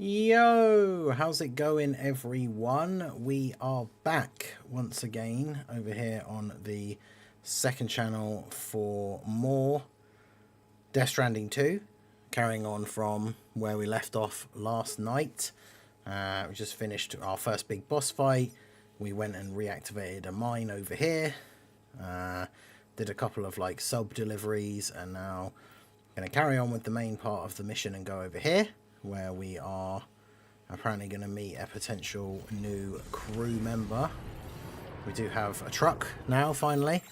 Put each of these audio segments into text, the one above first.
Yo, how's it going, everyone? We are back once again over here on the second channel for more Death Stranding 2, carrying on from where we left off last night. We just finished our first big boss fight. We went and reactivated a mine over here, did a couple of like sub deliveries, and now going to carry on with the main part of the mission and go over here, where we are apparently going to meet a potential new crew member. We do have a truck now, finally.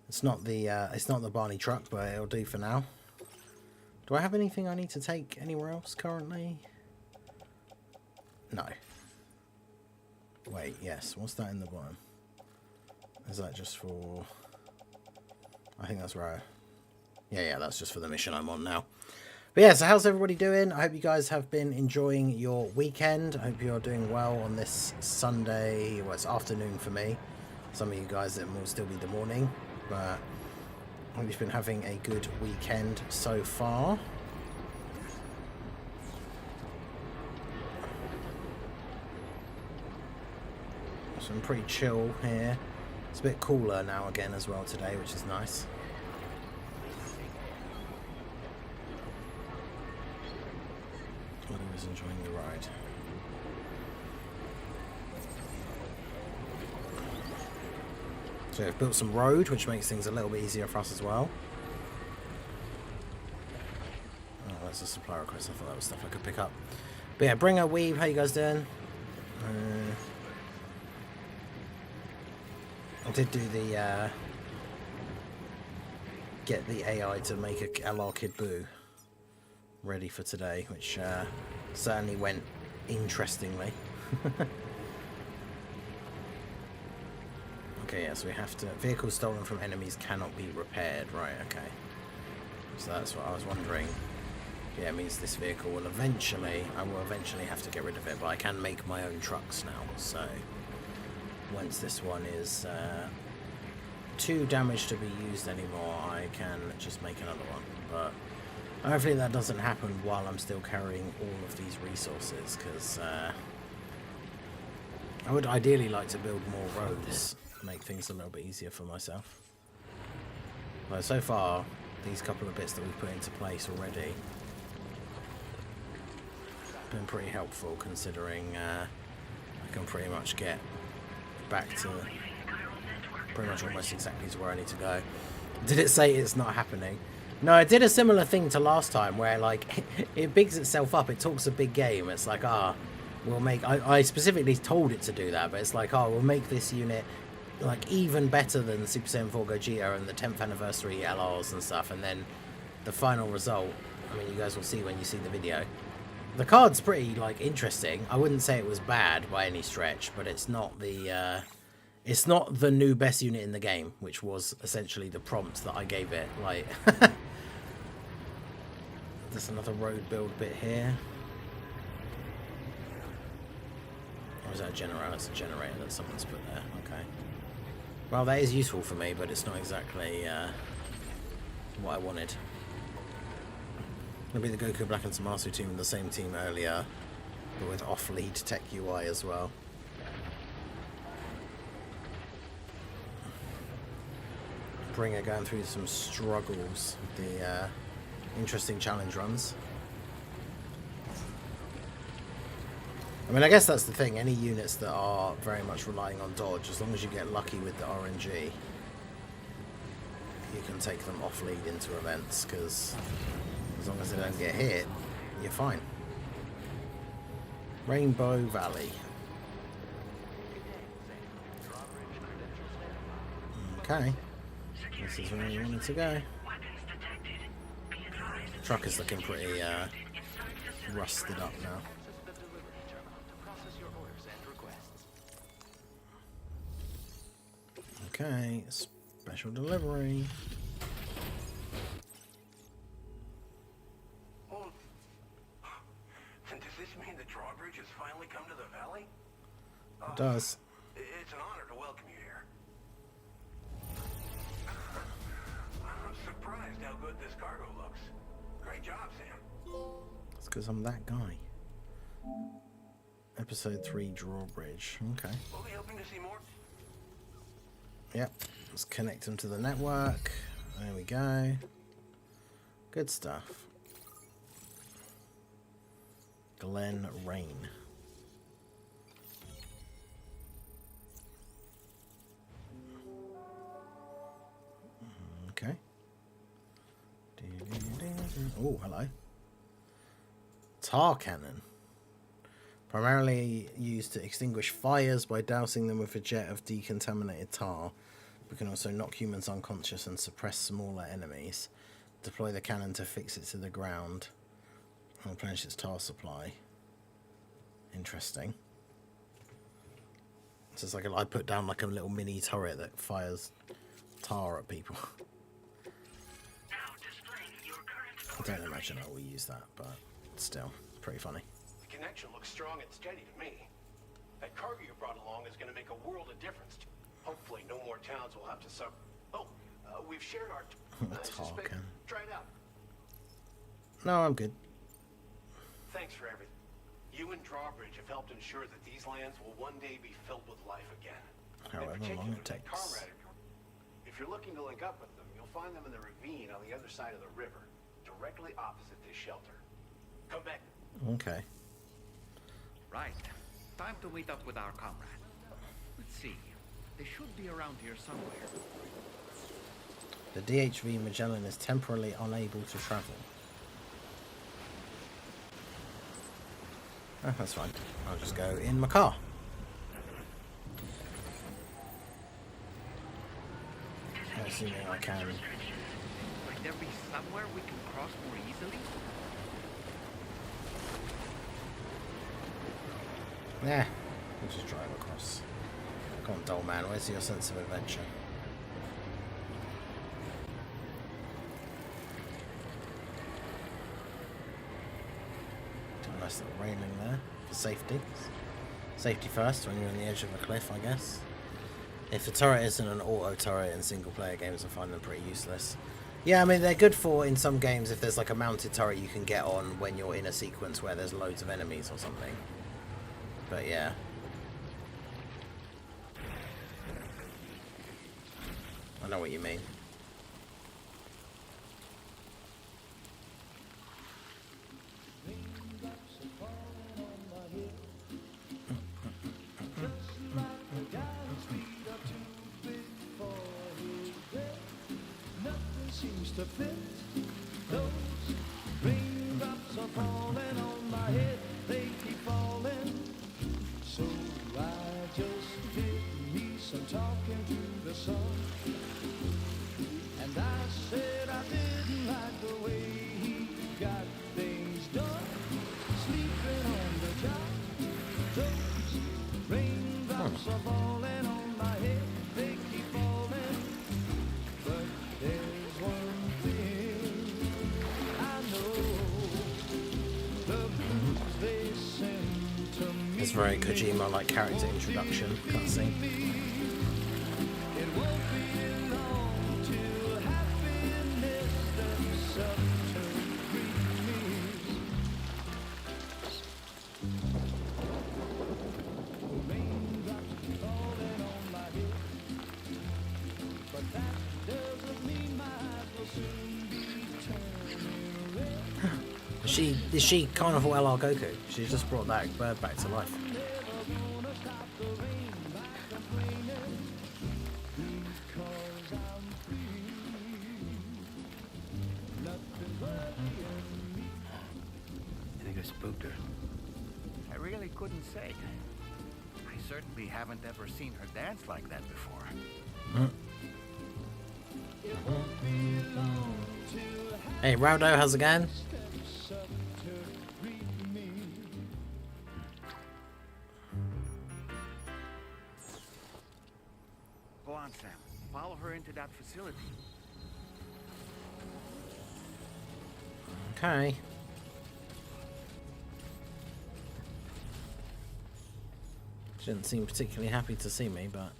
It's not the Barney truck, but it'll do for now. Do I have anything I need to take anywhere else currently? No. Wait, yes. What's that in the bottom? Is that just for... I think that's right. Yeah, that's just for the mission I'm on now. But yeah, so how's everybody doing? I hope you guys have been enjoying your weekend. I hope you're doing well on this Sunday. Well, it's afternoon for me. Some of you guys, it will still be the morning. But I hope you've been having a good weekend so far. So I'm pretty chill here. It's a bit cooler now again as well today, which is nice. I was enjoying the ride. So I've built some road, which makes things a little bit easier for us as well. Oh, that's a supply request. I thought that was stuff I could pick up. But yeah, bring a weave. How you guys doing? I did do the get the AI to make a LR Kid Boo ready for today, which certainly went interestingly. Okay, yes, we have to... Vehicles stolen from enemies cannot be repaired. Right, okay. So that's what I was wondering. Yeah, it means this vehicle will eventually... I will eventually have to get rid of it, but I can make my own trucks now, so... Once this one is too damaged to be used anymore, I can just make another one. But hopefully that doesn't happen while I'm still carrying all of these resources, because I would ideally like to build more roads, make things a little bit easier for myself. But so far, these couple of bits that we've put into place already have been pretty helpful, considering I can pretty much get back to pretty much almost exactly to where I need to go. Did it say it's not happening? No, it did a similar thing to last time, where like it bigs itself up. It talks a big game. It's like, we'll make... I specifically told it to do that, but it's like, we'll make this unit like even better than Super Saiyan 4 Gogeta and the 10th anniversary LRs and stuff. And then the final result, I mean, you guys will see when you see the video. The card's pretty like interesting. I wouldn't say it was bad by any stretch, but it's not the new best unit in the game, which was essentially the prompt that I gave it. Like, there's another road build bit here. Or is that a generator? That's a generator that someone's put there. Okay. Well, that is useful for me, but it's not exactly what I wanted. Gonna be the Goku Black and Zamasu team in the same team earlier, but with off-lead tech UI as well. Bringer going through some struggles with the interesting challenge runs. I mean, I guess that's the thing. Any units that are very much relying on dodge, as long as you get lucky with the RNG, you can take them off-lead into events, because as long as they don't get hit, you're fine. Rainbow Valley. Okay. This is where you wanted to go. The truck is looking pretty rusted up now. Okay, special delivery. It does. It's an honor to welcome you here. I'm surprised how good this cargo looks. Great job, Sam. It's because I'm that guy. Episode 3 drawbridge. Okay. We'll be hoping to see more. Yep. Let's connect them to the network. There we go. Good stuff. Glen Rain. Okay. Oh, hello. Tar cannon. Primarily used to extinguish fires by dousing them with a jet of decontaminated tar. We can also knock humans unconscious and suppress smaller enemies. Deploy the cannon to fix it to the ground and replenish its tar supply. Interesting. So it's like I put down like a little mini turret that fires tar at people. I don't imagine I will use that, but still, pretty funny. The connection looks strong and steady to me. That cargo you brought along is going to make a world of difference. Hopefully no more towns will have to suffer. Oh, we've shared our... Tarkin. Try it out. No, I'm good. Thanks for everything. You and Drawbridge have helped ensure that these lands will one day be filled with life again. However long it takes. If you're looking to link up with them, you'll find them in the ravine on the other side of the river, directly opposite this shelter. Come back. Okay. Right. Time to meet up with our comrade. Let's see. They should be around here somewhere. The DHV Magellan is temporarily unable to travel. Oh, that's fine. I'll just go in my car. Assuming I can. Might there be somewhere we can cross more easily? Yeah, we'll just drive across. Come on, dull man, where's your sense of adventure? Got a nice little railing there for safety. Safety first when you're on the edge of a cliff, I guess. If the turret isn't an auto turret in single player games, I find them pretty useless. Yeah, I mean, they're good for in some games if there's like a mounted turret you can get on when you're in a sequence where there's loads of enemies or something. But yeah. I know what you mean. Seems to fit. Those raindrops are falling on my head. They keep falling. So I just did me some talking to the sun. And I said I didn't like the way he got things done. Sleeping on the job. Those raindrops are falling on my head. They keep falling. But there's one thing I know. The blues they send to me. It's very Kojima like character introduction cutscene. It won't be long till happiness steps up to greet me. Raindrops falling on my head, but that doesn't mean my eyes will soon be turning red. Is she Carnival LR Goku? She's just brought that bird back to life. Never gonna stop the rain by complaining, because I'm free. Nothing's worrying me. You think I spooked her? I really couldn't say. I certainly haven't ever seen her dance like that before. It won't be long till Hey, Rowdo, how's it going? steps up to greet me. Go on, Sam. Follow her into that facility. Okay. She didn't seem particularly happy to see me, but...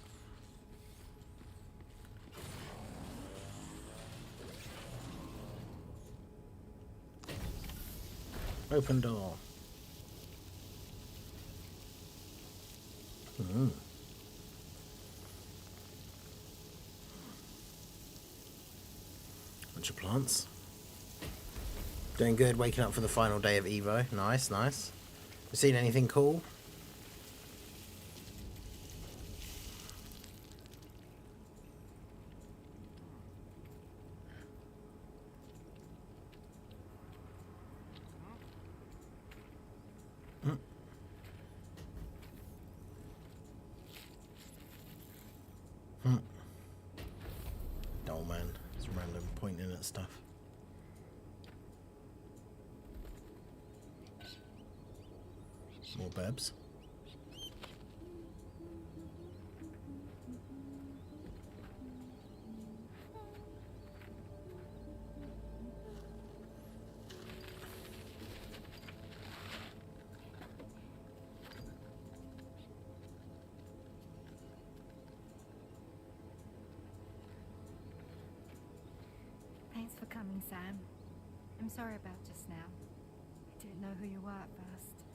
Open door. Bunch of plants. Doing good, waking up for the final day of Evo. Nice, nice. You seen anything cool? Dull man. It's random pointing at stuff. More bebs. Thanks for coming, Sam. I'm sorry about just now. I didn't know who you were at first.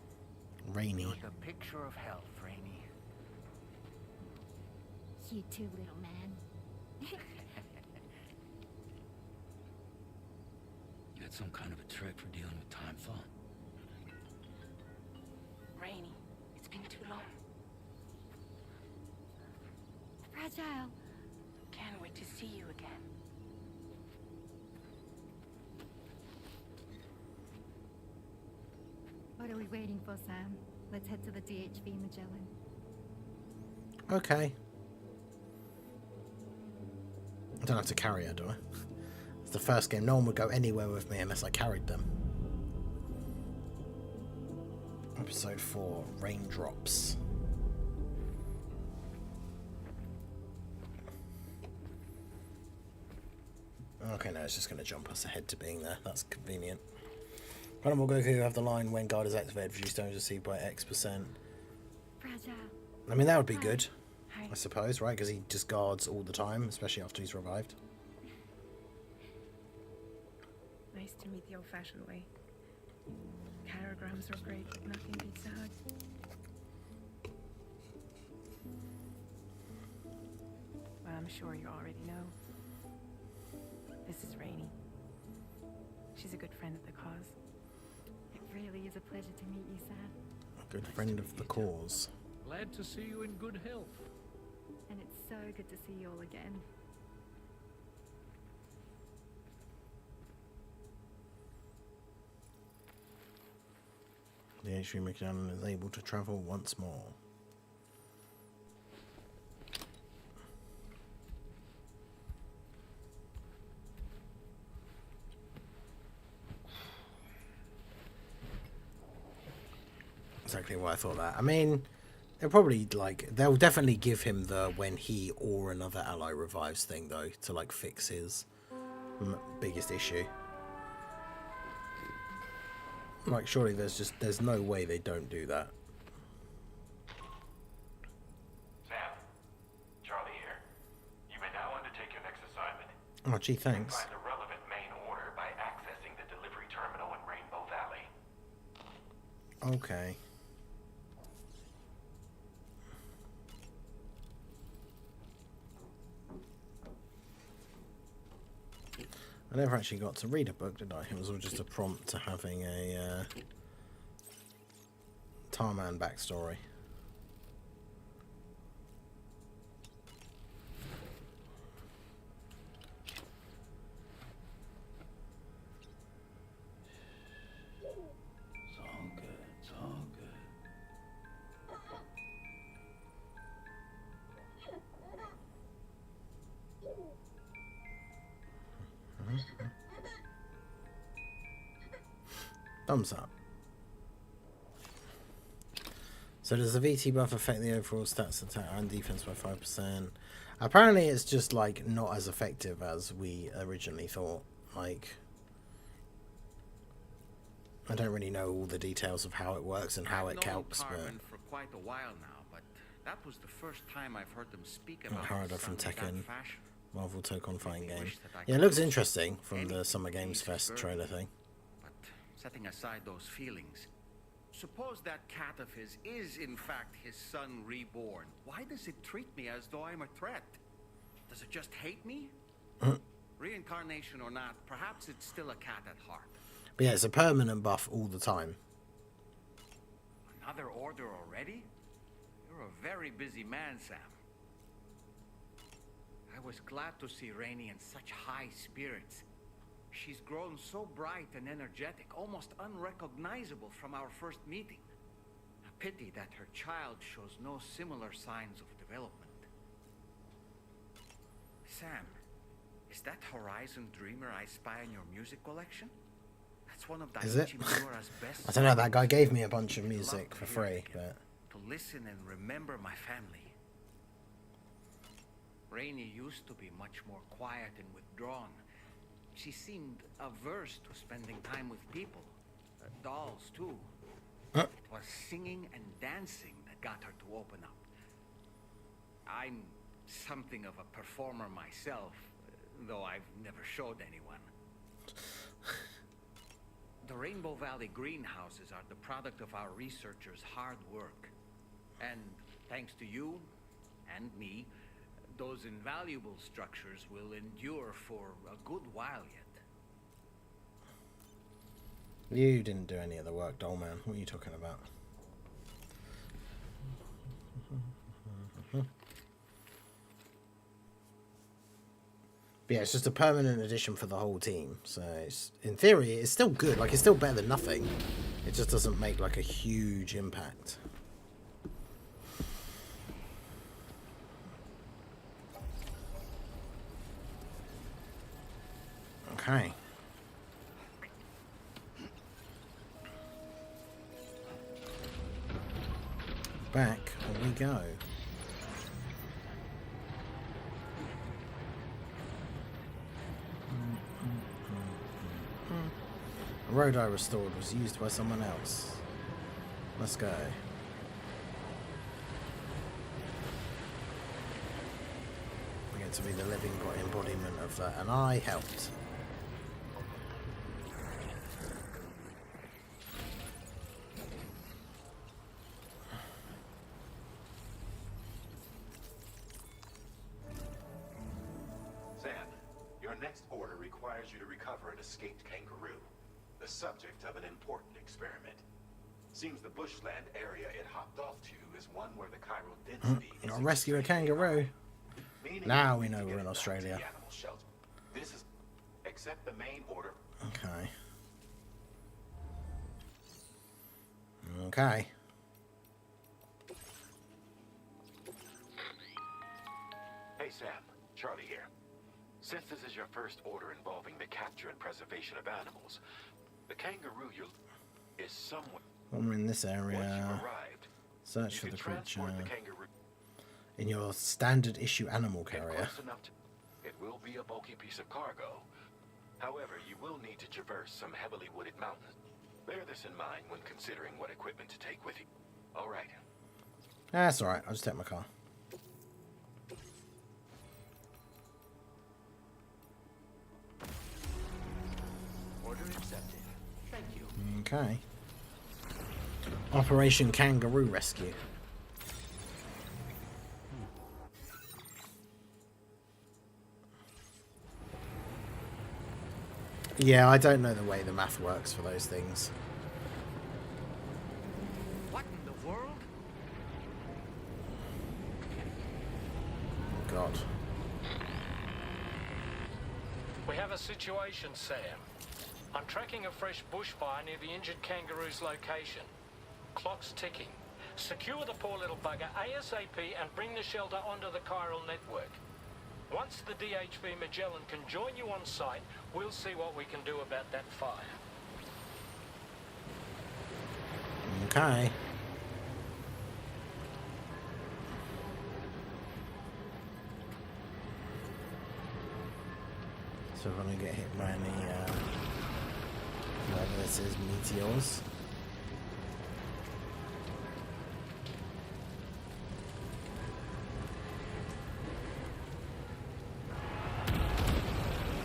Rainy. You're the picture of health, Rainy. You too, little man. You had some kind of a trick for dealing with time fall. Rainy, it's been too long. Fragile. Can't wait to see you again. What are we waiting for, Sam? Let's head to the DHV Magellan. Okay. I don't have to carry her, do I? It's the first game. No one would go anywhere with me unless I carried them. Episode 4, Raindrops. Okay, no, it's just going to jump us ahead to being there. That's convenient. Primal Goku have the line, when guard is activated, reduced damage received by X%. Fragile. I mean, that would be good, Hi. I suppose, right? Because he just guards all the time, especially after he's revived. Nice to meet the old-fashioned way. Caragrams are great, but nothing beats a hug. Well, I'm sure you already know. This is Rainy. She's a good friend of the cause. It really is a pleasure to meet you, Sam. A good friend of the cause. Glad to see you in good health. And it's so good to see you all again. The HV Magellan is able to travel once more. Exactly why I thought that. I mean, they'll probably, like, they'll definitely give him the when he or another ally revives thing, though, to, like, fix his biggest issue. Like, surely there's no way they don't do that. Sam, Charlie here. You may now undertake your next assignment. Oh, gee, thanks. Find the relevant main order by accessing the delivery terminal in Rainbow Valley. Okay. I never actually got to read a book, did I? It was all just a prompt to having a Tarman backstory. It's all good. It's all good. Thumbs up. So does the VT buff affect the overall stats, attack and defense by 5%? Apparently it's just like not as effective as we originally thought. Like, I don't really know all the details of how it works and how it calcs, but Carmen for quite a while now, but that was the first time I've heard them speak about Harada from something Tekken. that fashion. Marvel Tokon fighting game. wish that I Yeah, it could looks do interesting from the anything Summer to Games ease Fest his trailer burden. thing. But setting aside those feelings, suppose that cat of his is in fact his son reborn. Why does it treat me as though I'm a threat? Does it just hate me? Reincarnation or not, perhaps it's still a cat at heart. But yeah, it's a permanent buff all the time. Another order already? You're a very busy man, Sam. I was glad to see Rainey in such high spirits. She's grown so bright and energetic, almost unrecognizable from our first meeting. A pity that her child shows no similar signs of development. Sam, is that Horizon Dreamer I spy in your music collection? That's one of Is it? Daiichi Miura's best. I don't know, that guy gave me a bunch of music for free, but... To listen and remember my family. Rainey used to be much more quiet and withdrawn. She seemed averse to spending time with people. Dolls, too. It was singing and dancing that got her to open up. I'm something of a performer myself, though I've never showed anyone. The Rainbow Valley greenhouses are the product of our researchers' hard work. And thanks to you and me, those invaluable structures will endure for a good while yet. You didn't do any of the work, doll man. What are you talking about? But yeah, it's just a permanent addition for the whole team. So it's, in theory, it's still good. Like, it's still better than nothing. It just doesn't make like a huge impact. Okay. Back we go. The road I restored was used by someone else. Let's go. I get to be the living embodiment of that, and I helped. Sam, your next order requires you to recover an escaped kangaroo, the subject of an important experiment. Seems the bushland area it hopped off to is one where the chiral density is I'll rescue a kangaroo. Now we know we're in Australia. This is accept the main order. Okay. Okay. Hey Sam, Charlie here. Since this is your first order involving the capture and preservation of animals, the kangaroo is somewhere. When we're in this Once area, you've arrived, search you for can the creature transport the kangaroo in your standard issue animal Get carrier. close enough to. It will be a bulky piece of cargo. However, you will need to traverse some heavily wooded mountains. Bear this in mind when considering what equipment to take with you. All right. That's alright, I'll just take my car. Order accepted. Thank you. Okay. Operation Kangaroo Rescue. Yeah, I don't know the way the math works for those things. What in the world? Oh, God. We have a situation, Sam. I'm tracking a fresh bushfire near the injured kangaroo's location. Clock's ticking. Secure the poor little bugger ASAP and bring the shelter onto the chiral network. Once the DHV Magellan can join you on site, we'll see what we can do about that fire. Okay. So we're gonna get hit by any, whatever this is, meteors.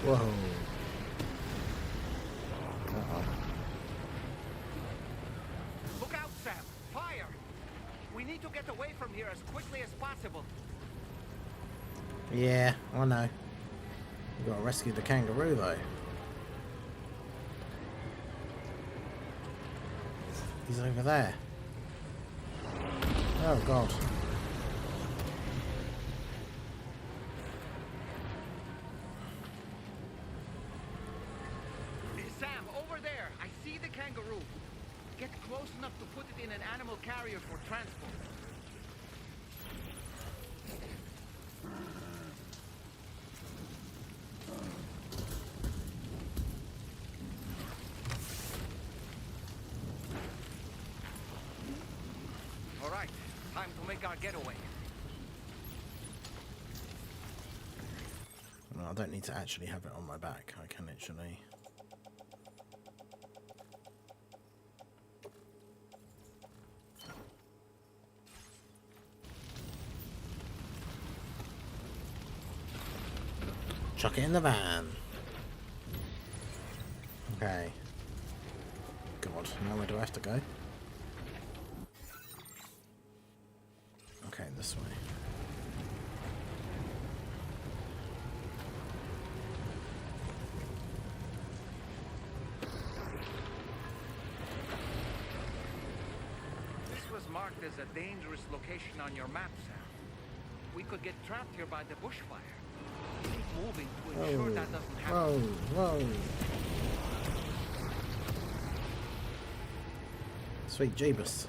Whoa. Uh-oh. Look out! quickly as possible. Yeah, I know. We've got to rescue the kangaroo, though. He's over there. Oh, God. Sam, over there. I see the kangaroo. Get close enough to put it in an animal carrier for transport. All right, time to make our getaway. Well, I don't need to actually have it on my back. I can actually... chuck it in the van. Okay. God, now where do I have to go? Okay, this way. This was marked as a dangerous location on your map, Sam. We could get trapped here by the bushfire. Keep moving to ensure that doesn't happen. Whoa. Sweet Jeebus.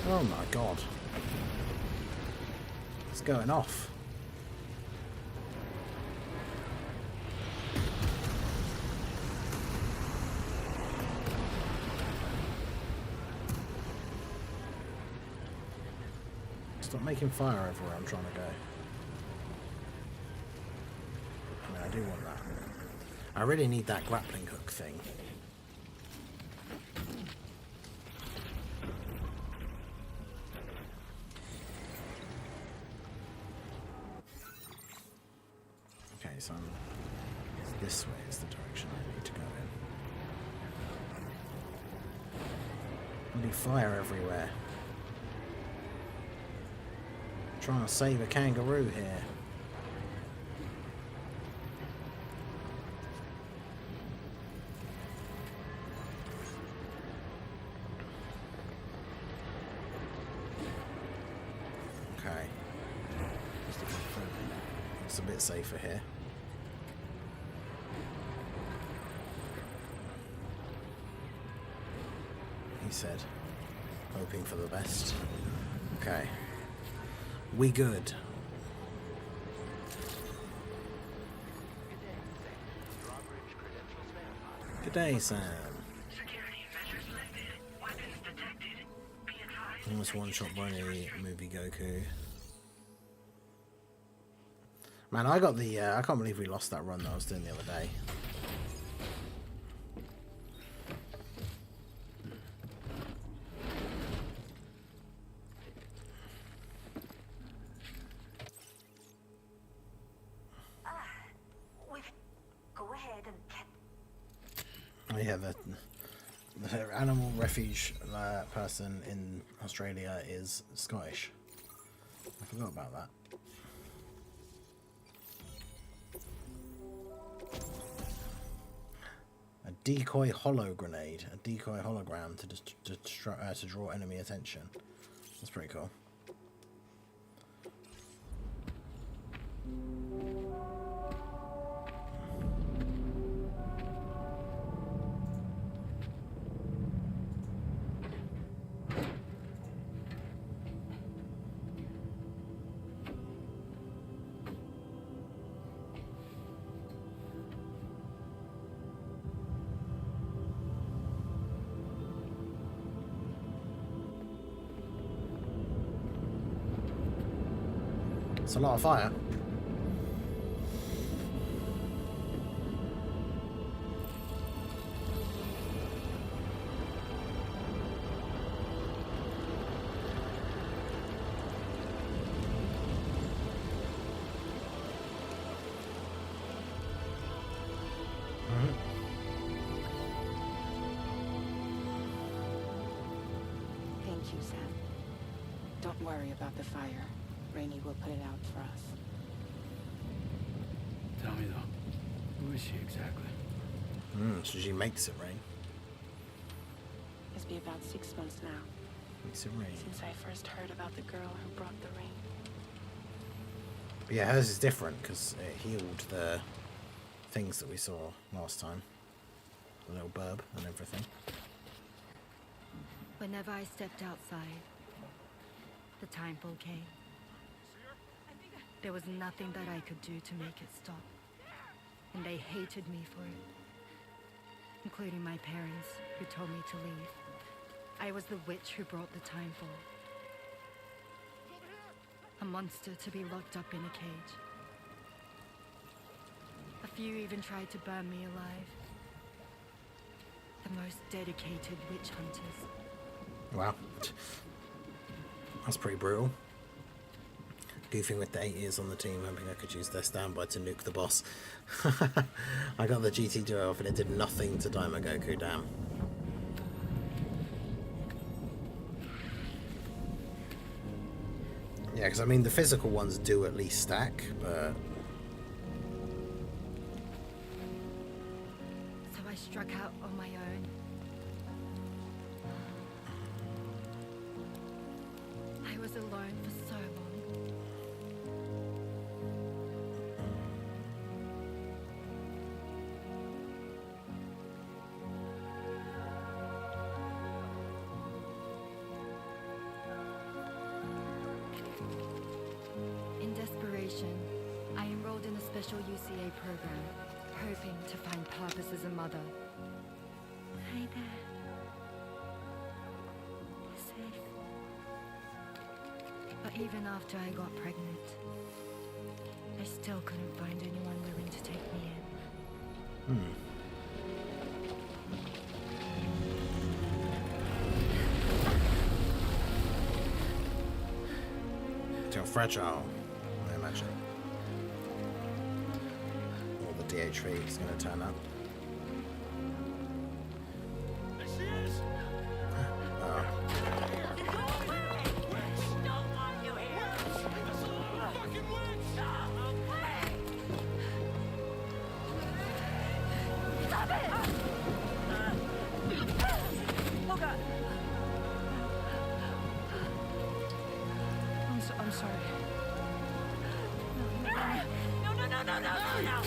Oh my God. It's going off. Stop making fire everywhere I'm trying to go. I mean, I do want that. I really need that grappling hook thing. Okay, so this way is the direction I need to go in. Bloody fire everywhere. Trying to save a kangaroo here. Okay. It's a bit safer here. He said, hoping for the best. Okay. We good. Good day, Sam. Almost one shot by the movie Goku. Man, I got the I can't believe we lost that run that I was doing the other day. Yeah, the animal refuge person in Australia is Scottish. I forgot about that. A decoy holo grenade, a decoy hologram to draw enemy attention. That's pretty cool. It's a lot of fire. you, Sam. Don't worry about the fire. Rainey will put it out for us. Tell me though, who is she exactly? So she makes it rain. It's been about 6 months now Makes it rain. since I first heard about the girl who brought the rain. But yeah, hers is different because it healed the things that we saw last time. The little burb and everything. Whenever I stepped outside, the timefall came. There was nothing that I could do to make it stop. And they hated me for it. Including my parents, who told me to leave. I was the witch who brought the timefall. A monster to be locked up in a cage. A few even tried to burn me alive. The most dedicated witch hunters. Wow. That's pretty brutal. Goofing with the 8 years on the team, hoping I could use their standby to nuke the boss. I got the GT duo off and it did nothing to Daima Goku, damn. Yeah, because I mean the physical ones do at least stack, but... So I struck out on my own. I was alone for so long. In desperation, I enrolled in a special UCA program, hoping to find purpose as a mother. Hi there. You're safe. But even after I got pregnant, I still couldn't find anyone willing to take me in. Too fragile, I imagine. All the DHV is going to turn up. There she is! Oh. Fucking witch! Oh God! I'm sorry. No.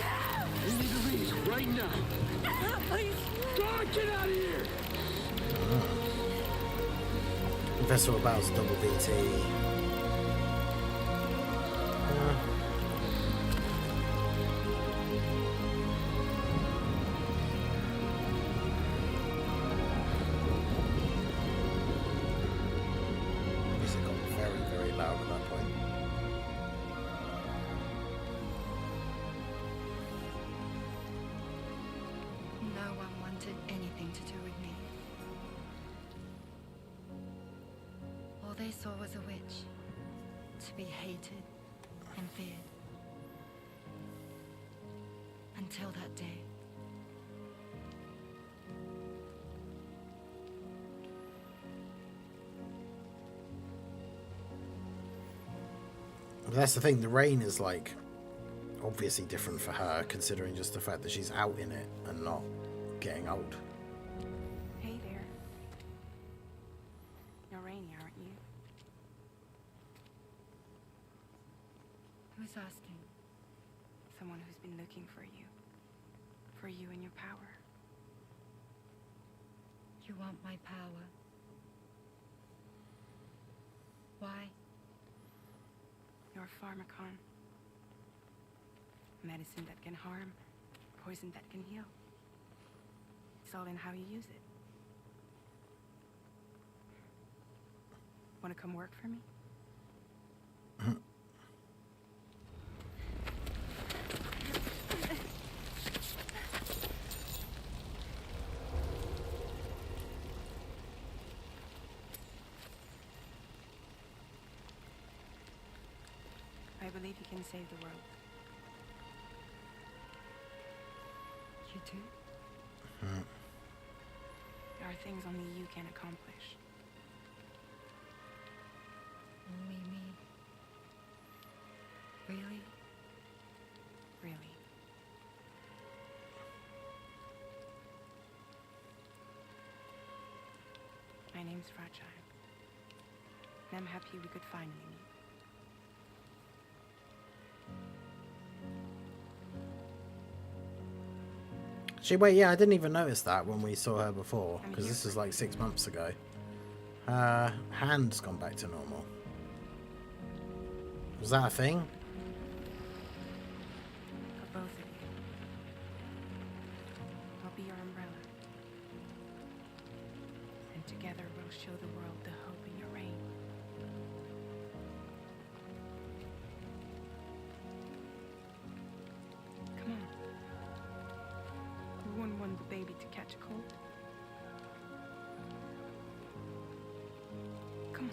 We need to leave right now. Please. God, get out of here! Festival Battles double BT. Music got very, very loud at that point. No one wanted anything to do with me. All they saw was a witch, to be hated and feared. Until that day. But that's the thing, the rain is like obviously different for her, considering just the fact that she's out in it and not getting old. Hey there. You're Rainey, aren't you? Who's asking? Someone who's been looking for you. For you and your power. You want my power? Why? You're a pharmacon. Medicine that can harm, poison that can heal. It's all in how you use it. Want to come work for me? I believe you can save the world. You do? There are things only you can accomplish. is fragile. And I'm happy we could finally meet. Wait, yeah, I didn't even notice that when we saw her before, because this was like 6 months ago. Her hand's gone back to normal. Was that a thing? For both of you. I'll be your umbrella. And together we'll show the world the hope in your reign. Come on. We wouldn't want the baby to catch a cold. Come on.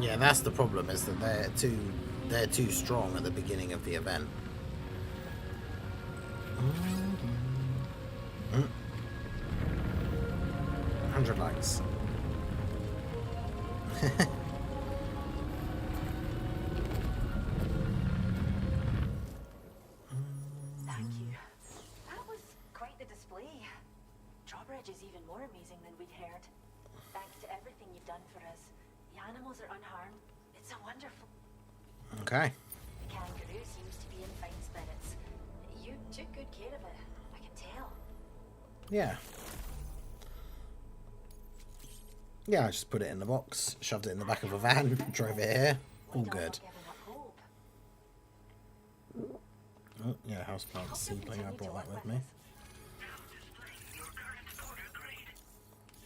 Yeah, that's the problem, is that they're too strong at the beginning of the event. 100 likes. Thank you. That was quite the display. Drawbridge is even more amazing than we'd heard. Thanks to everything you've done for us. The animals are unharmed. It's a wonderful... Okay. The kangaroo seems to be in fine spirits. You took good care of it. I can tell. Yeah. Yeah, I just put it in the box, shoved it in the back of a van, drove it here. All good. Oh, yeah, houseplant seedling. I brought that with me.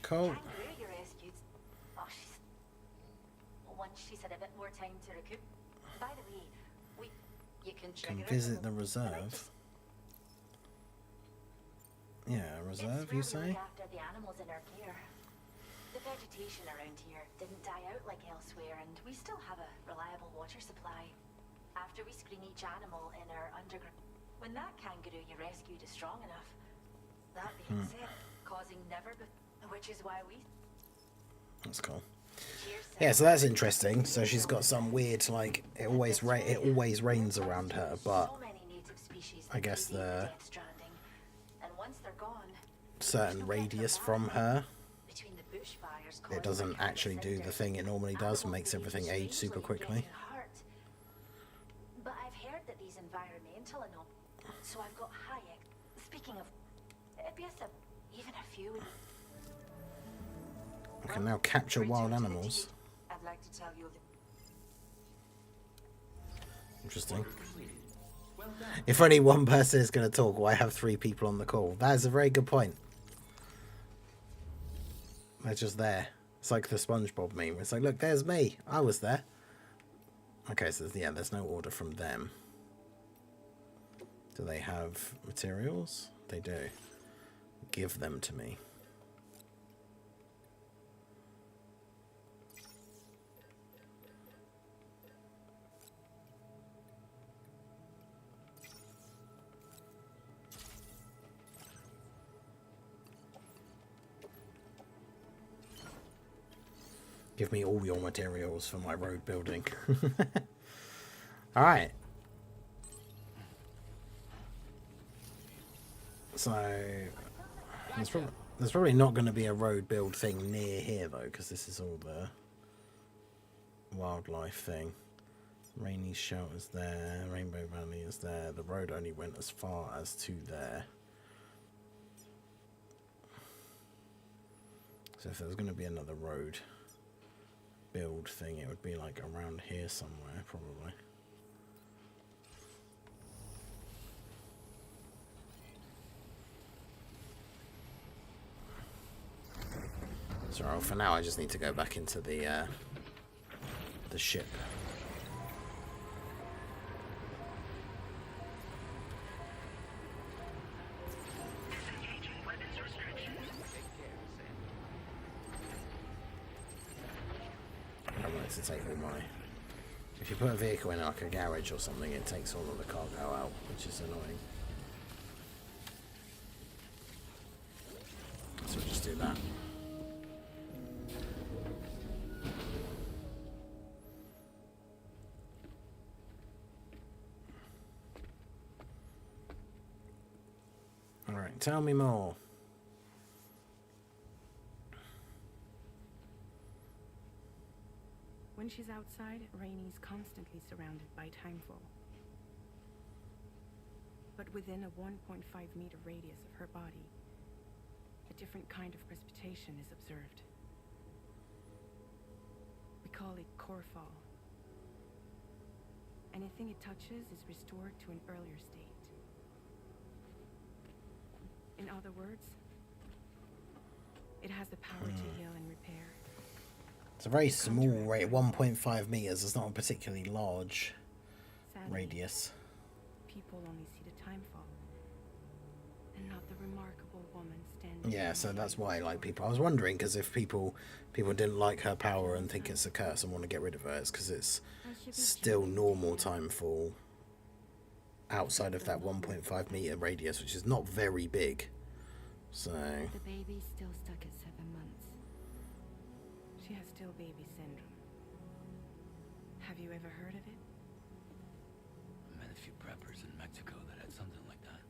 Cool. Kangaroo you rescued. Oh, once she's had a bit more time to recoup. By the way, you can Can visit the reserve. Yeah, reserve, you say? After the animals in our care. The vegetation around here didn't die out like elsewhere, and we still have a reliable water supply. After we screen each animal in our underground, when that kangaroo you rescued is strong enough, that being said, causing never which is why we... That's cool. Yeah, so that's interesting. So she's got some weird, like, it always rains around her, but I guess the certain radius from her, it doesn't actually do the thing it normally does and makes everything age super quickly. But I've heard that these environmental and all, so I've got Hayek. Speaking of, even a few. I can now capture wild animals. I'd like to tell you Interesting. If only one person is going to talk, why have 3 people on the call? That is a very good point. They're just there. It's like the SpongeBob meme. It's like, look, there's me. I was there. Okay, so yeah, there's no order from them. Do they have materials? They do. Give them to me. Give me all your materials for my road building. Alright. So, there's probably not going to be a road build thing near here, though, because this is all the wildlife thing. Rainy shelter's there, Rainbow Valley is there. The road only went as far as to there. So if there's going to be another road build thing, it would be like around here somewhere, probably. So for now I just need to go back into the ship. I don't want it to take all my... If you put a vehicle in like a garage or something, it takes all of the cargo out, which is annoying. So we'll just do that. Alright, tell me more. When she's outside, Rainey's constantly surrounded by timefall. But within a 1.5-meter radius of her body, a different kind of precipitation is observed. We call it core fall. Anything it touches is restored to an earlier state. In other words, it has the power to heal and repair. It's a very small rate, 1.5 meters. It's not a particularly large radius. People only see the timefall, and not the remarkable woman standing. Yeah, so that's why, like, people. I was wondering because if people didn't like her power and think it's a curse and want to get rid of her, it's because it's still normal timefall outside of that 1.5 meter radius, which is not very big. So. The baby's still stuck at 7 months. She has still baby syndrome. Have you ever heard of it? I met a few preppers in Mexico that had something like that.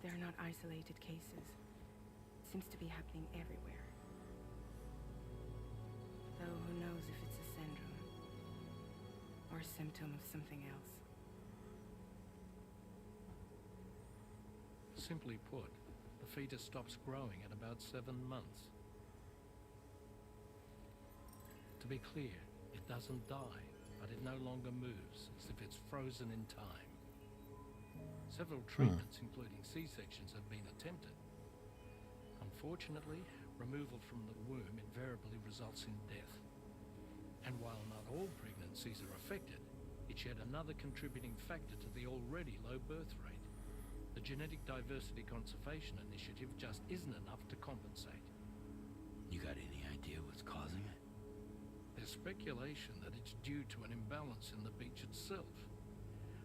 They're not isolated cases. It seems to be happening everywhere. Though who knows if it's a syndrome or a symptom of something else. Simply put, the fetus stops growing at about 7 months. To be clear, it doesn't die, but it no longer moves, as if it's frozen in time. Several treatments, including C-sections, have been attempted. Unfortunately, removal from the womb invariably results in death. And while not all pregnancies are affected, it's yet another contributing factor to the already low birth rate. The Genetic Diversity Conservation Initiative just isn't enough to compensate. You got any idea what's causing it? There's speculation that it's due to an imbalance in the beach itself.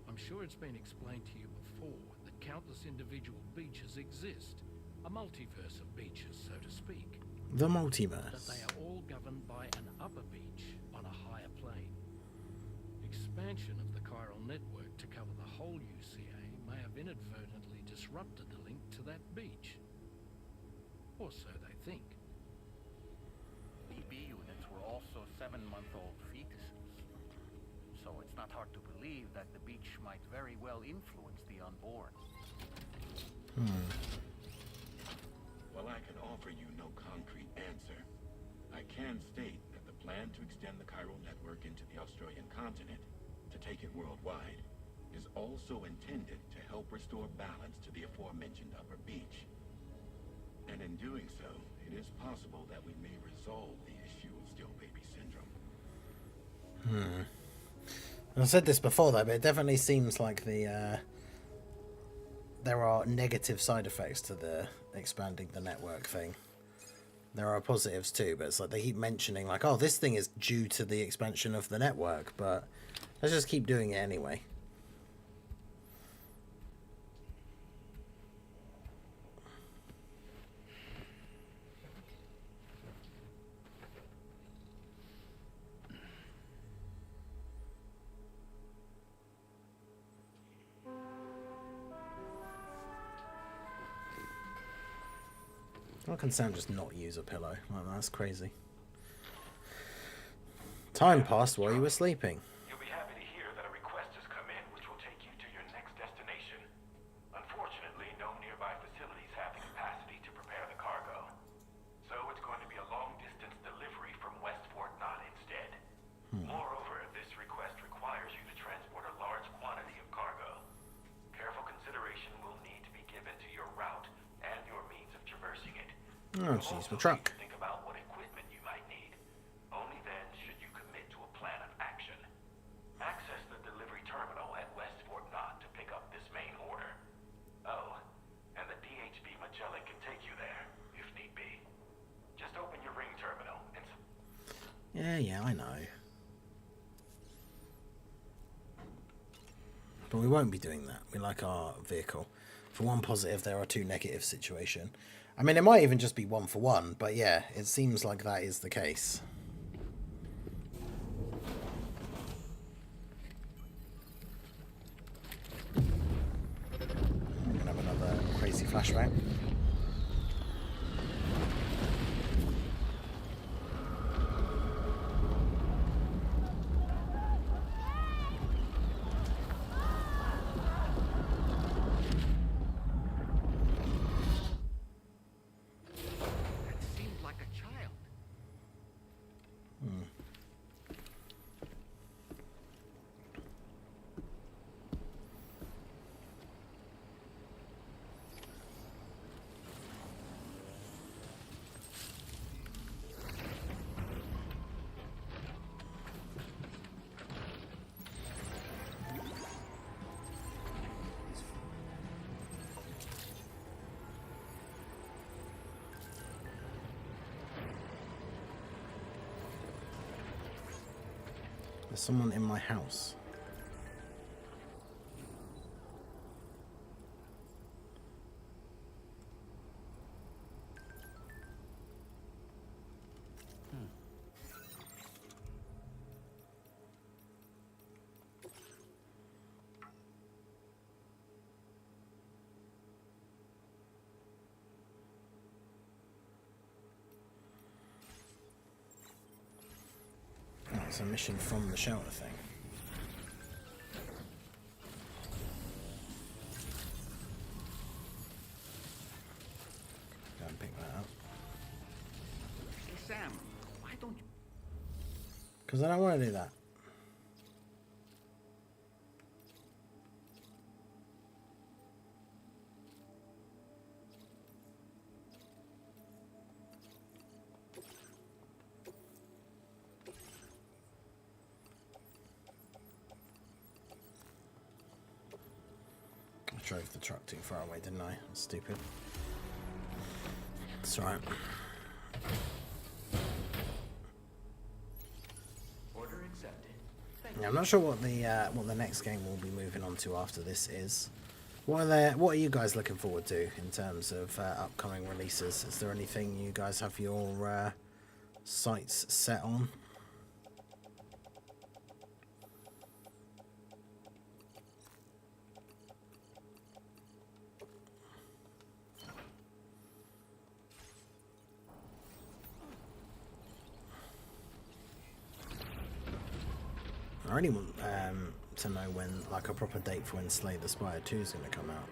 I'm sure it's been explained to you before that countless individual beaches exist. A multiverse of beaches, so to speak. The multiverse. That they are all governed by an upper beach on a higher plane. Expansion of the chiral network to cover the whole UCA may have inadvertently disrupted the link to that beach. Or so they think. BB units were also 7-month-old fetuses. So it's not hard to believe that the beach might very well influence the unborn. While I can offer you no concrete answer, I can state that the plan to extend the chiral network into the Australian continent, to take it worldwide, is also intended to help restore balance to the aforementioned upper beach. And in doing so, it is possible that we may resolve the issue of still baby syndrome. I said this before though, but it definitely seems like there are negative side effects to the expanding the network thing. There are positives too, but it's like they keep mentioning like, oh, this thing is due to the expansion of the network, but let's just keep doing it anyway. Why can Sam just not use a pillow? Like, that's crazy. Time passed while you were sleeping. You'll be happy to hear that a request has come in which will take you to your next destination. Unfortunately, no nearby facilities have the capacity to prepare the cargo. So it's going to be a long-distance delivery from West Fort Knott instead. Moreover, this request requires you to transport a large quantity of cargo. Careful consideration will need to be given to your route and your means of traversing it. Oh, jeez, my truck. Think about what equipment you might need. Only then should you commit to a plan of action. Access the delivery terminal at West Fort Knott to pick up this main order. Oh, and the DHB Magellan can take you there, if need be. Just open your ring terminal and Yeah, I know. But we won't be doing that. We like our vehicle. For one positive, there are two negative situation. I mean, it might even just be 1 for 1, but yeah, it seems like that is the case. We're gonna have another crazy flashback. There's someone in my house. It's a mission from the shelter thing. Go and pick that up. Hey Sam, why don't you? Because I don't want to do that. Drove the truck too far away, didn't I? That's stupid. It's alright. Order accepted. Yeah, I'm not sure what the next game we'll be moving on to after this is. What are you guys looking forward to in terms of upcoming releases? Is there anything you guys have your sights set on? I really want to know when, like, a proper date for when Slay the Spire 2 is going to come out.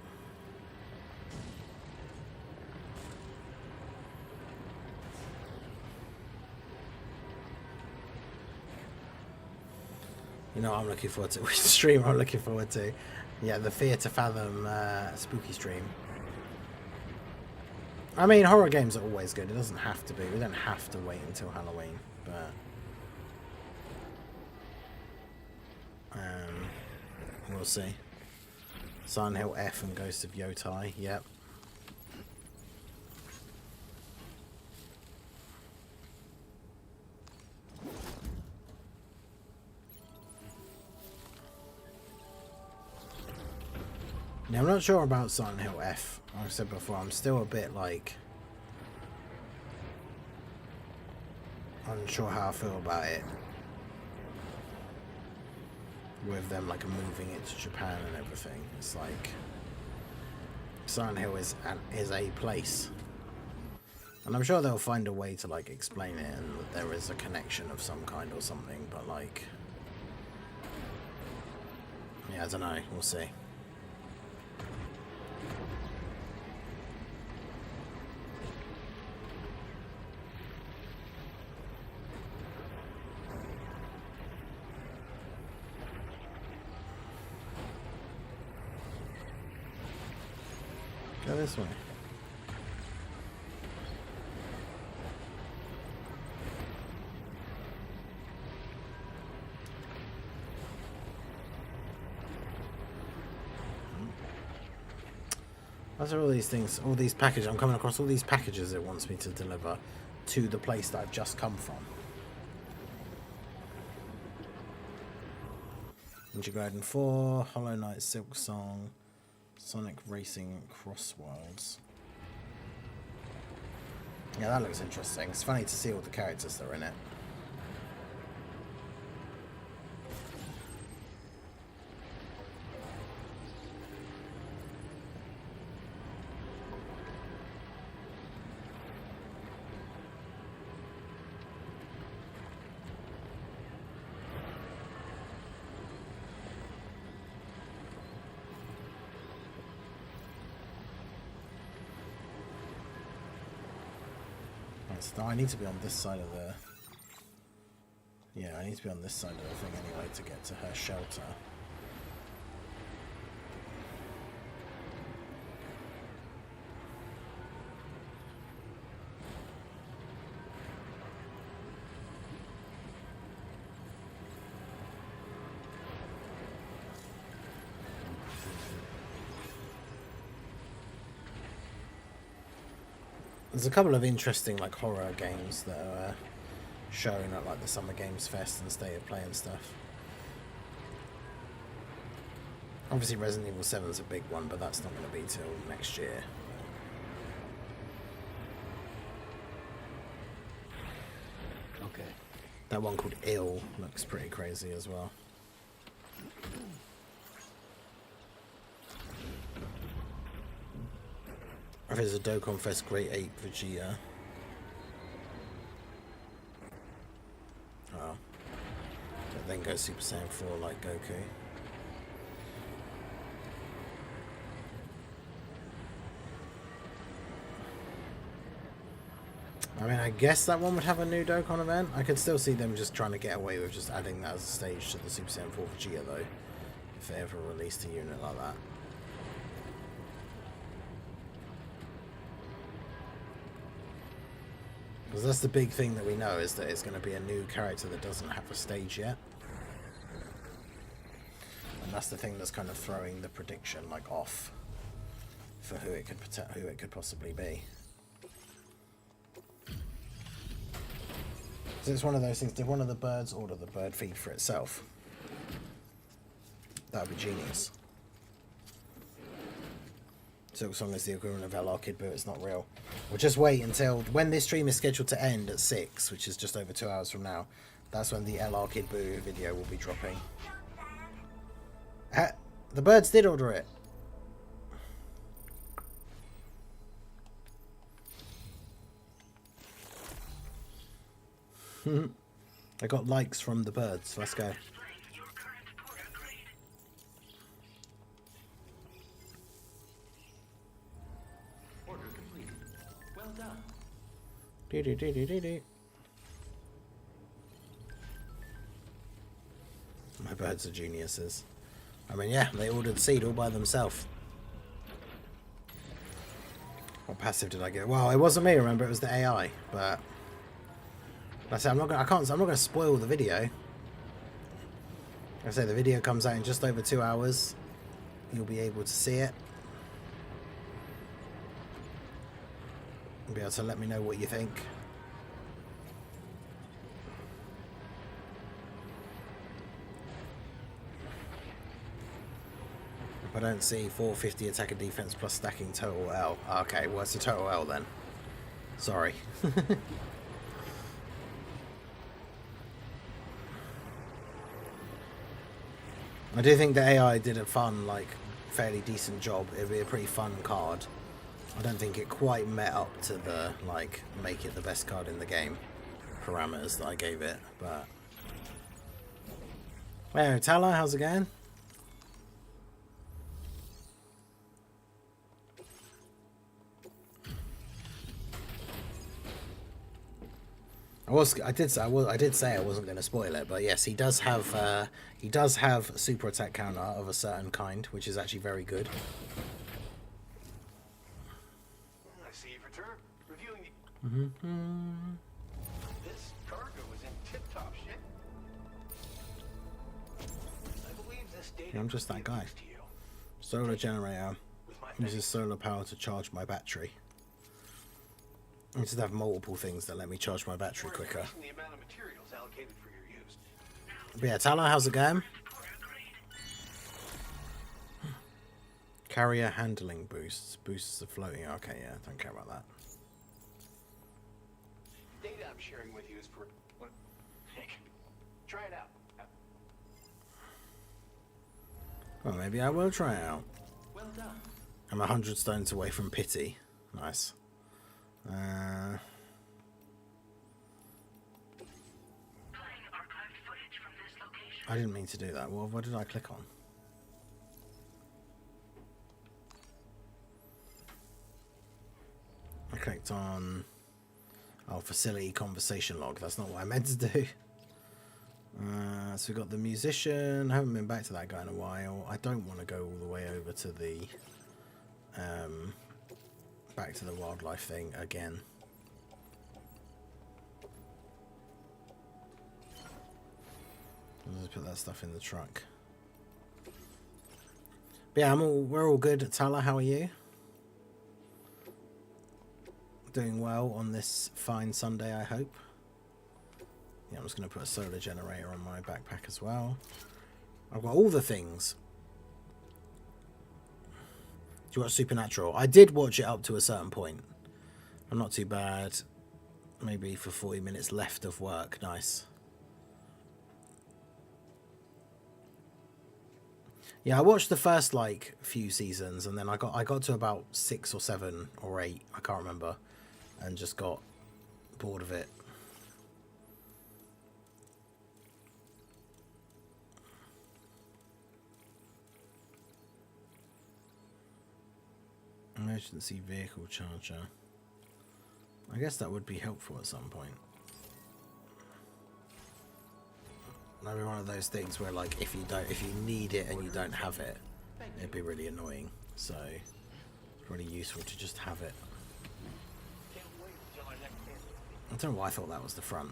You know what I'm looking forward to? Which stream I'm looking forward to? Yeah, the Fear to Fathom spooky stream. I mean, horror games are always good. It doesn't have to be. We don't have to wait until Halloween, but... we'll see. Silent Hill F and Ghost of Yotai, yep. Now, I'm not sure about Silent Hill F. Like I said before, I'm still a bit, like, unsure how I feel about it. With them, like, moving it to Japan and everything. It's like Silent Hill is a place, and I'm sure they'll find a way to, like, explain it and that there is a connection of some kind or something, but, like, yeah, I don't know, we'll see. Go this way. That's all these things, all these packages. I'm coming across all these packages it wants me to deliver to the place that I've just come from. Ninja Gaiden 4, Hollow Knight, Silk Song, Sonic Racing, Crossworlds. Yeah, that looks interesting. It's funny to see all the characters that are in it. So I need to be on this side of the... Yeah, I need to be on this side of the thing anyway to get to her shelter. There's a couple of interesting like horror games that are showing at like the Summer Games Fest and State of Play and stuff. Obviously Resident Evil 7 is a big one, but that's not going to be till next year. Okay. That one called Ill looks pretty crazy as well. There's a Dokkan Fest Great Ape Vegeta. Oh. But then go Super Saiyan 4 like Goku. I mean, I guess that one would have a new Dokkan event. I could still see them just trying to get away with just adding that as a stage to the Super Saiyan 4 Vegeta though. If they ever released a unit like that. Because that's the big thing that we know, is that it's going to be a new character that doesn't have a stage yet. And that's the thing that's kind of throwing the prediction like off for who it could possibly be. So it's one of those things, did one of the birds order the bird feed for itself? That would be genius. Silk Song is the equivalent of LR Kid Buu, it's not real. We'll just wait until, when this stream is scheduled to end at 6, which is just over 2 hours from now, that's when the LR Kid Buu video will be dropping. The birds did order it. I got likes from the birds, let's go. Do do do do do do. My birds are geniuses. I mean, yeah, they ordered seed all by themselves. What passive did I get? Well, it wasn't me. Remember, it was the AI. But I say I'm not gonna spoil the video. I say the video comes out in just over 2 hours. You'll be able to see it. You'll be able to let me know what you think. If I don't see 450 attack and defense plus stacking total L. Okay, well it's a total L then. Sorry. I do think the AI did a fun, like, fairly decent job. It'd be a pretty fun card. I don't think it quite met up to the, like, make it the best card in the game parameters that I gave it, but... Hey, Tala, how's it going? I did say I wasn't going to spoil it, but yes, he does have a super attack counter of a certain kind, which is actually very good. I see you've returned. Reviewing the... This cargo is in tip-top shape. I believe this data... Yeah, I'm just that guy. Solar generator uses solar power to charge my battery. I just have multiple things that let me charge my battery quicker. But yeah, Tala, how's it going? Carrier handling boosts. Boosts the floating. Okay, yeah, don't care about that. Data I'm sharing with you is for... What? Heck. Try it out. Well, maybe I will try it out. Well done. I'm 100 stones away from pity. Nice. I didn't mean to do that. Well, what did I click on? I clicked on... Oh, facility conversation log. That's not what I meant to do. So we got the musician. I haven't been back to that guy in a while. I don't want to go all the way over to the... back to the wildlife thing again. I'll just put that stuff in the truck. But yeah, we're all good. Tala, how are you? Doing well on this fine Sunday, I hope. Yeah, I'm just going to put a solar generator on my backpack as well. I've got all the things. Do you watch Supernatural? I did watch it up to a certain point. I'm not too bad. Maybe for 40 minutes left of work. Nice. Yeah, I watched the first like few seasons, and then I got to about 6 or 7 or 8, I can't remember, and just got bored of it. Emergency vehicle charger. I guess that would be helpful at some point. Maybe one of those things where, like, if you need it and you don't have it, it'd be really annoying. So, it's really useful to just have it. I don't know why I thought that was the front.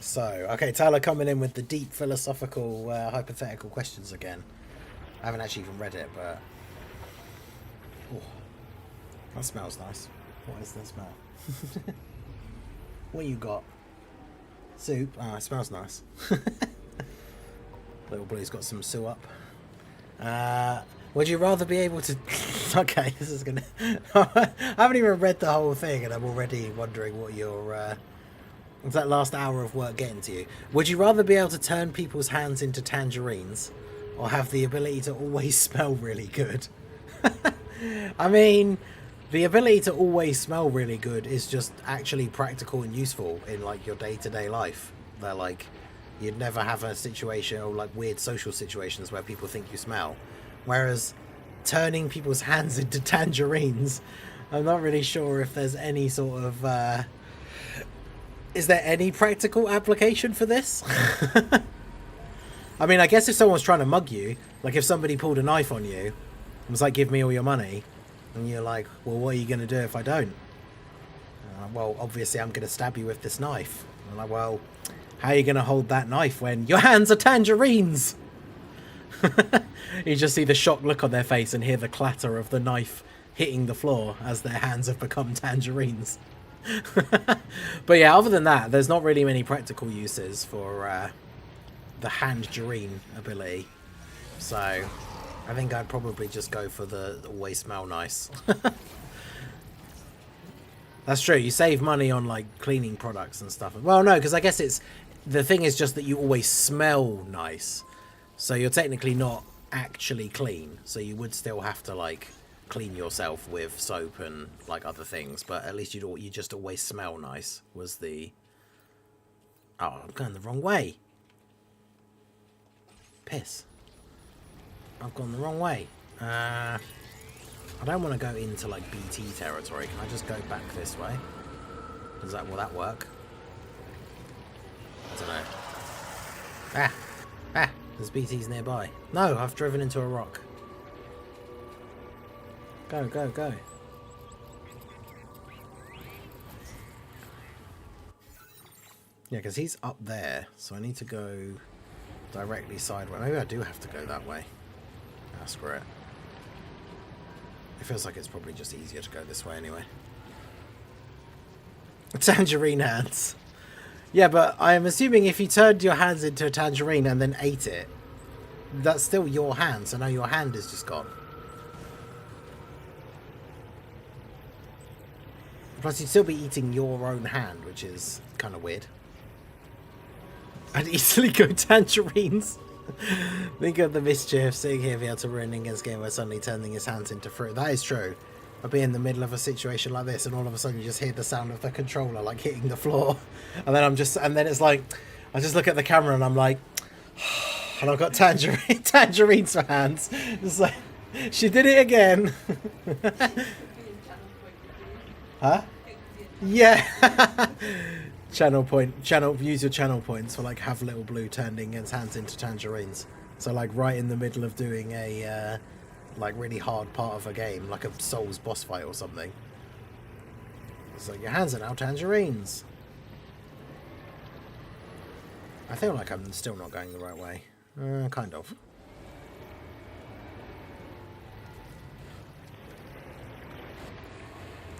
So, okay, Tyler coming in with the deep philosophical, hypothetical questions again. I haven't actually even read it, but... Oh, that smells nice. What is that smell? What you got? Soup? Ah, it smells nice. Little Blue's got some sup. Would you rather be able to... Okay, this is gonna... I haven't even read the whole thing and I'm already wondering what your... What's that last hour of work getting to you? Would you rather be able to turn people's hands into tangerines or have the ability to always smell really good? I mean, the ability to always smell really good is just actually practical and useful in like your day-to-day life. They're like, you'd never have a situation or like weird social situations where people think you smell. Whereas turning people's hands into tangerines, I'm not really sure if there's any sort of... Is there any practical application for this? I mean, I guess if someone's trying to mug you, like if somebody pulled a knife on you and was like, give me all your money, and you're like, well, what are you going to do if I don't? Well, obviously I'm going to stab you with this knife. I'm like, well, how are you going to hold that knife when your hands are tangerines? You just see the shocked look on their face and hear the clatter of the knife hitting the floor as their hands have become tangerines. But yeah, other than that, there's not really many practical uses for the hand-gerine ability. So I think I'd probably just go for the always smell nice. That's true, you save money on like cleaning products and stuff. Well, no, because I guess it's... The thing is just that you always smell nice. So you're technically not actually clean. So you would still have to like... clean yourself with soap and like other things, but at least you just always smell nice was the... Oh, I'm going the wrong way. Piss. I've gone the wrong way. I don't want to go into like BT territory. Can I just go back this way? Will that work? I don't know. There's BTs nearby. No, I've driven into a rock. Go, go, go. Yeah, because he's up there, so I need to go directly sideways. Maybe I do have to go that way. Ah, screw it. It feels like it's probably just easier to go this way anyway. Tangerine hands. Yeah, but I'm assuming if you turned your hands into a tangerine and then ate it, that's still your hand, so now your hand is just gone. Plus, you'd still be eating your own hand, which is kind of weird. I'd easily go tangerines. Think of the mischief, sitting here being able to run against game where suddenly turning his hands into fruit. That is true. I'd be in the middle of a situation like this, and all of a sudden you just hear the sound of the controller like hitting the floor, and then it's like, I just look at the camera and I'm like, and I've got tangerines for hands. It's like, she did it again. Huh? Yeah. Use your channel points for like have little blue turning his hands into tangerines. So like right in the middle of doing a like really hard part of a game, like a Souls boss fight or something. It's like your hands are now tangerines. I feel like I'm still not going the right way. Kind of.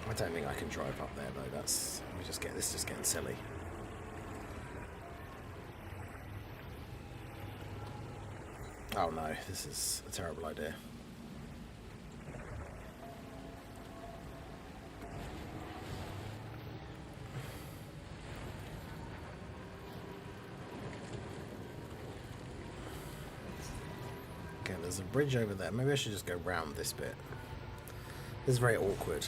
I don't think I can drive up there though. Let me just get this. Just getting silly. Oh no, this is a terrible idea. Okay, there's a bridge over there. Maybe I should just go round this bit. This is very awkward.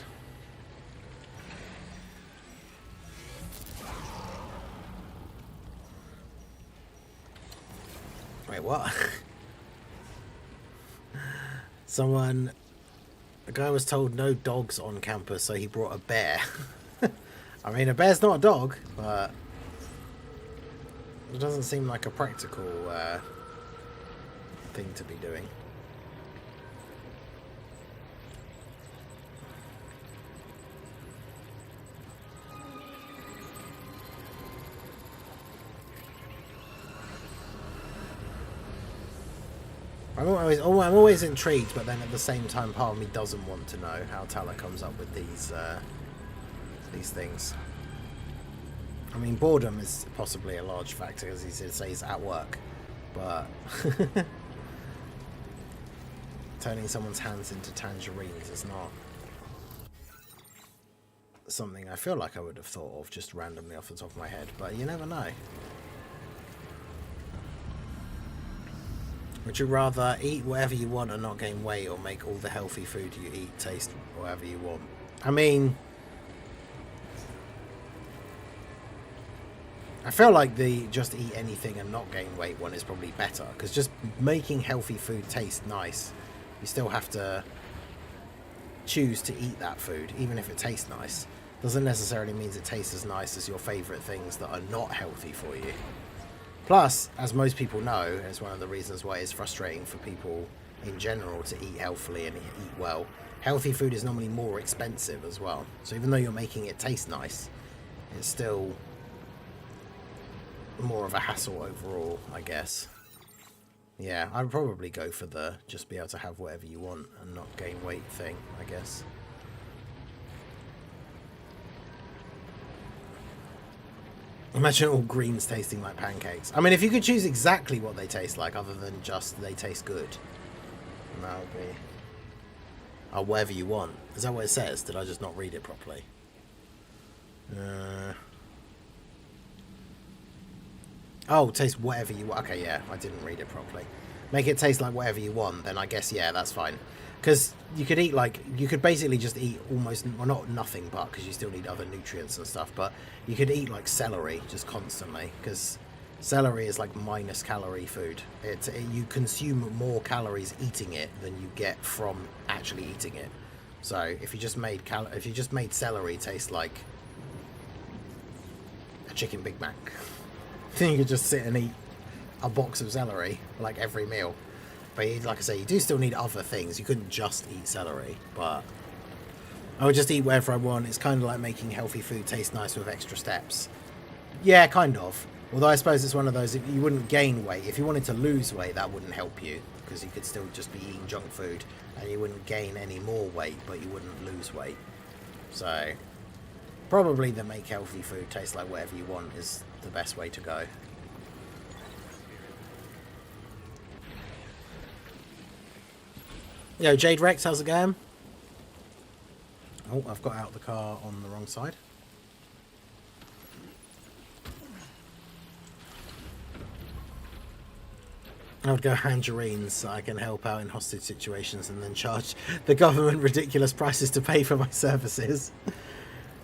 Wait, what? A guy was told no dogs on campus, so he brought a bear. I mean, a bear's not a dog, but it doesn't seem like a practical thing to be doing. I'm always intrigued, but then at the same time, part of me doesn't want to know how Tala comes up with these things. I mean, boredom is possibly a large factor, as he says he's at work, but turning someone's hands into tangerines is not something I feel like I would have thought of just randomly off the top of my head, but you never know. Would you rather eat whatever you want and not gain weight, or make all the healthy food you eat taste whatever you want? I mean, I feel like the just eat anything and not gain weight one is probably better, because just making healthy food taste nice, you still have to choose to eat that food, even if it tastes nice. Doesn't necessarily mean it tastes as nice as your favourite things that are not healthy for you. Plus, as most people know, and it's one of the reasons why it's frustrating for people in general to eat healthily and eat well, healthy food is normally more expensive as well. So even though you're making it taste nice, it's still more of a hassle overall, I guess. Yeah, I'd probably go for the just be able to have whatever you want and not gain weight thing, I guess. Imagine all greens tasting like pancakes. I mean, if you could choose exactly what they taste like, other than just they taste good, that would be... Oh, whatever you want. Is that what it says? Did I just not read it properly? Oh, taste whatever you want. Okay, yeah, I didn't read it properly. Make it taste like whatever you want, then I guess, yeah, that's fine. Because you could eat, like, you could basically just eat almost, well, not nothing but, because you still need other nutrients and stuff, but you could eat, like, celery just constantly, because celery is, like, minus calorie food. You consume more calories eating it than you get from actually eating it. So, if you just made celery taste like a chicken Big Mac, then you could just sit and eat a box of celery, like, every meal. But like I say, you do still need other things. You couldn't just eat celery, but I would just eat whatever I want. It's kind of like making healthy food taste nice with extra steps. Yeah, kind of. Although I suppose it's one of those, if you wouldn't gain weight. If you wanted to lose weight, that wouldn't help you, because you could still just be eating junk food, and you wouldn't gain any more weight, but you wouldn't lose weight. So, Probably the make healthy food taste like whatever you want is the best way to go. Yo, Jade Rex, how's it going? Oh, I've got out the car on the wrong side. I would go tangerines so I can help out in hostage situations and then charge the government ridiculous prices to pay for my services.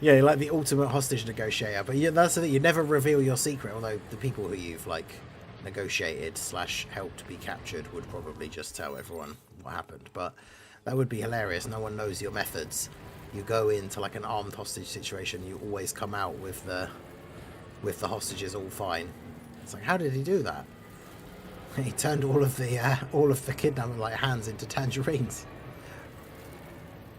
Yeah, you're like the ultimate hostage negotiator. But yeah, that's the thing, you never reveal your secret, although the people who you've like negotiated / helped be captured would probably just tell everyone what happened. But that would be hilarious. No one knows your methods. You go into like an armed hostage situation, you always come out with the hostages all fine. It's like, how did he do that? He turned all of the kidnapping like hands into tangerines.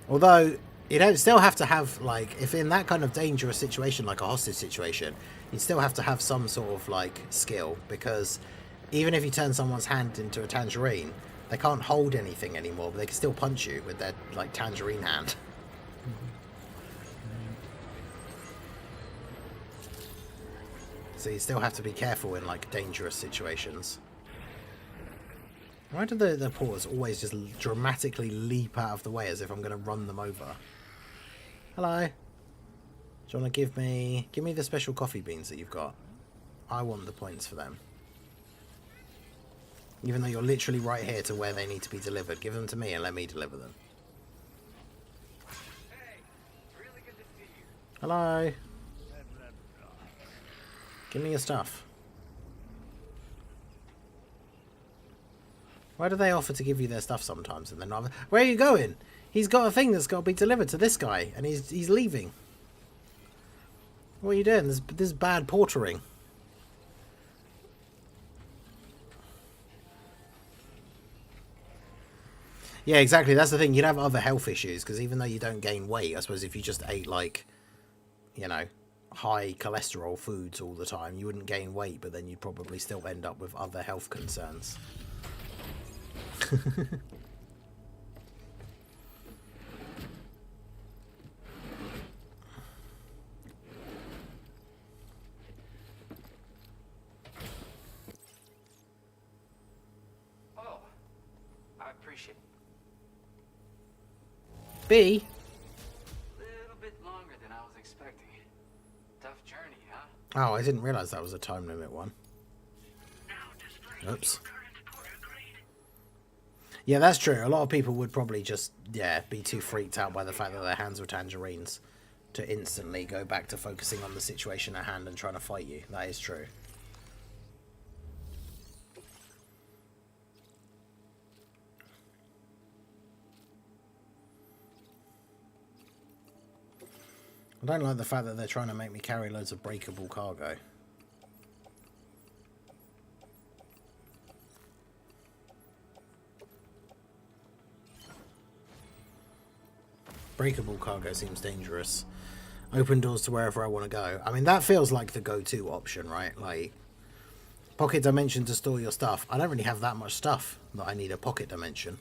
Although you don't still have to have like, if in that kind of dangerous situation like a hostage situation, you still have to have some sort of like skill, because even if you turn someone's hand into a tangerine, they can't hold anything anymore, but they can still punch you with their like tangerine hand. So you still have to be careful in like dangerous situations. Why do the porters always just dramatically leap out of the way as if I'm going to run them over? Hello. Do you want to give me the special coffee beans that you've got? I want the points for them. Even though you're literally right here to where they need to be delivered, give them to me and let me deliver them. Hey, really good to see you. Hello. Give me your stuff. Why do they offer to give you their stuff sometimes and then not? Where are you going? He's got a thing that's got to be delivered to this guy, and he's leaving. What are you doing? This is bad portering. Yeah, exactly. That's the thing. You'd have other health issues, because even though you don't gain weight, I suppose if you just ate like, you know, high cholesterol foods all the time, you wouldn't gain weight, but then you'd probably still end up with other health concerns. Oh, I appreciate it. B? Little bit longer than I was expecting. Tough journey, huh? Oh, I didn't realize that was a time limit one. Oops. Yeah, that's true. A lot of people would probably just, yeah, be too freaked out by the fact that their hands were tangerines to instantly go back to focusing on the situation at hand and trying to fight you. That is true. I don't like the fact that they're trying to make me carry loads of breakable cargo. Breakable cargo seems dangerous. Open doors to wherever I want to go. I mean, that feels like the go-to option, right? Like, pocket dimension to store your stuff. I don't really have that much stuff that I need a pocket dimension.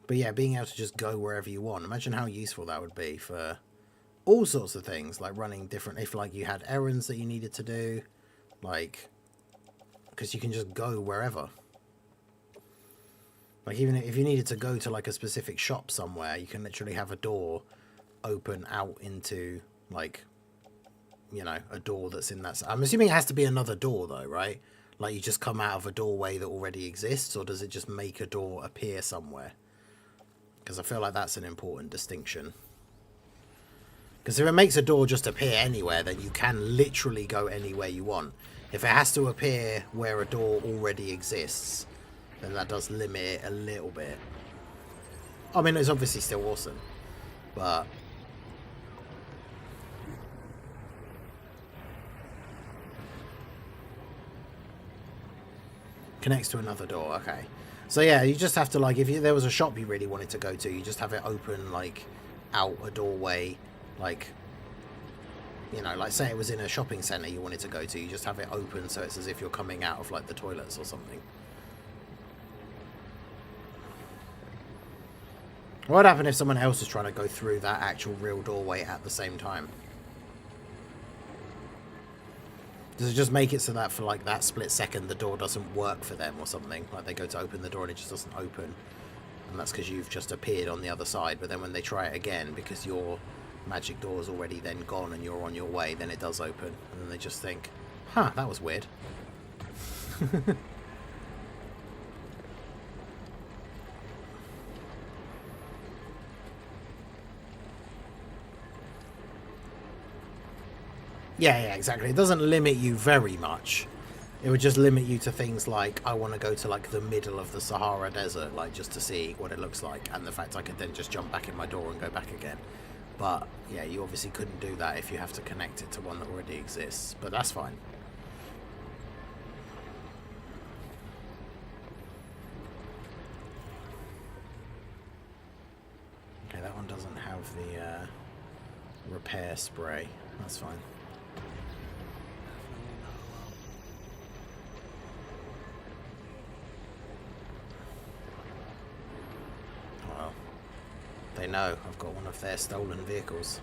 But yeah, being able to just go wherever you want. Imagine how useful that would be for all sorts of things, like running different, if like you had errands that you needed to do, like, because you can just go wherever. Like, even if you needed to go to like a specific shop somewhere, you can literally have a door open out into, like, you know, a door that's in that. I'm assuming it has to be another door though, right? Like, you just come out of a doorway that already exists, or does it just make a door appear somewhere? Because I feel like that's an important distinction. Because if it makes a door just appear anywhere, then you can literally go anywhere you want. If it has to appear where a door already exists, then that does limit it a little bit. I mean, it's obviously still awesome, but... Connects to another door, okay. So yeah, you just have to, like, if there was a shop you really wanted to go to, you just have it open, like, out a doorway, like, you know, like, say it was in a shopping centre you wanted to go to, you just have it open so it's as if you're coming out of, like, the toilets or something. What would happen if someone else is trying to go through that actual real doorway at the same time? Does it just make it so that for like that split second the door doesn't work for them or something? Like they go to open the door and it just doesn't open. And that's because you've just appeared on the other side. But then when they try it again, because your magic door's already then gone and you're on your way, then it does open. And then they just think, huh, that was weird. Yeah, exactly. It doesn't limit you very much. It would just limit you to things like, I want to go to like the middle of the Sahara Desert, like just to see what it looks like, and the fact I could then just jump back in my door and go back again. But yeah, you obviously couldn't do that if you have to connect it to one that already exists, but that's fine. Okay, that one doesn't have the repair spray. That's fine. Well, they know I've got one of their stolen vehicles.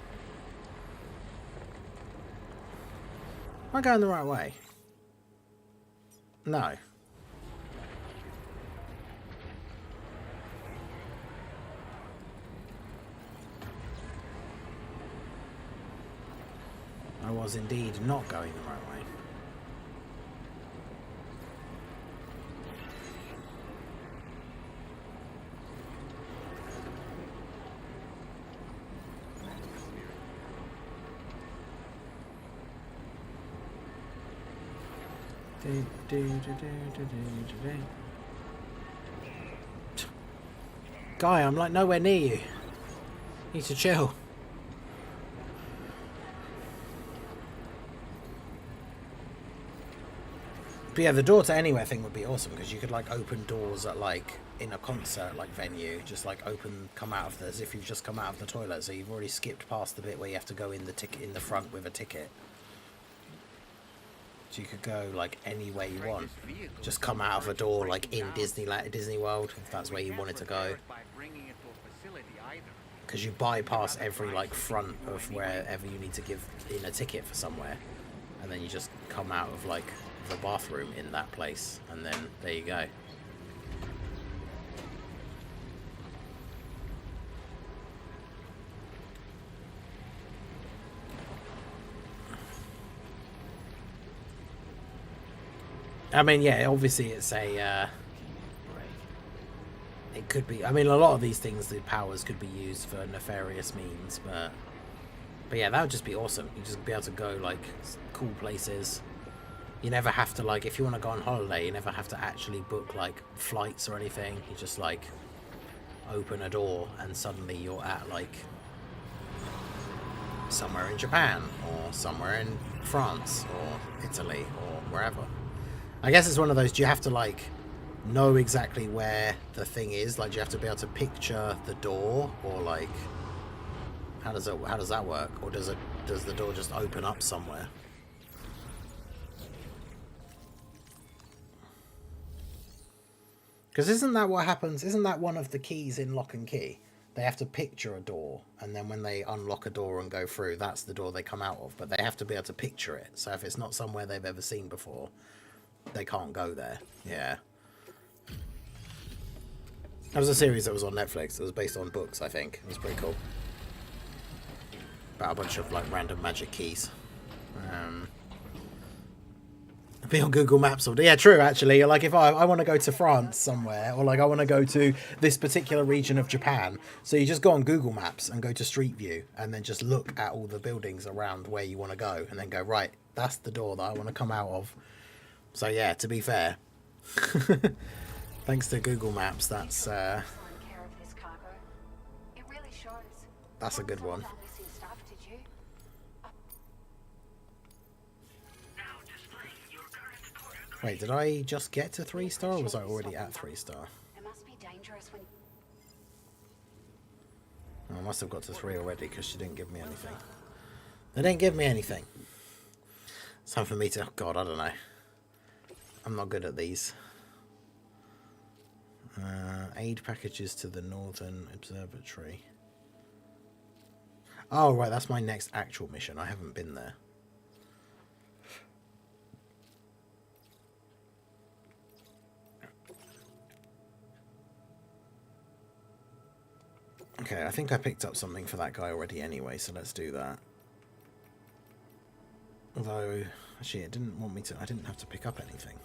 Am I going the right way? No. I was indeed not going the right way. Guy, I'm like nowhere near you. Need to chill. But yeah, the door to anywhere thing would be awesome because you could like open doors at like in a concert like venue, just like come out of as if you've just come out of the toilet, so you've already skipped past the bit where you have to go in the ticket in the front with a ticket. So you could go like any way you want. Just come out of a door like in Disney World, if that's where you wanted to go. Because you bypass every like front of wherever you need to give in a ticket for somewhere, and then you just come out of like the bathroom in that place, and then there you go. I mean, yeah, obviously it's a, it could be, I mean, a lot of these things, the powers could be used for nefarious means, but yeah, that would just be awesome. You just be able to go, like, cool places. You never have to, like, if you want to go on holiday, you never have to actually book, like, flights or anything. You just, like, open a door and suddenly you're at, like, somewhere in Japan or somewhere in France or Italy or wherever. I guess it's one of those, do you have to like know exactly where the thing is? Like, do you have to be able to picture the door, or like how does that work? Or does the door just open up somewhere? Because isn't that what happens? Isn't that one of the keys in Lock and Key? They have to picture a door, and then when they unlock a door and go through, that's the door they come out of. But they have to be able to picture it. So if it's not somewhere they've ever seen before, they can't go there. Yeah. That was a series that was on Netflix. It was based on books, I think. It was pretty cool. About a bunch of like random magic keys. Be on Google Maps all day. Yeah, true, actually. Like if I want to go to France somewhere, or like I want to go to this particular region of Japan, so you just go on Google Maps and go to Street View and then just look at all the buildings around where you want to go and then go, right, that's the door that I want to come out of. So yeah, to be fair, thanks to Google Maps, that's a good one. Wait, did I just get to 3-star, or was I already at 3-star? Oh, I must have got to 3 already because she didn't give me anything. They didn't give me anything. It's time for me to... Oh God, I don't know. I'm not good at these. Aid packages to the Northern Observatory. Oh, right, that's my next actual mission. I haven't been there. Okay, I think I picked up something for that guy already anyway, so let's do that. Although, actually, it didn't want me to... I didn't have to pick up anything.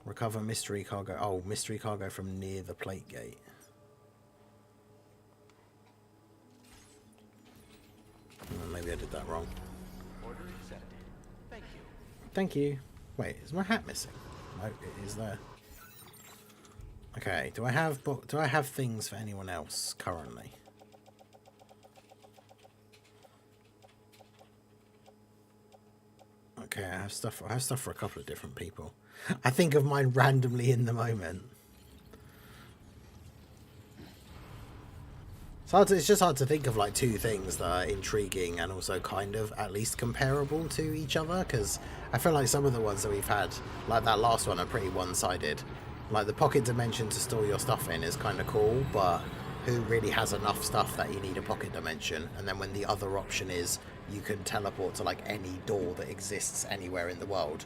Recover mystery cargo. Oh, mystery cargo from near the plate gate. Oh, maybe I did that wrong. Order accepted. Thank you. Thank you. Wait, is my hat missing? No, it is there. Okay, do I have things for anyone else currently? Okay, I have stuff for a couple of different people. I think of mine randomly in the moment. It's just hard to think of like two things that are intriguing and also kind of at least comparable to each other, because I feel like some of the ones that we've had, like that last one, are pretty one-sided. Like the pocket dimension to store your stuff in is kind of cool, but who really has enough stuff that you need a pocket dimension? And then when the other option is you can teleport to like any door that exists anywhere in the world.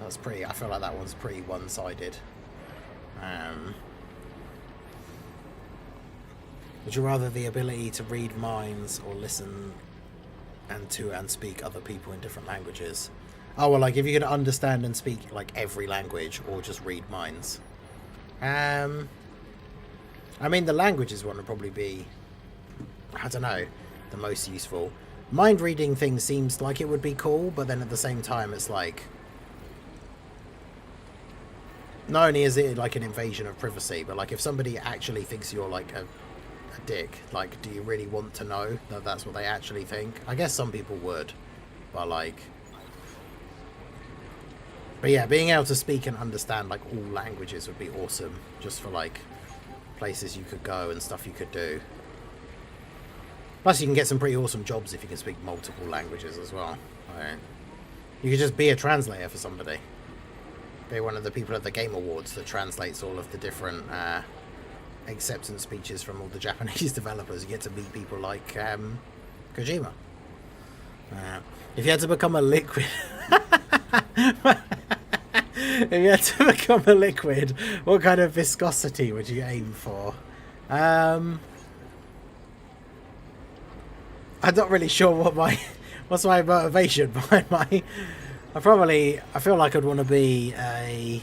That's pretty, I feel like that one's pretty one-sided. Would you rather the ability to read minds or listen and speak other people in different languages? Oh, well, like if you could understand and speak like every language or just read minds. I mean, the languages one would probably be, I don't know, the most useful. Mind reading thing seems like it would be cool, but then at the same time it's like, not only is it like an invasion of privacy, but like if somebody actually thinks you're like a dick, like do you really want to know that that's what they actually think? I guess some people would, but like, but yeah, being able to speak and understand like all languages would be awesome, just for like places you could go and stuff you could do. Plus you can get some pretty awesome jobs if you can speak multiple languages as well. Right. You could just be a translator for somebody. Be one of the people at the Game Awards that translates all of the different acceptance speeches from all the Japanese developers. You get to meet people like Kojima. If you had to become a liquid... If you had to become a liquid, what kind of viscosity would you aim for? I'm not really sure what's my motivation behind my... I feel like I'd want to be a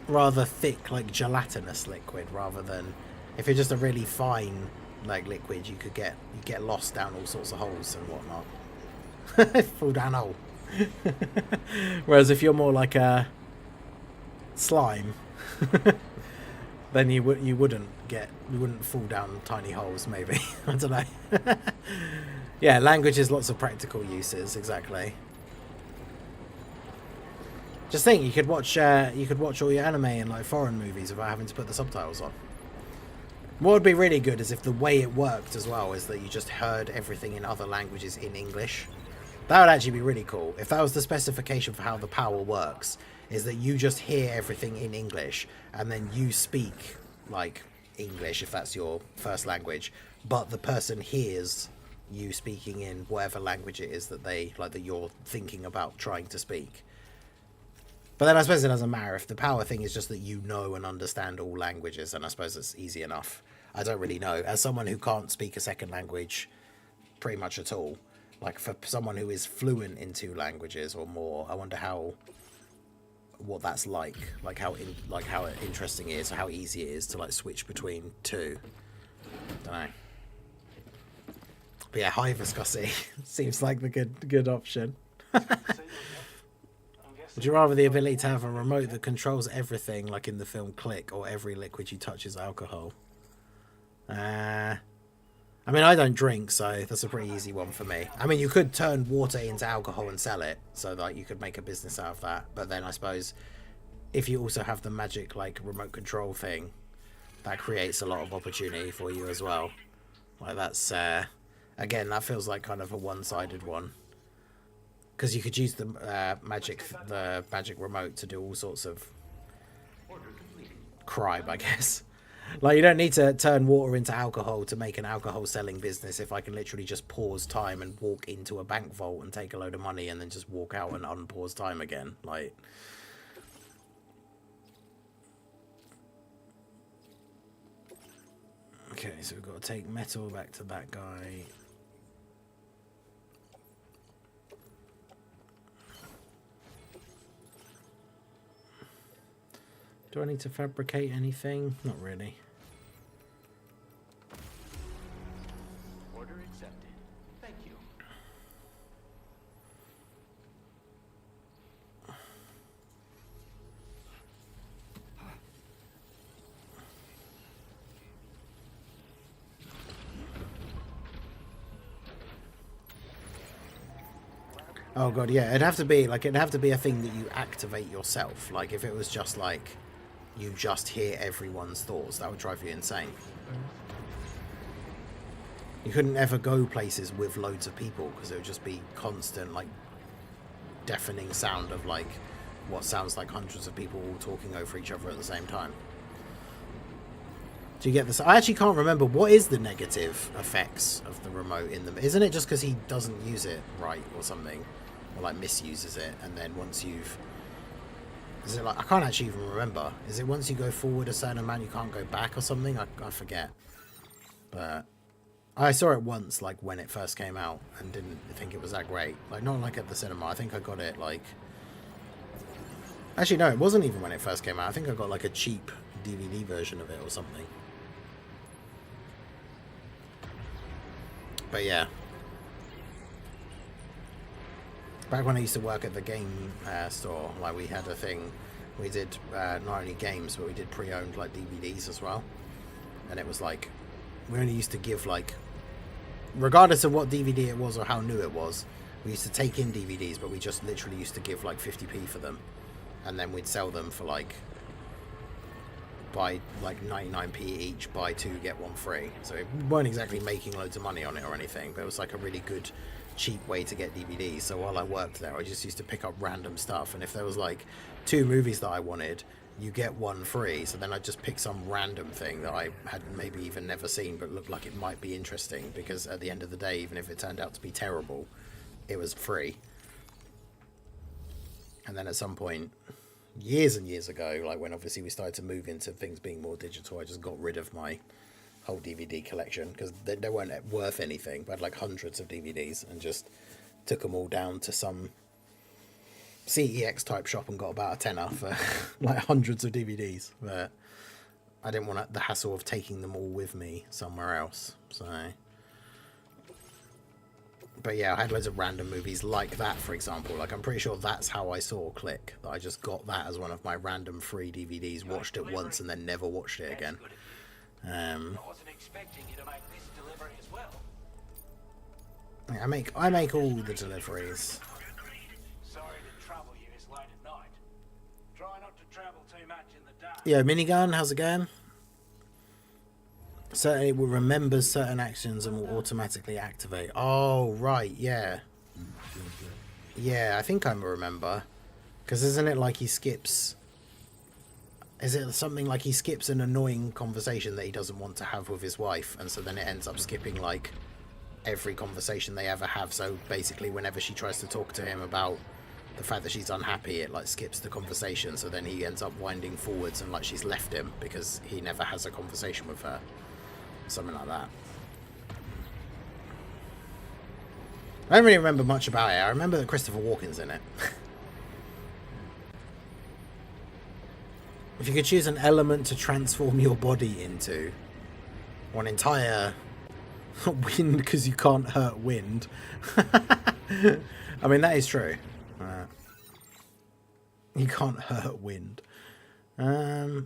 rather thick, like gelatinous liquid, rather than if you're just a really fine like liquid, you get lost down all sorts of holes and whatnot. Fall down hole. Whereas if you're more like a slime, then you wouldn't fall down tiny holes, maybe. I don't know. Yeah, language has lots of practical uses, exactly. Just think, you could watch all your anime and like foreign movies without having to put the subtitles on. What would be really good is if the way it worked as well is that you just heard everything in other languages in English. That would actually be really cool. If that was the specification for how the power works, is that you just hear everything in English and then you speak like English if that's your first language, but the person hears you speaking in whatever language it is that you're thinking about trying to speak. But then I suppose it doesn't matter if the power thing is just that you know and understand all languages, and I suppose it's easy enough. I don't really know. As someone who can't speak a second language pretty much at all, like for someone who is fluent in 2 languages or more, I wonder what that's like how interesting it is, or how easy it is to like switch between 2. Don't know. But yeah, high viscosity seems like the good option. Would you rather the ability to have a remote that controls everything, like in the film Click, or every liquid you touch is alcohol? I mean, I don't drink, so that's a pretty easy one for me. I mean, you could turn water into alcohol and sell it, so that you could make a business out of that. But then I suppose if you also have the magic, like, remote control thing, that creates a lot of opportunity for you as well. Like, that's, again, that feels like kind of a one-sided one. Because you could use the magic remote to do all sorts of crime, I guess. Like, you don't need to turn water into alcohol to make an alcohol selling business if I can literally just pause time and walk into a bank vault and take a load of money and then just walk out and unpause time again. Like... Okay, so we've got to take metal back to that guy. Do I need to fabricate anything? Not really. Order accepted. Thank you. Oh god, yeah, it'd have to be a thing that you activate yourself. Like if it was just like you just hear everyone's thoughts, that would drive you insane. You couldn't ever go places with loads of people because it would just be constant, like, deafening sound of like what sounds like hundreds of people all talking over each other at the same time. Do you get this? I actually can't remember what is the negative effects of the remote in them. Isn't it just because he doesn't use it right or something, or like misuses it, and then once you've... Is it like, I can't actually even remember. Is it once you go forward a certain amount you can't go back or something? I forget. But I saw it once, like when it first came out, and didn't think it was that great. Like not like at the cinema. I think I got it like... Actually no, it wasn't even when it first came out. I think I got like a cheap DVD version of it or something. But yeah. Back when I used to work at the game store, like we had a thing, we did not only games, but we did pre-owned like DVDs as well. And it was like, we only used to give like, regardless of what DVD it was or how new it was, we used to take in DVDs, but we just literally used to give like 50p for them. And then we'd sell them for like, buy like 99p each, buy two, get one free. So we weren't exactly making loads of money on it or anything, but it was like a really good cheap way to get DVDs. So while I worked there, I just used to pick up random stuff, and if there was like 2 movies that I wanted, you get one free. So then I'd just pick some random thing that I had maybe even never seen but looked like it might be interesting, because at the end of the day, even if it turned out to be terrible, it was free. And then at some point, years and years ago, like when obviously we started to move into things being more digital, I just got rid of my whole DVD collection because they weren't worth anything. But I had like hundreds of DVDs and just took them all down to some CEX type shop and got about a tenner for like hundreds of DVDs. But I didn't want the hassle of taking them all with me somewhere else. So, but yeah, I had loads of random movies like that, for example. Like I'm pretty sure that's how I saw Click. That I just got that as one of my random free DVDs, watched it once and then never watched it again. I wasn't expecting you to make this delivery as well. I make all the deliveries. Sorry to trouble you this late at night. Try not to travel too much in the dark. Yo, Minigun, how's it going? Certainly it will remember certain actions and will automatically activate. Oh, right, yeah. Yeah, I think I remember. Because isn't it like he skips... Is it something like he skips an annoying conversation that he doesn't want to have with his wife, and so then it ends up skipping like every conversation they ever have. So basically whenever she tries to talk to him about the fact that she's unhappy, it like skips the conversation, so then he ends up winding forwards and like she's left him because he never has a conversation with her. Something like that. I don't really remember much about it. I remember that Christopher Walken's in it. If you could choose an element to transform your body into, one entire wind, because you can't hurt wind. I mean, that is true. You can't hurt wind. There's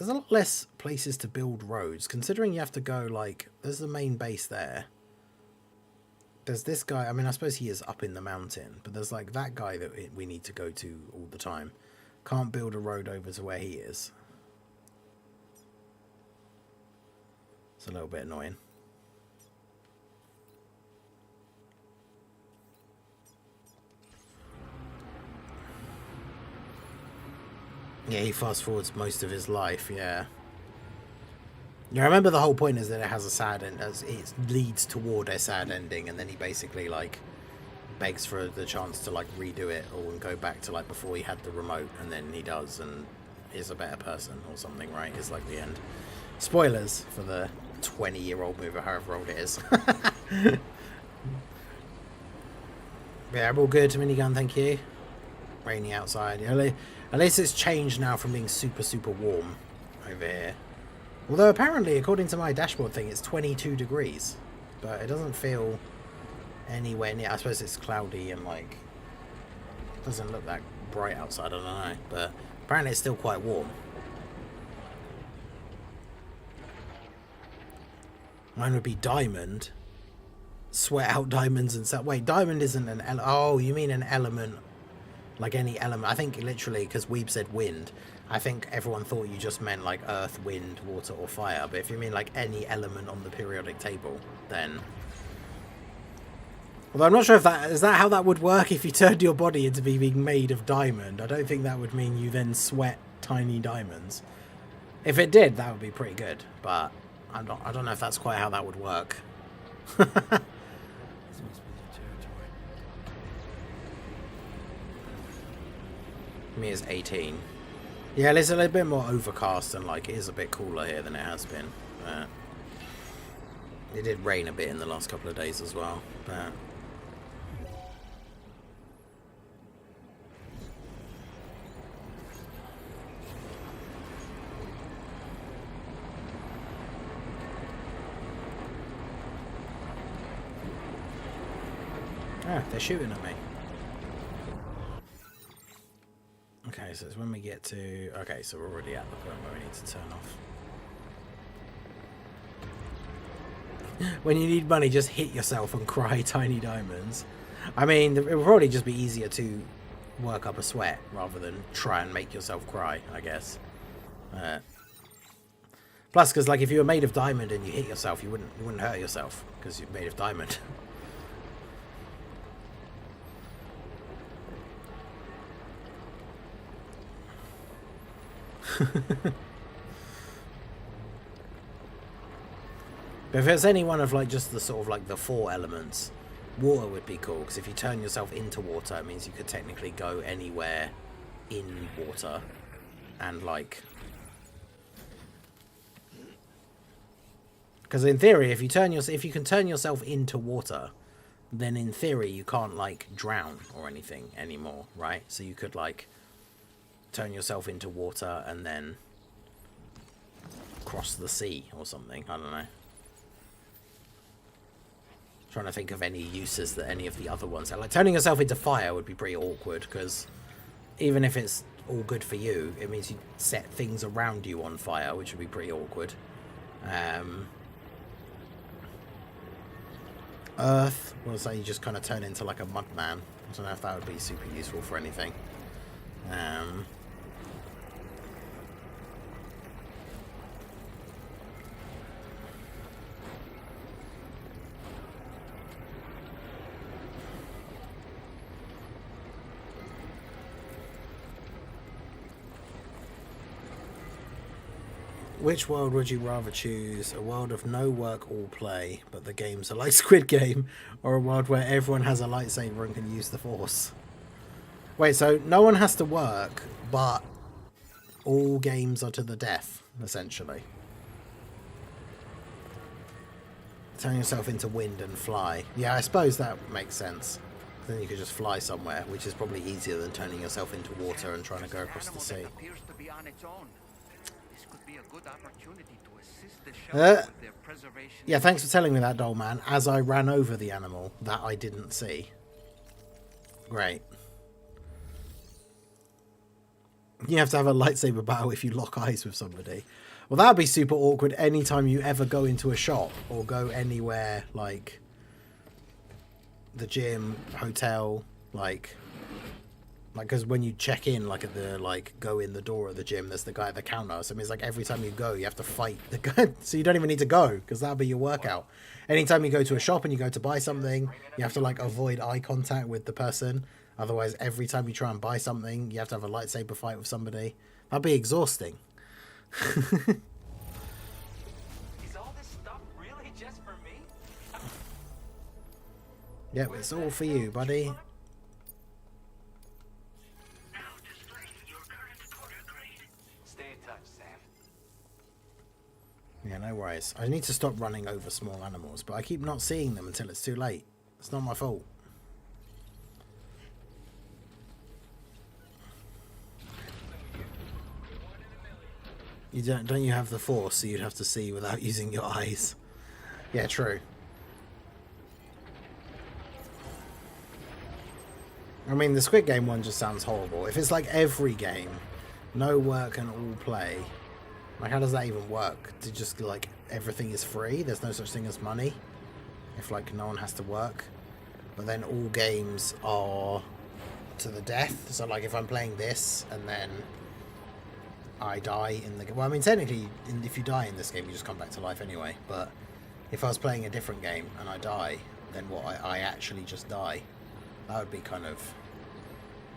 a lot less places to build roads, considering you have to go, like, there's the main base there. There's this guy, I mean, I suppose he is up in the mountain, but there's, like, that guy that we need to go to all the time. Can't build a road over to where he is. It's a little bit annoying. Yeah, he fast forwards most of his life, yeah. Yeah, I remember the whole point is that it has a sad end, as it leads toward a sad ending, and then he basically like begs for the chance to like redo it or go back to like before he had the remote, and then he does and is a better person or something, right? It's like the end. Spoilers for the 20-year-old movie, however old it is. Yeah, we're all good. Minigun, thank you. Rainy outside. At least it's changed now from being super, super warm over here. Although apparently, according to my dashboard thing, it's 22 degrees. But it doesn't feel anywhere near... I suppose it's cloudy and, like... doesn't look that bright outside, I don't know. But apparently it's still quite warm. Mine would be diamond. Sweat out diamonds and stuff. Wait, diamond isn't an element. Oh, you mean an element, like any element. I think literally, because Weeb said wind, I think everyone thought you just meant like earth, wind, water or fire. But if you mean like any element on the periodic table, then... Although I'm not sure if that... Is that how that would work if you turned your body into being made of diamond? I don't think that would mean you then sweat tiny diamonds. If it did, that would be pretty good. But I don't know if that's quite how that would work. Me is 18. Yeah, it's a little bit more overcast and like it is a bit cooler here than it has been. It did rain a bit in the last couple of days as well. But they're shooting at me. Okay, so it's when we get to... Okay, so we're already at the point where we need to turn off. When you need money, just hit yourself and cry tiny diamonds. I mean, it would probably just be easier to work up a sweat rather than try and make yourself cry, I guess. Plus, because like if you were made of diamond and you hit yourself, you wouldn't hurt yourself because you're made of diamond. But if it's any one of like just the sort of like the 4 elements, water would be cool, because if you turn yourself into water, it means you could technically go anywhere in water and like... Because in theory, if you can turn yourself into water, then in theory you can't like drown or anything anymore, right? So you could like turn yourself into water and then cross the sea or something. I don't know. Trying to think of any uses that any of the other ones have. Like turning yourself into fire would be pretty awkward, because even if it's all good for you, it means you set things around you on fire, which would be pretty awkward. Earth, well, say you just kind of turn into like a mud man. I don't know if that would be super useful for anything. Which world would you rather choose? A world of no work, all play, but the games are like Squid Game, or a world where everyone has a lightsaber and can use the Force? Wait, so no one has to work, but all games are to the death, essentially. Turn yourself into wind and fly. Yeah, I suppose that makes sense. Then you could just fly somewhere, which is probably easier than turning yourself into water and trying to go across the sea. Good opportunity to assist the show with their preservation. Yeah, thanks for telling me that, doll man, as I ran over the animal that I didn't see. Great. You have to have a lightsaber battle if you lock eyes with somebody. Well, that would be super awkward anytime you ever go into a shop or go anywhere like the gym, hotel, like because when you check in, like at the go in the door of the gym, there's the guy at the counter. So it means like every time you go, you have to fight the guy. So you don't even need to go, because that'll be your workout. Anytime you go to a shop and you go to buy something, you have to like avoid eye contact with the person. Otherwise, every time you try and buy something, you have to have a lightsaber fight with somebody. That'd be exhausting. Is all this stuff really just for me? Yep, it's all for you, buddy. Stay in touch, Sam. Yeah, no worries. I need to stop running over small animals, but I keep not seeing them until it's too late. It's not my fault. You don't you have the force, so you'd have to see without using your eyes. Yeah, true. I mean, the Squid Game one just sounds horrible. If it's like every game, no work and all play, like how does that even work? To just like everything is free? There's no such thing as money? If like no one has to work? But then all games are to the death. So like if I'm playing this and then I die in the game. Well, I mean, technically, if you die in this game, you just come back to life anyway. But if I was playing a different game and I die, then what? I actually just die. That would be kind of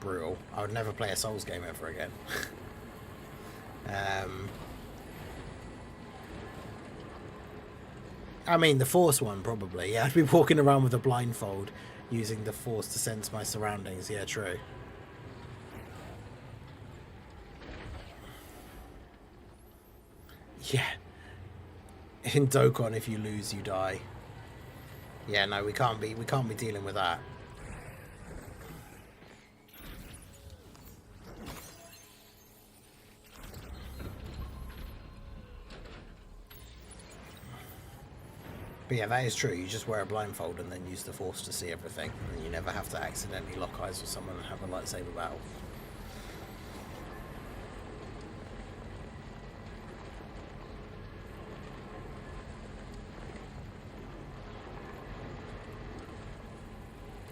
brutal. I would never play a Souls game ever again. I mean, the Force one, probably. Yeah, I'd be walking around with a blindfold, using the Force to sense my surroundings. Yeah, true. Yeah. In Dokkan, if you lose, you die. Yeah, no, we can't be dealing with that. But yeah, that is true. You just wear a blindfold and then use the Force to see everything. And you never have to accidentally lock eyes with someone and have a lightsaber battle.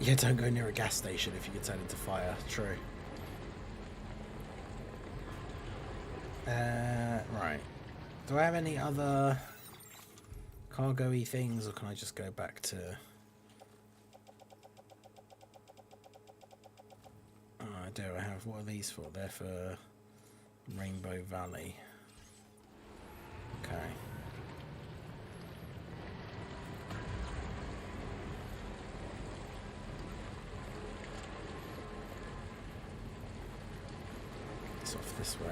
Yeah, don't go near a gas station if you get turned into fire. True. Right. Do I have any other cargo-y things, or can I just go back to... Oh, I do. I have... What are these for? They're for Rainbow Valley. Okay. It's off this way.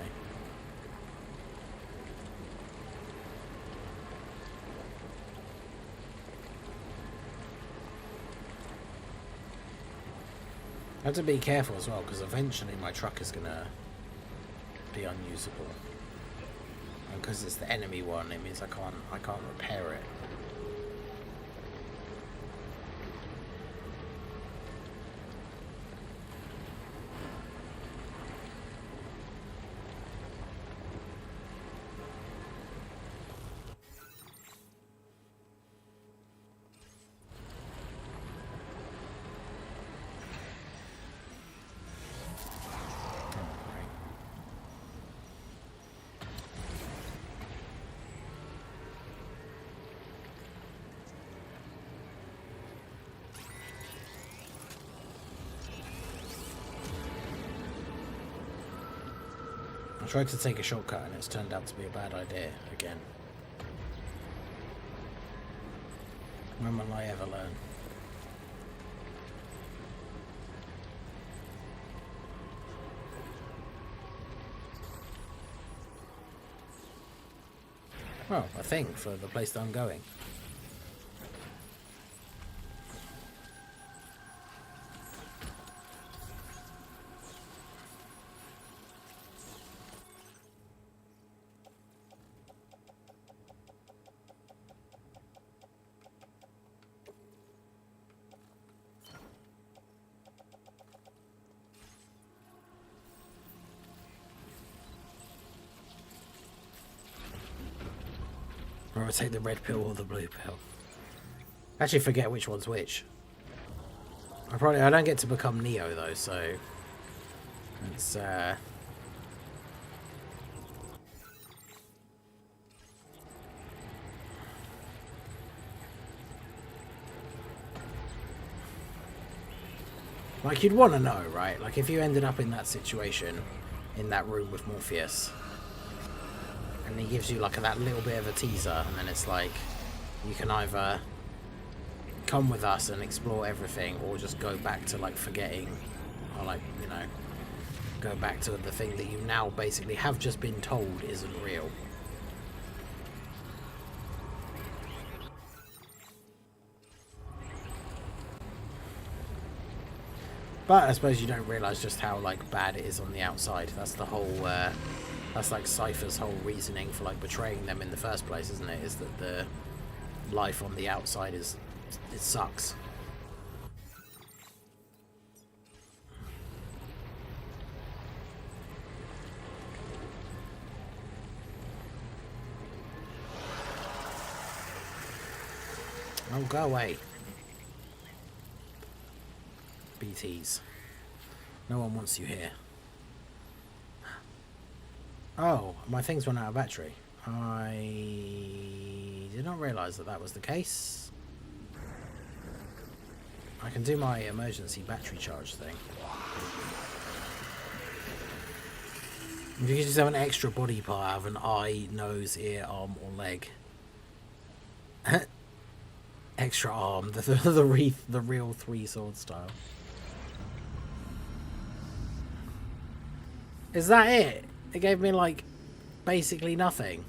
I have to be careful as well, because eventually my truck is gonna be unusable. And because it's the enemy one, it means I can't repair it. I tried to take a shortcut and it's turned out to be a bad idea again. When will I ever learn? Well, a thing for the place that I'm going. Or take the red pill or the blue pill. I actually forget which one's which. I don't get to become Neo though, so it's like you'd want to know, right? Like if you ended up in that situation in that room with Morpheus. And he gives you like that little bit of a teaser, and then it's like you can either come with us and explore everything, or just go back to like forgetting, or like, you know, go back to the thing that you now basically have just been told isn't real. But I suppose you don't realise just how like bad it is on the outside. That's the whole that's like Cypher's whole reasoning for like betraying them in the first place, isn't it? Is that the life on the outside it sucks. Oh, go away. BTs. No one wants you here. Oh, my thing's run out of battery. I did not realise that that was the case. I can do my emergency battery charge thing. If you could just have an extra body part, have an eye, nose, ear, arm, or leg. Extra arm, the real three sword style. Is that it? It gave me like basically nothing.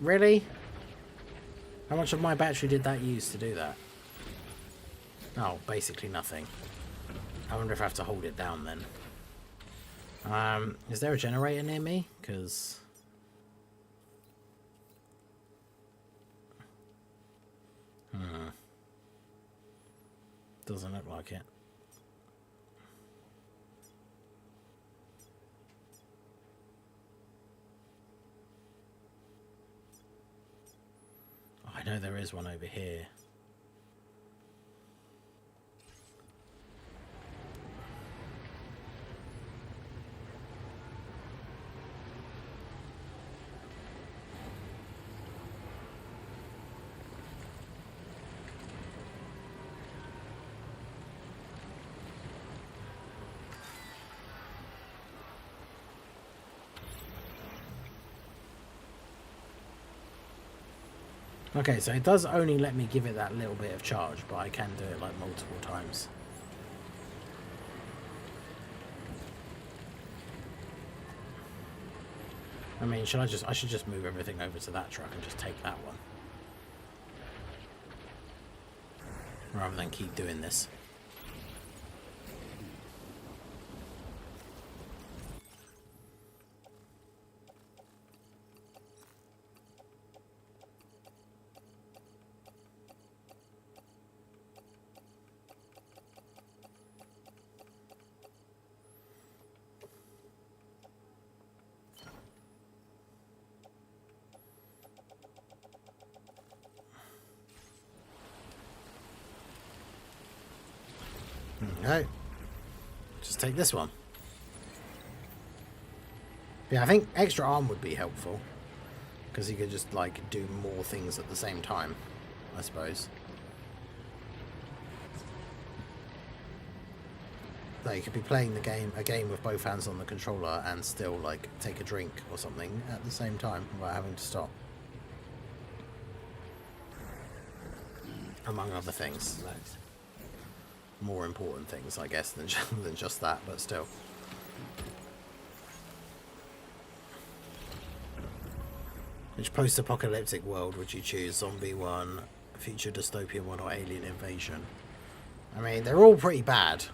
Really? How much of my battery did that use to do that? Oh, basically nothing. I wonder if I have to hold it down then. Is there a generator near me? Because doesn't look like it. Oh, I know there is one over here. Okay, so it does only let me give it that little bit of charge, but I can do it like multiple times. I mean, I should just move everything over to that truck and just take that one. Rather than keep doing this. Okay, just take this one. Yeah, I think extra arm would be helpful, because you could just like do more things at the same time, I suppose. Like you could be playing a game with both hands on the controller and still like take a drink or something at the same time without having to stop. Among other things. More important things, I guess, than just that, but still. Which post-apocalyptic world would you choose? Zombie one, future dystopian one, or alien invasion? I mean, they're all pretty bad.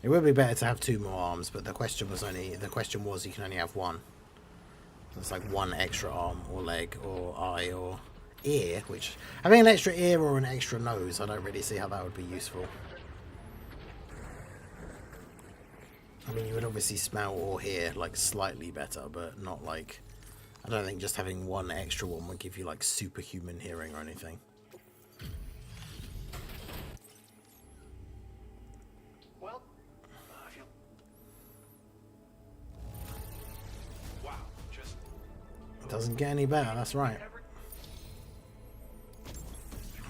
It would be better to have two more arms, but the question was you can only have one. So it's like one extra arm or leg or eye or ear, which having an extra ear or an extra nose, I don't really see how that would be useful. I mean, you would obviously smell or hear like slightly better, but not like I don't think just having one extra one would give you like superhuman hearing or anything. Well, wow, just It doesn't get any better, that's right.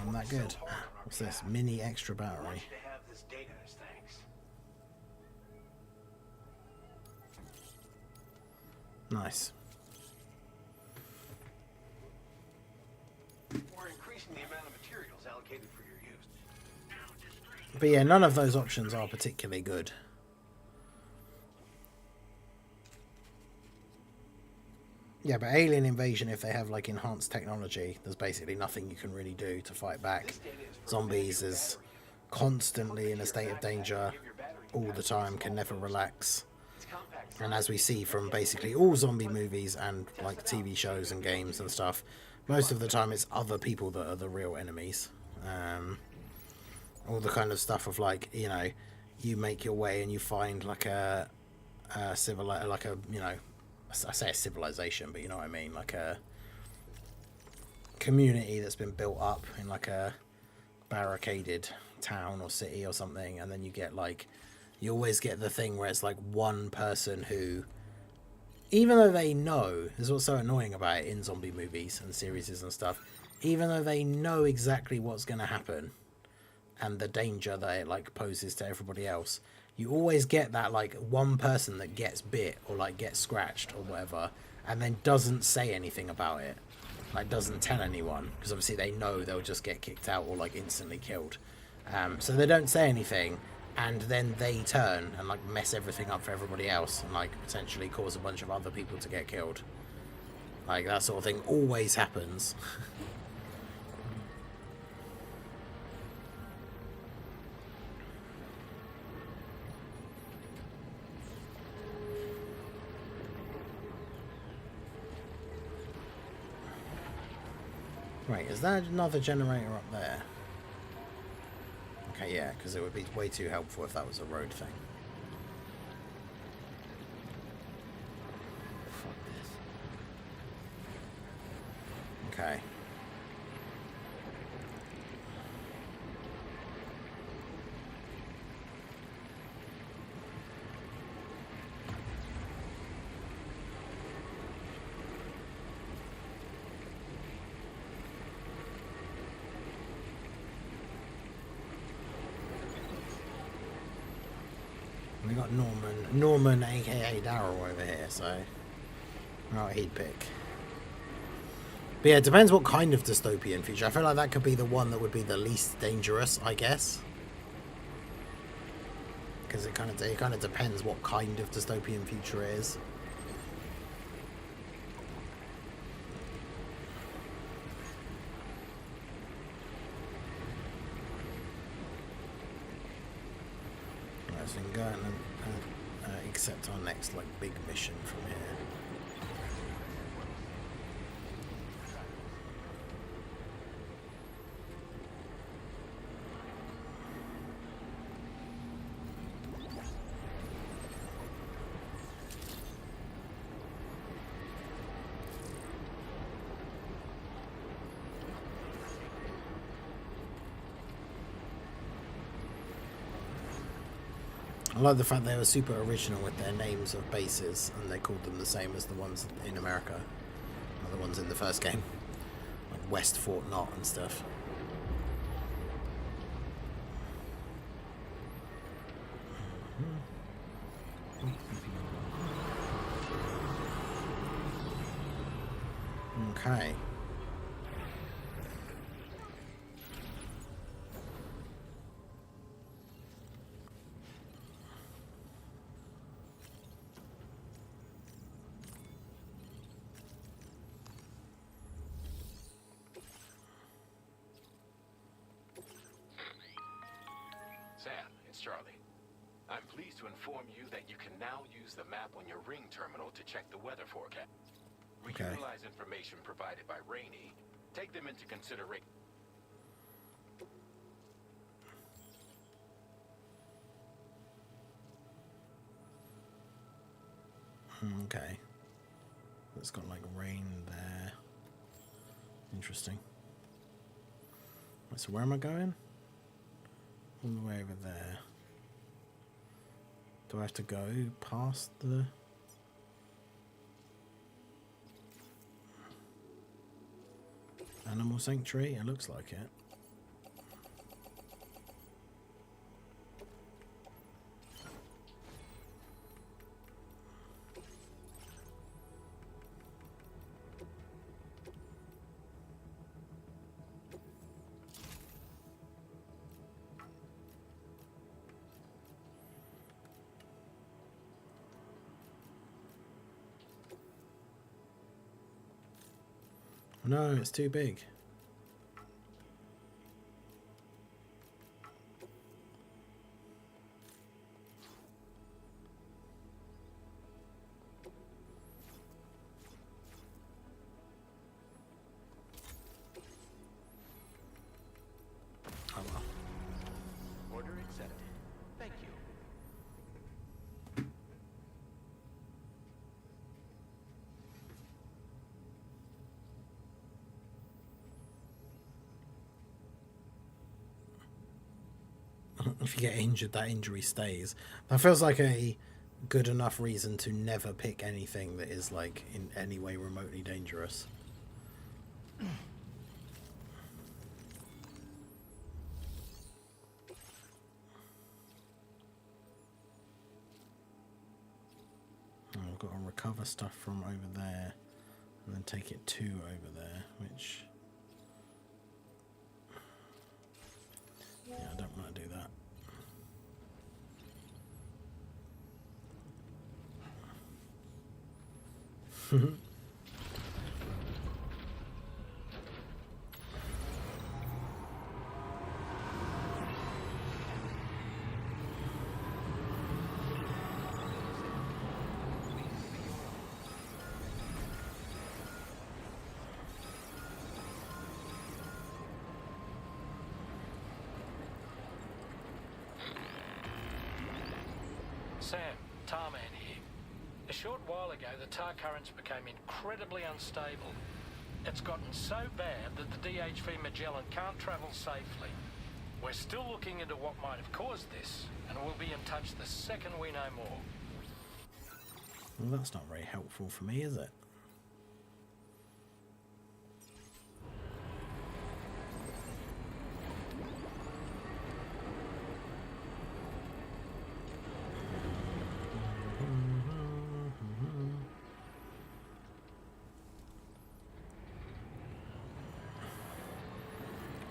I'm that good. What's this? Mini extra I want battery. you to have this data as thanks. Nice. We're increasing the amount of materials allocated for your use. But yeah, none of those options are particularly good. Yeah, but alien invasion, if they have like enhanced technology, there's basically nothing you can really do to fight back. Zombies is constantly in a state of danger all the time, can never relax. And as we see from basically all zombie movies and like TV shows and games and stuff, most of the time it's other people that are the real enemies. All the kind of stuff of like, you know, you make your way and you find like a you know, I say a civilization, but you know what I mean, like a community that's been built up in like a barricaded town or city or something, and then you get like, you always get the thing where it's like one person who, even though they know, this is what's so annoying about it in zombie movies and series and stuff, even though they know exactly what's going to happen and the danger that it like poses to everybody else, you always get that like one person that gets bit or like gets scratched or whatever and then doesn't say anything about it, like doesn't tell anyone, because obviously they know they'll just get kicked out or like instantly killed. So they don't say anything, and then they turn and like mess everything up for everybody else and like potentially cause a bunch of other people to get killed. Like that sort of thing always happens. Right, is that another generator up there? Okay, yeah, because it would be way too helpful if that was a road thing. Fuck this. Okay. We got Norman aka Daryl over here, so what he'd pick. But yeah, it depends what kind of dystopian future. I feel like that could be the one that would be the least dangerous, I guess. Because it kind of depends what kind of dystopian future it is. Right, so we can go out and accept our next like big mission from here. I like the fact they were super original with their names of bases, and they called them the same as the ones in America, or the ones in the first game, like West Fort Knott and stuff. Okay. Sam, it's Charlie. I'm pleased to inform you that you can now use the map on your ring terminal to check the weather forecast. We Okay. utilize information provided by Rainey. Take them into consideration. Okay. It's got like rain there. Interesting. Right, so where am I going? All the way over there. Do I have to go past the... animal sanctuary? It looks like it. No, it's too big. Oh well. Order accepted. Thank you. If you get injured, that injury stays. That feels like a good enough reason to never pick anything that is like in any way remotely dangerous. Oh, I've got to recover stuff from over there and then take it to over there, which... yeah, I don't want to do that. Sam, Tarman here. A short while ago, the tar currents became incredibly unstable. It's gotten so bad that the DHV Magellan can't travel safely. We're still looking into what might have caused this, and we'll be in touch the second we know more. Well, that's not very helpful for me, is it?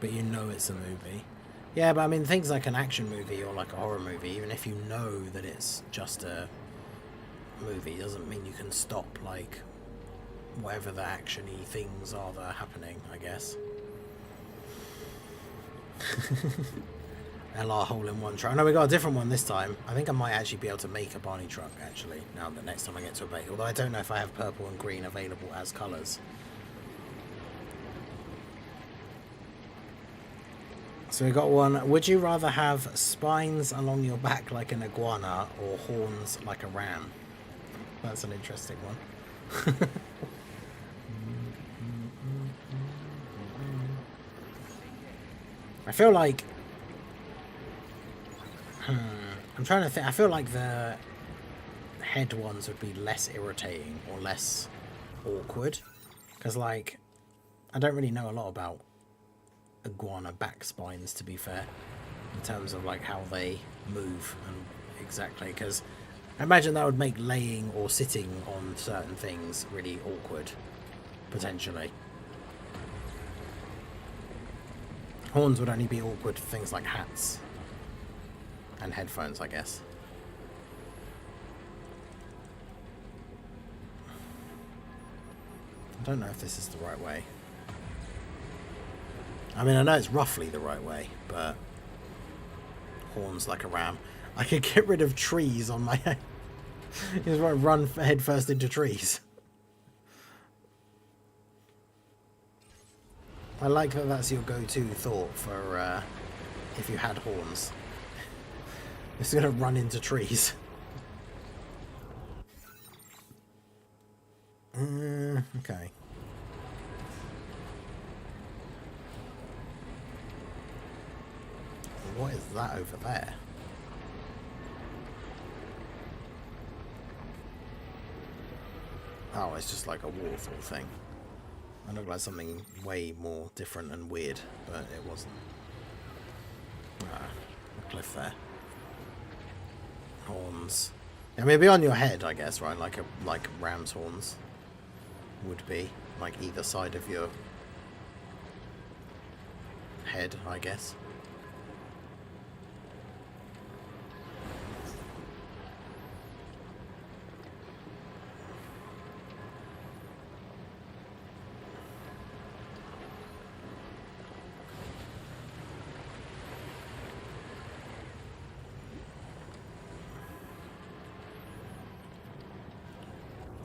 But you know it's a movie. Yeah, but I mean, things like an action movie or like a horror movie, even if you know that it's just a movie, doesn't mean you can stop, like, whatever the action-y things are that are happening, I guess. LR hole-in-one truck. No, we got a different one this time. I think I might actually be able to make a Barney truck, actually, now the next time I get to a bait. Although I don't know if I have purple and green available as colours. So we got one. Would you rather have spines along your back like an iguana or horns like a ram? That's an interesting one. I feel like... I'm trying to think. I feel like the head ones would be less irritating or less awkward. Because, like, I don't really know a lot about iguana back spines, to be fair, in terms of like how they move and exactly, because I imagine that would make laying or sitting on certain things really awkward, potentially. Horns would only be awkward for things like hats and headphones, I guess. I don't know if this is the right way. I mean, I know it's roughly the right way, but horns like a ram. I could get rid of trees on my head. Just run head first into trees. I like that that's your go-to thought for if you had horns. It's going to run into trees. Okay. What is that over there? Oh, it's just like a waterfall thing. It looked like something way more different and weird, but it wasn't. Ah, a cliff there. Horns. I mean, it'd be on your head, I guess, right? Like ram's horns would be, like either side of your head, I guess.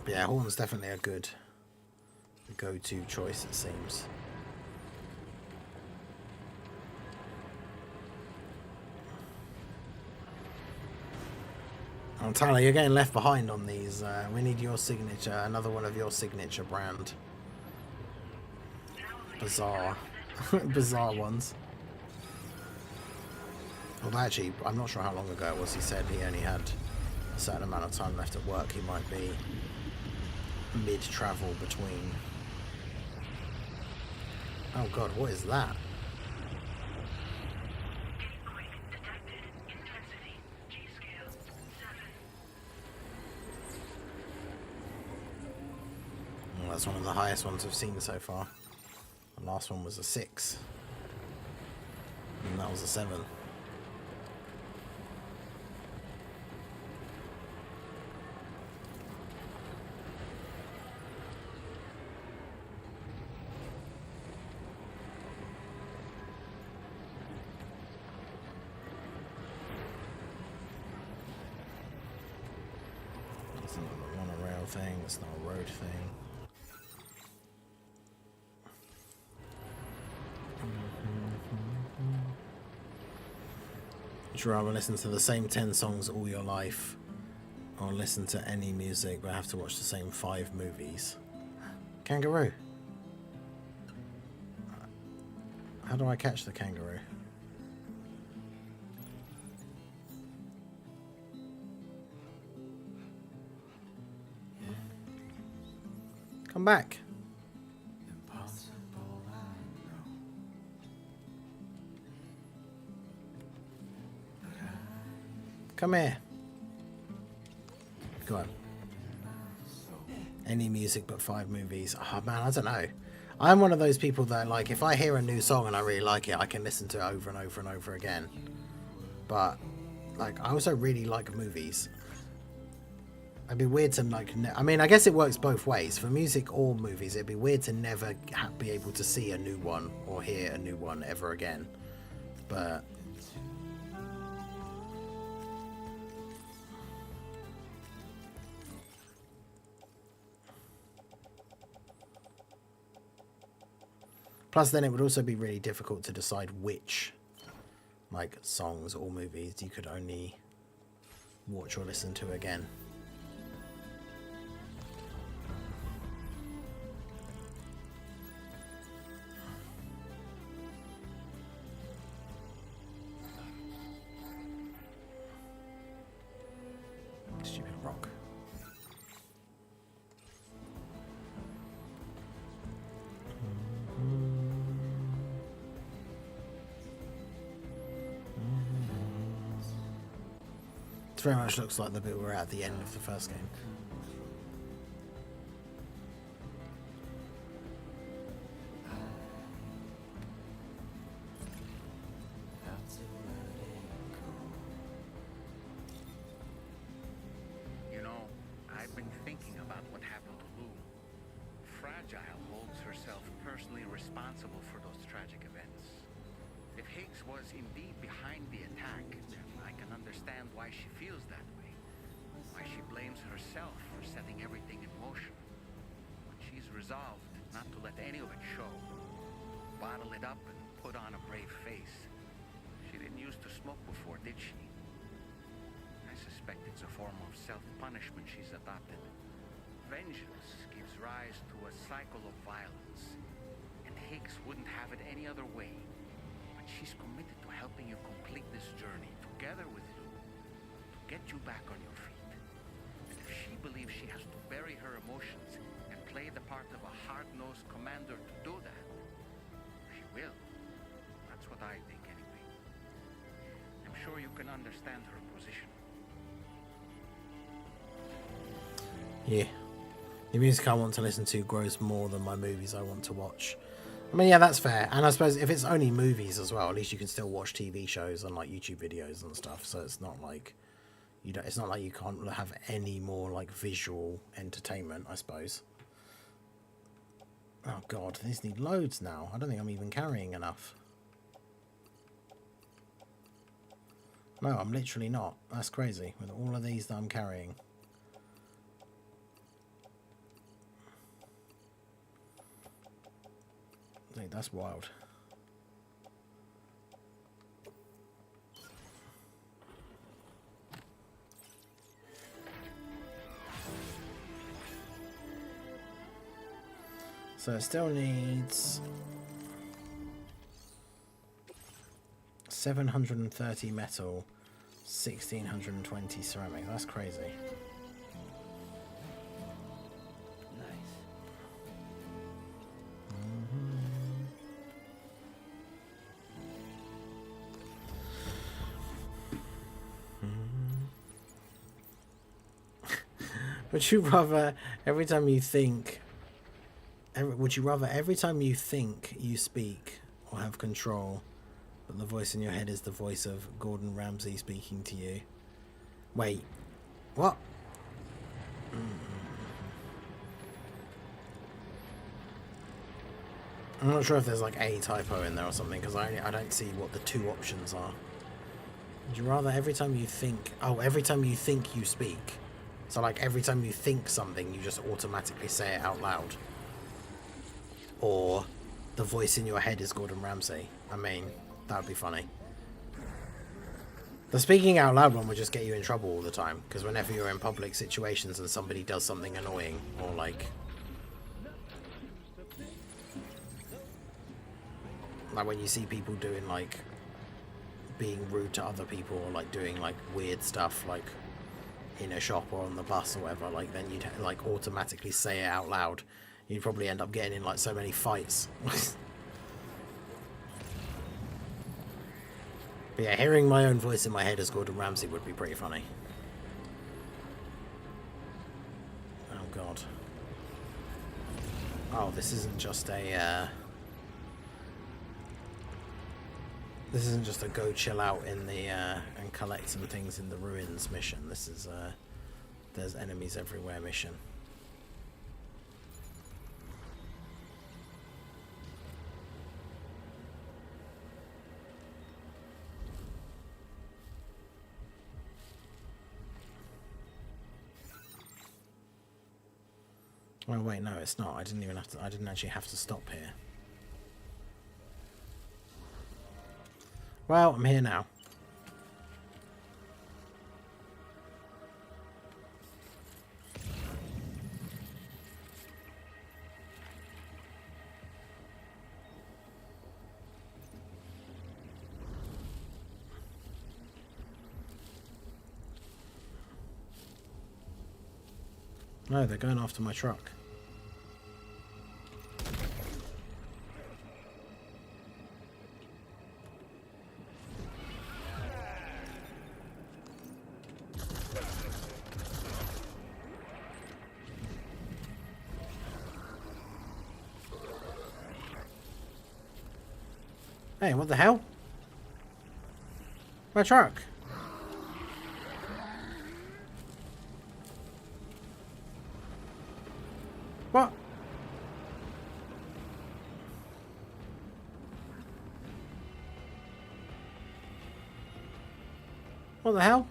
Yeah, horn's definitely a good go-to choice, it seems. Oh, Tyler, you're getting left behind on these. We need your signature, another one of your signature brand. Bizarre. Bizarre ones. Although actually, I'm not sure how long ago it was. He said he only had a certain amount of time left at work. He might be mid-travel between... Oh god, what is that? Well, that's one of the highest ones I've seen so far. The last one was a 6. And that was a 7. It's not a monorail thing, it's not a road thing. Would you rather listen to the same 10 songs all your life, or listen to any music but have to watch the same 5 movies? Kangaroo. How do I catch the kangaroo? Come back. Come here. Go on. Any music but 5 movies. Oh man, I don't know. I'm one of those people that, like, if I hear a new song and I really like it, I can listen to it over and over and over again. But, like, I also really like movies. It'd be weird to, like, I mean, I guess it works both ways. For music or movies, it'd be weird to never be able to see a new one or hear a new one ever again. But... Plus, then it would also be really difficult to decide which, like, songs or movies you could only watch or listen to again. Stupid rock. Very much looks like the bit we're at the end of the first game. You know, I've been thinking about what happened to Lou. Fragile holds herself personally responsible for those tragic events. If Higgs was indeed behind the attack, I can understand why she feels that way. Why she blames herself for setting everything in motion. But she's resolved not to let any of it show. Bottle it up and put on a brave face. She didn't used to smoke before, did she? I suspect it's a form of self-punishment she's adopted. vengeance gives rise to a cycle of violence, and Higgs wouldn't have it any other way. But she's committed to helping you complete this journey together with you to get you back on your feet. And if she believes she has to bury her emotions and play the part of a hard-nosed commander to do that, she will. That's what I think anyway. I'm sure you can understand her position. Yeah. The music I want to listen to grows more than my movies I want to watch. I mean, yeah, that's fair. And I suppose if it's only movies as well, at least you can still watch TV shows and like YouTube videos and stuff. So it's not like it's not like you can't have any more like visual entertainment, I suppose. Oh god, these need loads now. I don't think I'm even carrying enough. No, I'm literally not. That's crazy with all of these that I'm carrying. Dude, that's wild. So it still needs 730 metal, 1620 ceramic. That's crazy. Would you rather every time you think, would you rather every time you think you speak or have control, but the voice in your head is the voice of Gordon Ramsay speaking to you? Wait, what? I'm not sure if there's like a typo in there or something, because I don't see what the two options are. Would you rather every time you think, every time you think you speak, so like every time you think something you just automatically say it out loud, or the voice in your head is Gordon Ramsay? I mean, that would be funny. The speaking out loud one would just get you in trouble all the time, because whenever you're in public situations and somebody does something annoying, or like when you see people doing like being rude to other people, or like doing like weird stuff like in a shop or on the bus or whatever, like then you'd like automatically say it out loud. You'd probably end up getting in like so many fights. But yeah, hearing my own voice in my head as Gordon Ramsay would be pretty funny. Oh god. Oh, this isn't just a this isn't just a go chill out in the and collect some things in the ruins mission. This is there's enemies everywhere mission. Oh wait, no, it's not. I didn't actually have to stop here. Well, I'm here now. No, they're going after my truck. Hey, what the hell? My truck. What? What the hell?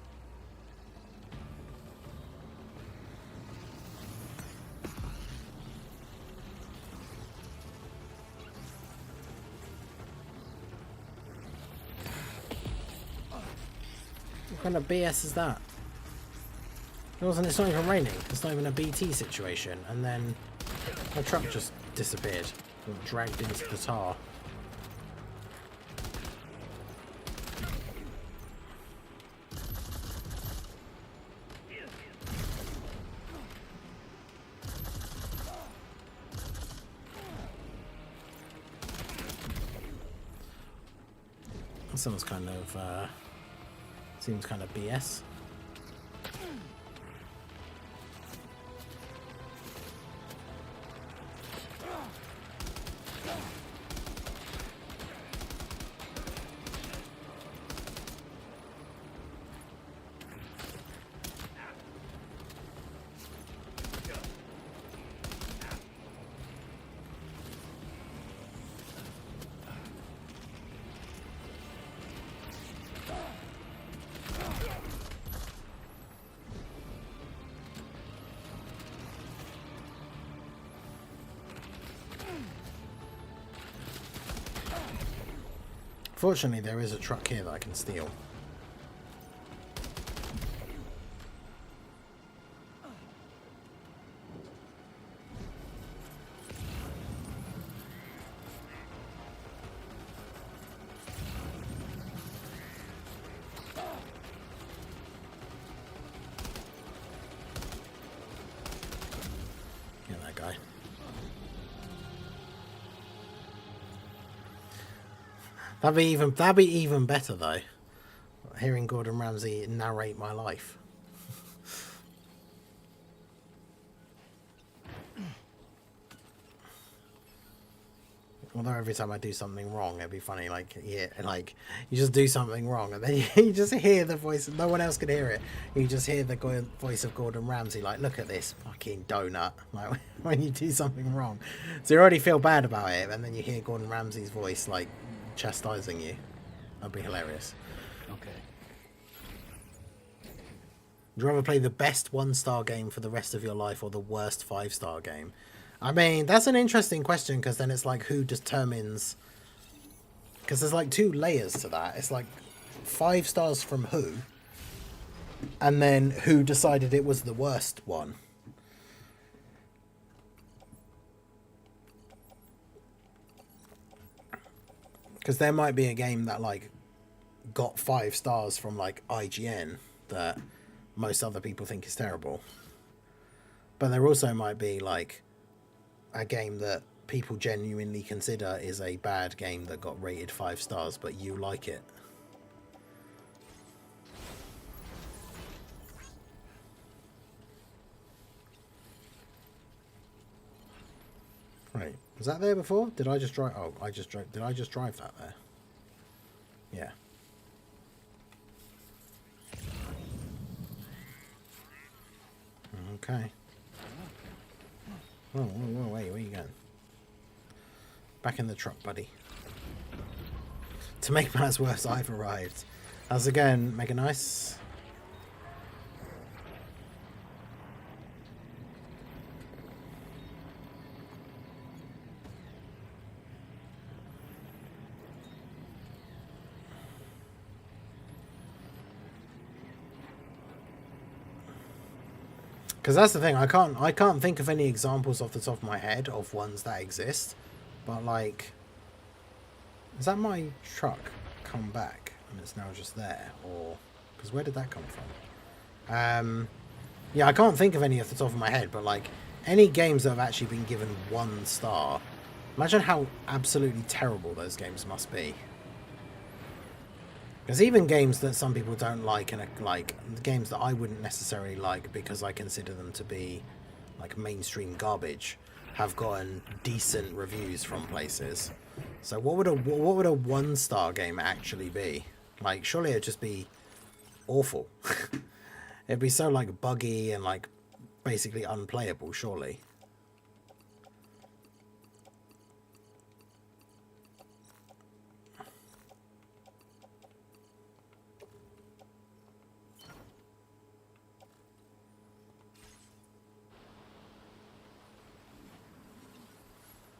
What kind of BS is that? It's not even raining. It's not even a BT situation. And then the truck just disappeared. Got dragged into the tar. That sounds kind of seems kind of BS. Fortunately, there is a truck here that I can steal. Get that guy. That'd be even better though. Hearing Gordon Ramsay narrate my life. Although every time I do something wrong, it'd be funny. Like, yeah, like you just do something wrong, and then you just hear the voice. No one else can hear it. You just hear the voice of Gordon Ramsay. Like, look at this fucking donut. Like when you do something wrong, so you already feel bad about it, and then you hear Gordon Ramsay's voice like chastising you. That'd be hilarious. Okay. Would you rather play the best 1-star game for the rest of your life or the worst 5-star game? I mean, that's an interesting question, because then it's like, who determines... Because there's like 2 layers to that. It's like 5 stars from who? And then who decided it was the worst one? Because there might be a game that like got 5 stars from like IGN that most other people think is terrible. But there also might be like a game that people genuinely consider is a bad game that got rated 5 stars, but you like it. Right. Was that there before? Did I just drive? Oh, I just drove. Did I just drive that there? Yeah. Okay. Whoa, whoa, whoa, wait, where you going? Back in the truck, buddy. To make matters worse, I've arrived. How's it going, Mega Nice? Because that's the thing, I can't think of any examples off the top of my head of ones that exist, but like, is that my truck come back and it's now just there, or because where did that come from? Yeah, I can't think of any off the top of my head, but like any games that have actually been given 1 star, imagine how absolutely terrible those games must be. Because even games that some people don't like, and like games that I wouldn't necessarily like because I consider them to be like mainstream garbage, have gotten decent reviews from places. So what would a 1-star game actually be? Like, surely it'd just be awful. It'd be so like buggy and like basically unplayable, surely.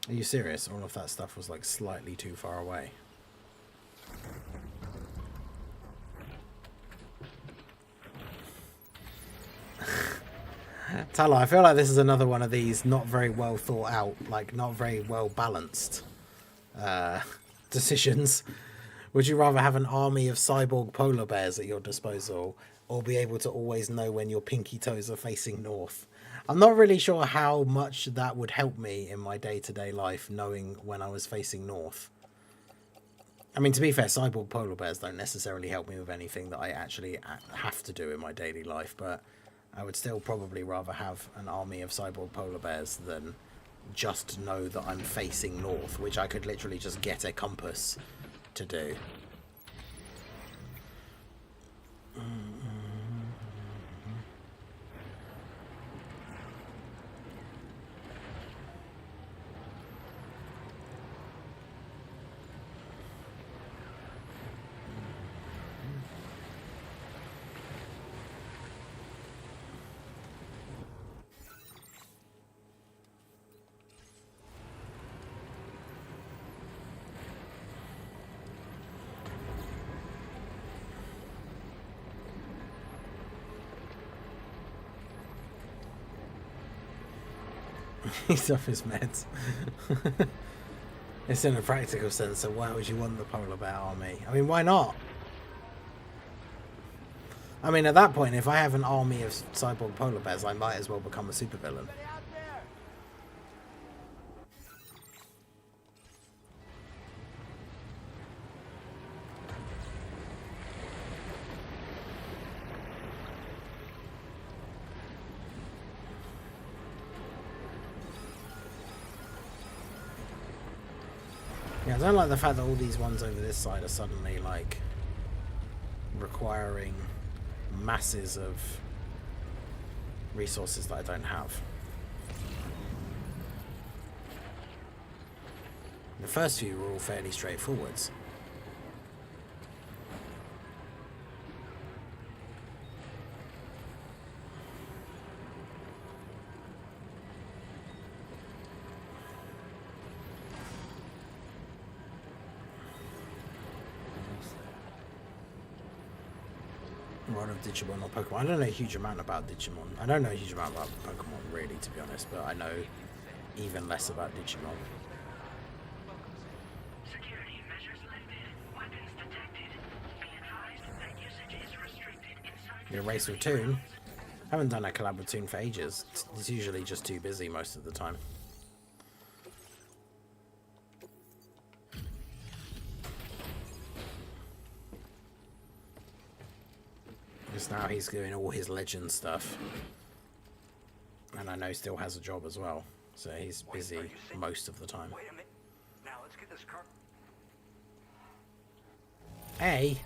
Are you serious? All of that stuff was like slightly too far away. Tala, I feel like this is another one of these not very well thought out, like not very well balanced decisions. Would you rather have an army of cyborg polar bears at your disposal, or be able to always know when your pinky toes are facing north? I'm not really sure how much that would help me in my day-to-day life, knowing when I was facing north. I mean, to be fair, cyborg polar bears don't necessarily help me with anything that I actually have to do in my daily life, but I would still probably rather have an army of cyborg polar bears than just know that I'm facing north, which I could literally just get a compass to do. He's off his meds. It's in a practical sense, so why would you want the polar bear army? I mean, why not? I mean, at that point, if I have an army of cyborg polar bears, I might as well become a supervillain. Yeah, I don't like the fact that all these ones over this side are suddenly, like, requiring masses of resources that I don't have. The first few were all fairly straightforwards. Of Digimon or Pokemon. I don't know a huge amount about Digimon. I don't know a huge amount about Pokemon, really, to be honest, but I know even less about Digimon. Security measures lifted. Weapons detected. Be advised that usage is restricted inside. Your race with Toon? I haven't done a collab with Toon for ages. It's usually just too busy most of the time. Because now he's doing all his legend stuff. And I know he still has a job as well. So he's busy most of the time. Wait a minute. Now let's get this car. Hey!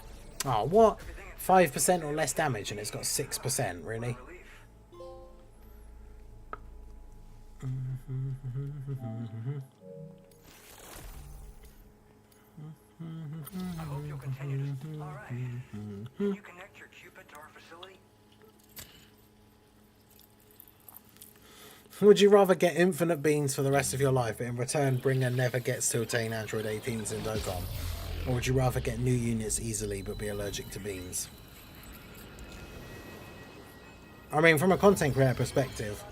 Oh, what? 5% or less damage and it's got 6%, really? I hope you'll continue to... Alright. Can you connect your Cupid to our facility? Would you rather get infinite beans for the rest of your life, but in return Bringer never gets to obtain Android 18s in Dokkan? Or would you rather get new units easily, but be allergic to beans? I mean, from a content creator perspective,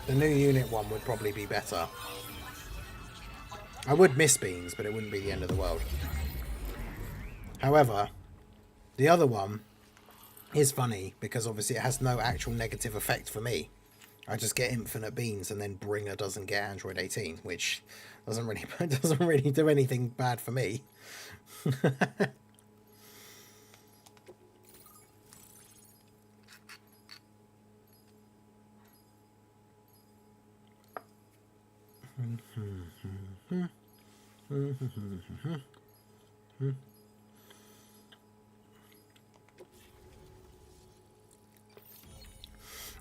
the new unit one would probably be better. I would miss beans, but it wouldn't be the end of the world. However, the other one is funny because obviously it has no actual negative effect for me. I just get infinite beans and then Bringer doesn't get Android 18, which doesn't really do anything bad for me.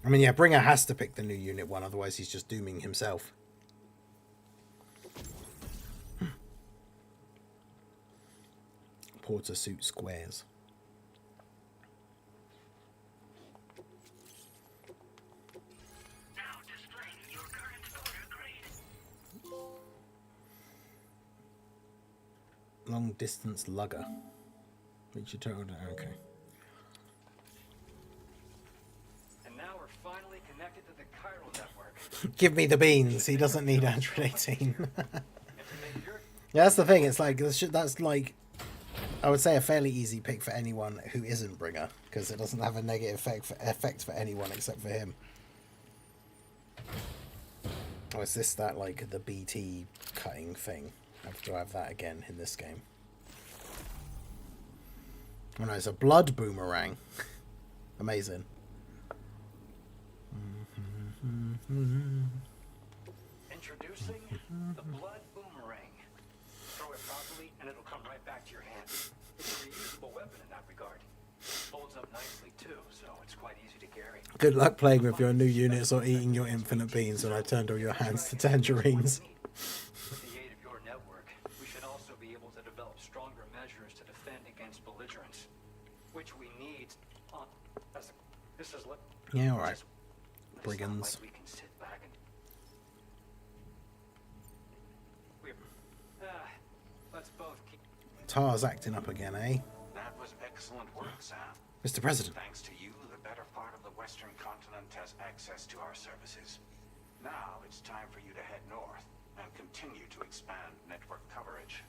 I mean, yeah, Bringer has to pick the new unit one, otherwise he's just dooming himself. Porter suit squares. Now displaying your current order grade. Long distance lugger. Reach your total. Okay. And now we're finally connected to the chiral network. Give me the beans. He doesn't need 118. Yeah, that's the thing. It's like that's like, I would say, a fairly easy pick for anyone who isn't Bringer, because it doesn't have a negative effect for anyone except for him. Or is this that, like, the BT cutting thing? Do I have that again in this game? Oh no, it's a blood boomerang. Amazing. Introducing the blood boomerang. Throw it properly and it'll come right back to your hand. It's a reusable weapon in that regard. Folds up nicely too, so it's quite easy to carry. Good luck playing with your new units or eating your infinite beans when I turned all your hands to tangerines. With the aid of your network, we should also be able to develop stronger measures to defend against belligerents, which we need. This is yeah, all right. Brigands. Like we can sit back and let's both keep. Tar's acting up again, eh? That was excellent work, Sam. Mr. President. Thanks to you, the better part of the Western continent has access to our services. Now it's time for you to head north and continue to expand network coverage.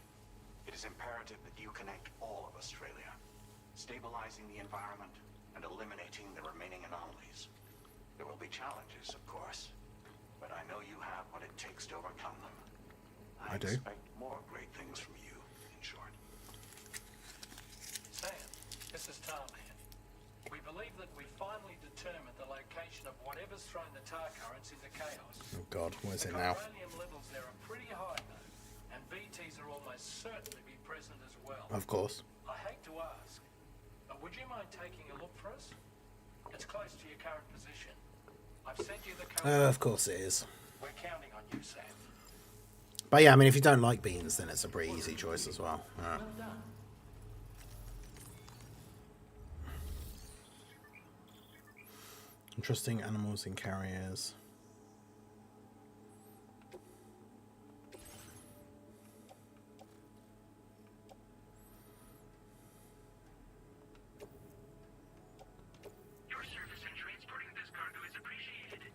It is imperative that you connect all of Australia, stabilizing the environment and eliminating the remaining anomalies. There will be challenges, of course, but I know you have what it takes to overcome them. I do. Expect more great things from you, in short. Sam, this is Tom here. We believe that we finally determined the location of whatever's thrown the tar currents into chaos. Oh God, what is The it now? chiralium levels there are pretty high though, and BTs are almost certainly be present as well. Of course. I hate to ask, but would you mind taking a look for us? It's close to your current position. I've sent you the code. Of course it is. We're counting on you, Sam. But yeah, I mean, if you don't like beans, then it's a pretty easy choice as well. Alright. Interesting animals in carriers. Your service in transporting this cargo is appreciated.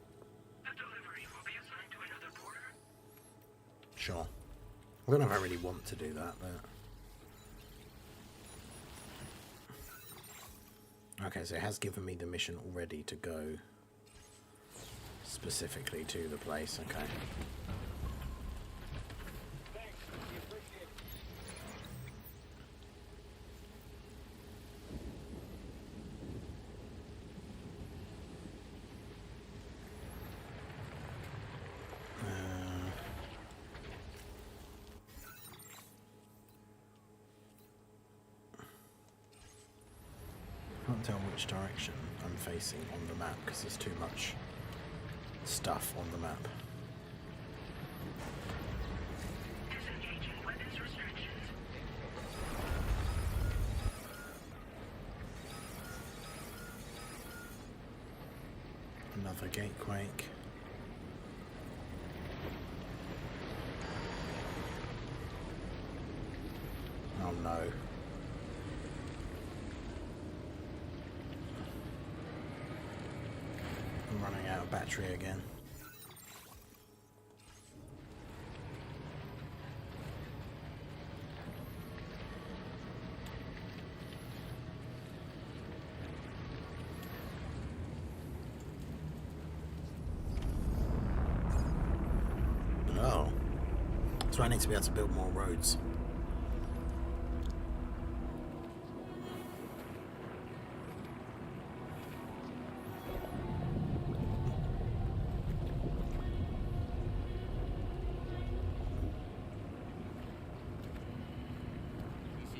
The delivery will be assigned to another porter. Sure. I don't know if I really want to do that, but... Okay, so it has given me the mission already to go specifically to the place, okay. Can't tell which direction I'm facing on the map because there's too much stuff on the map. Disengaging weapons restrictions. Another gatequake. Oh no. I'm running out of battery again. Oh. So I need to be able to build more roads.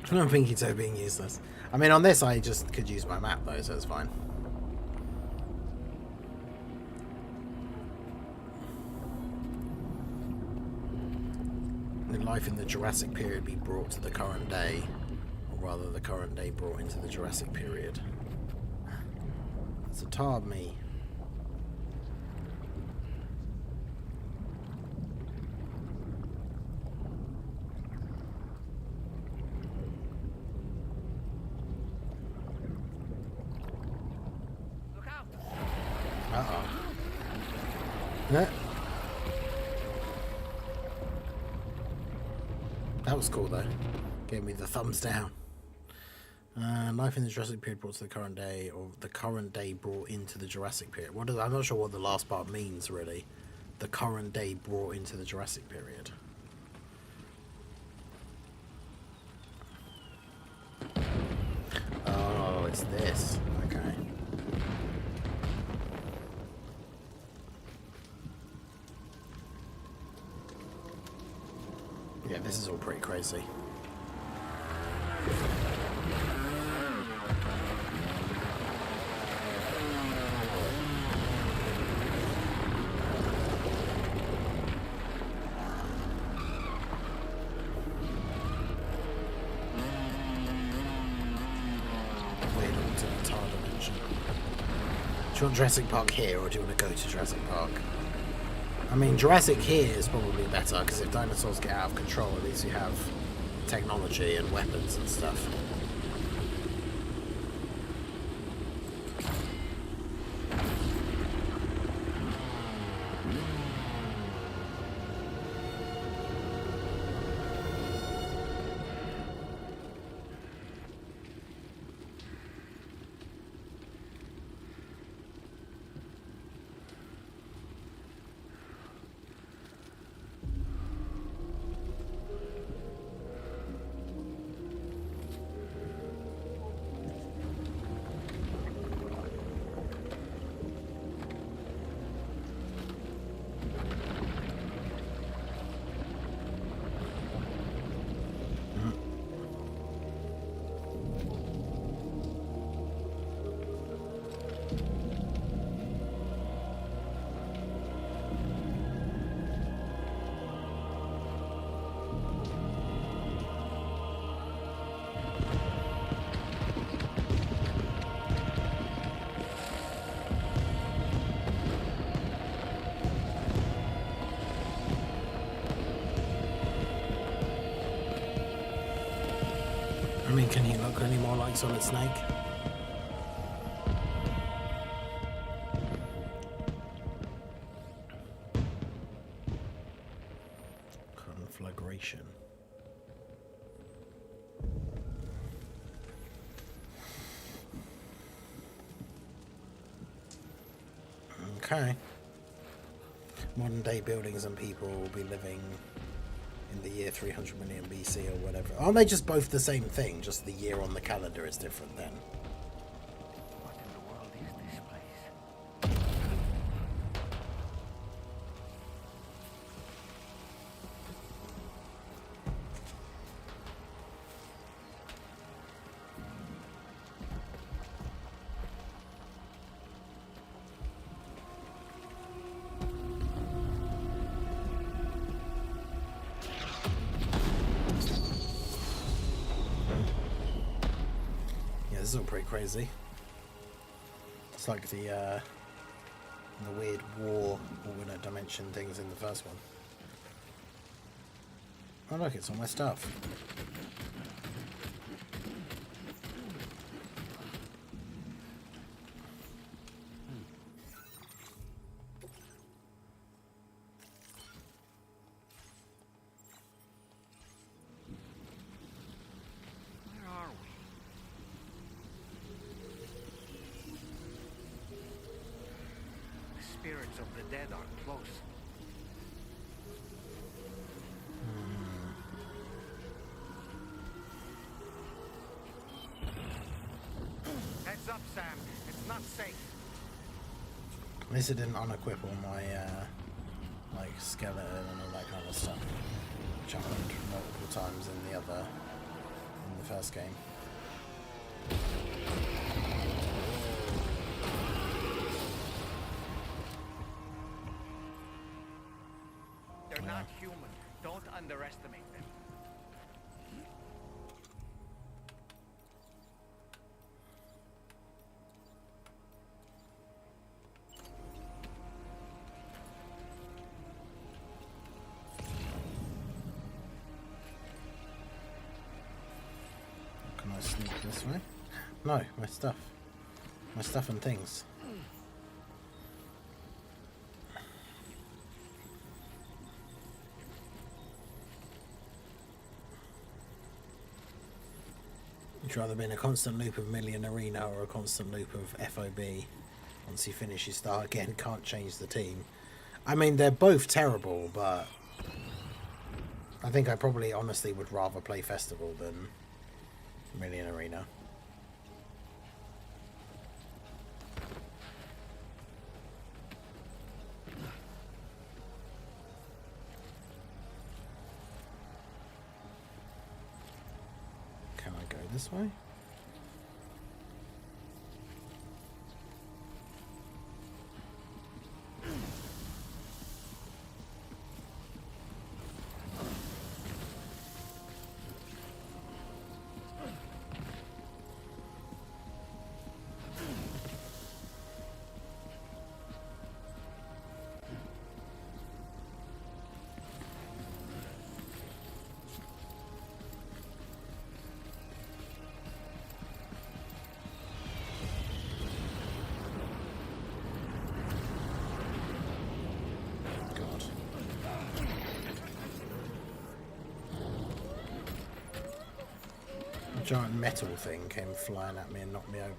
I don't think it's so being useless. I mean, on this I just could use my map though, so it's fine. Did life in the Jurassic period be brought to the current day, or rather the current day brought into the Jurassic period? It's a tard me. Uh-oh. Yeah. That was cool though. Gave me the thumbs down. Life in the Jurassic period brought to the current day, or the current day brought into the Jurassic period. I'm not sure what the last part means really. The current day brought into the Jurassic period. Oh, it's this. Okay. Yeah, this is all pretty crazy. Do you want Jurassic Park here, or do you want to go to Jurassic Park? I mean, Jurassic here is probably better, because if dinosaurs get out of control, at least you have technology and weapons and stuff. I mean, can he look any more like Solid Snake? Conflagration. Okay. Modern day buildings and people will be living in the year 300 million BC or whatever. Aren't they just both the same thing? Just the year on the calendar is different then? What in the world is this place? This is all pretty crazy. It's like the weird war alternate dimension things in the first one. Oh look, it's all my stuff. Spirits of the dead are close. Heads up, Sam. It's not safe. At least it didn't unequip all my like skeleton and all that kind of stuff, which happened multiple times in the first game. They're not human. Don't underestimate them. Can I sneak this way? No, my stuff. My stuff and things. Would you rather be in a constant loop of Million Arena or a constant loop of FOB? Once you finish, you start again. Can't change the team. I mean, they're both terrible, but I think I probably honestly would rather play Festival than Million Arena. Can I go this way? Giant metal thing came flying at me and knocked me over.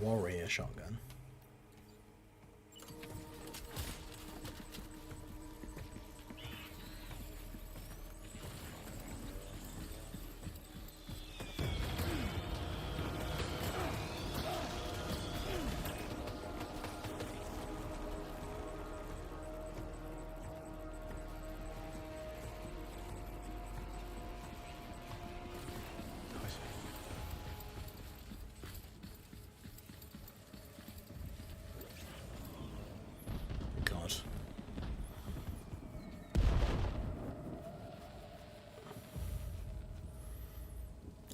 Warrior shotgun.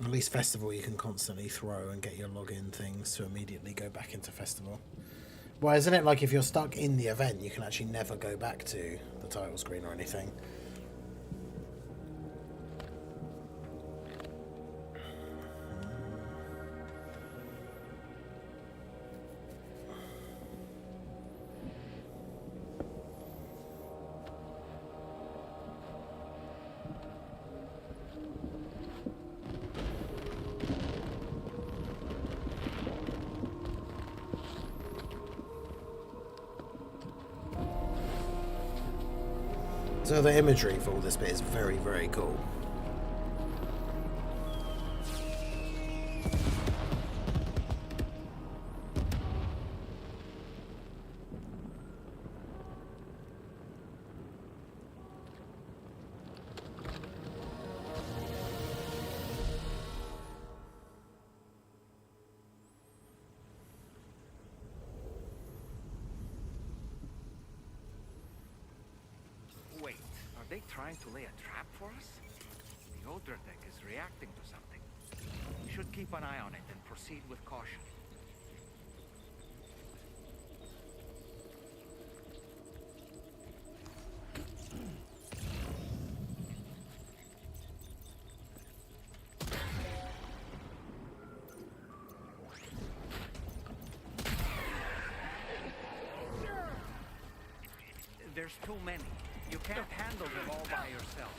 At least Festival you can constantly throw and get your login things to immediately go back into Festival. Well, isn't it like if you're stuck in the event, you can actually never go back to the title screen or anything? So the imagery for all this bit is very, very cool. Are they trying to lay a trap for us? The older deck is reacting to something. We should keep an eye on it and proceed with caution. There's too many. You can't handle them all by yourself.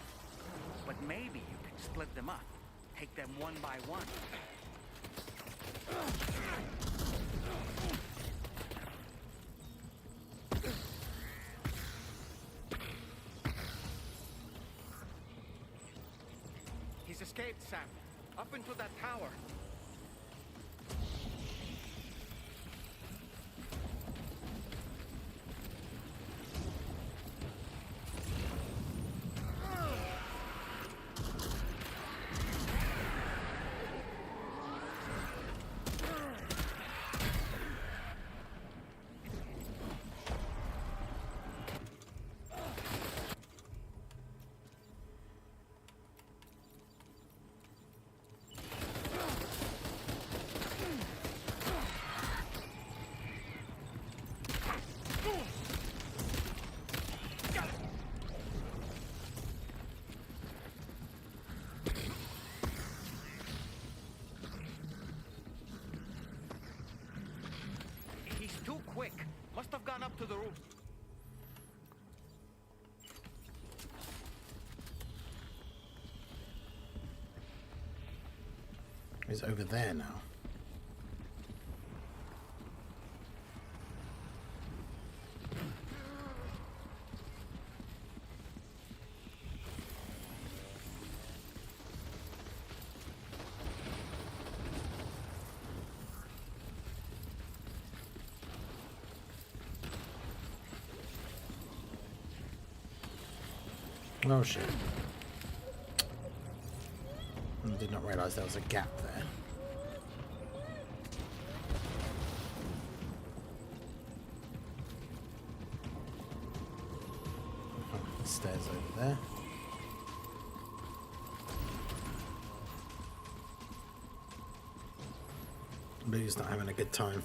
But maybe you can split them up. Take them one by one. He's escaped, Sam. Up into that tower. quick. Must have gone up to the roof. He's over there now. Oh shit. I did not realise there was a gap there. Oh, stairs over there. Blue's not having a good time.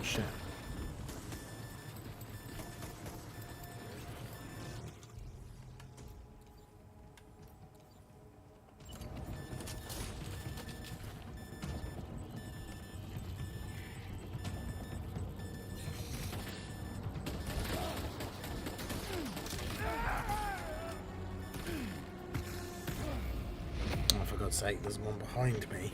Shit. Oh, for God's sake, there's one behind me.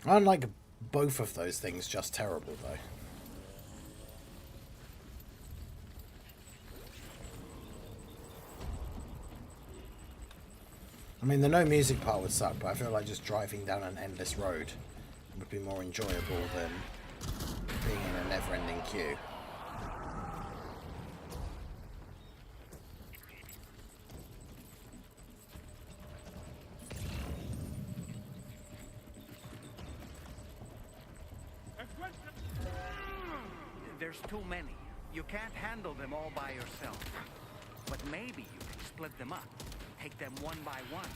I like both of those things, just terrible though. I mean, the no music part would suck, but I feel like just driving down an endless road would be more enjoyable than being in a never-ending queue. There's too many. You can't handle them all by yourself. But maybe you can split them up. Take them one by one.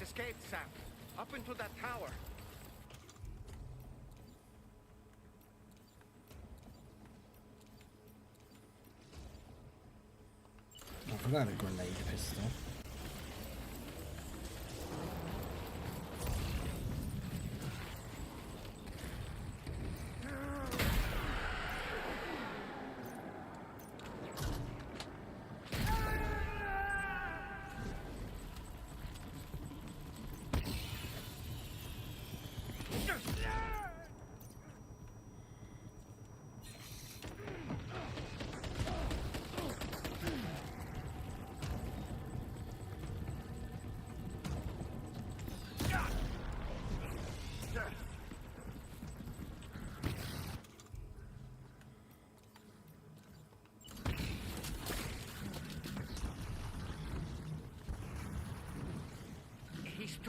Escaped, Sam. Up into that tower. I forgot a grenade pistol.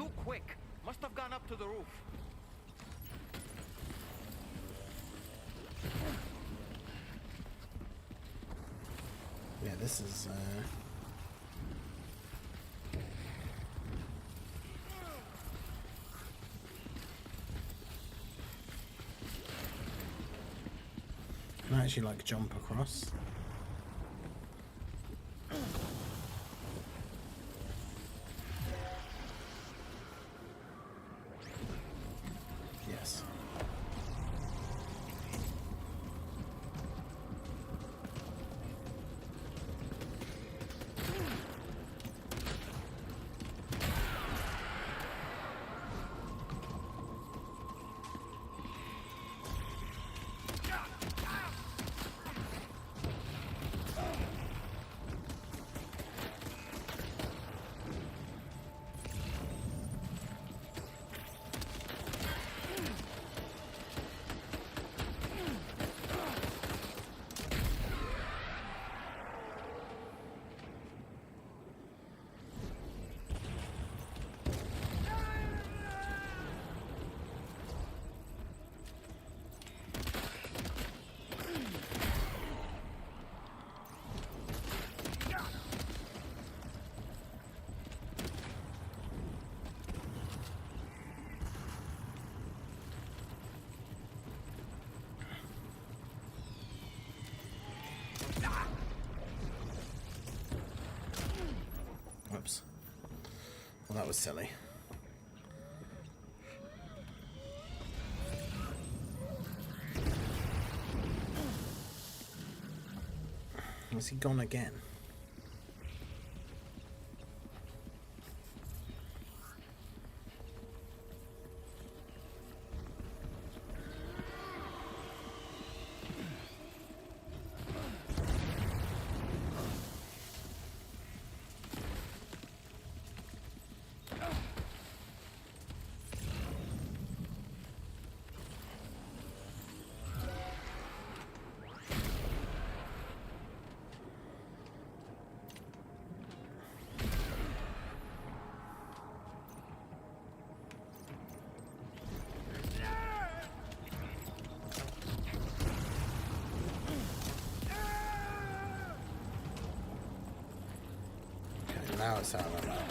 Too quick. Must have gone up to the roof. Yeah, this is can I actually like jump across? Yes. Whoops. Well, that was silly. Has he gone again? Now it's out of that.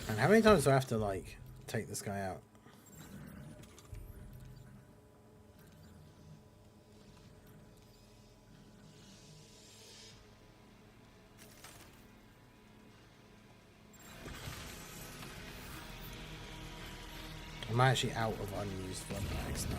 And how many times do I have to like take this guy out? I'm actually out of unused floodlights now.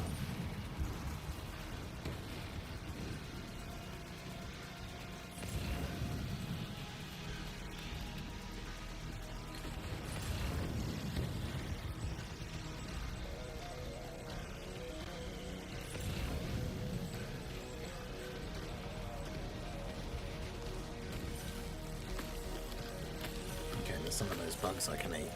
Okay, there's some of those bugs I can eat.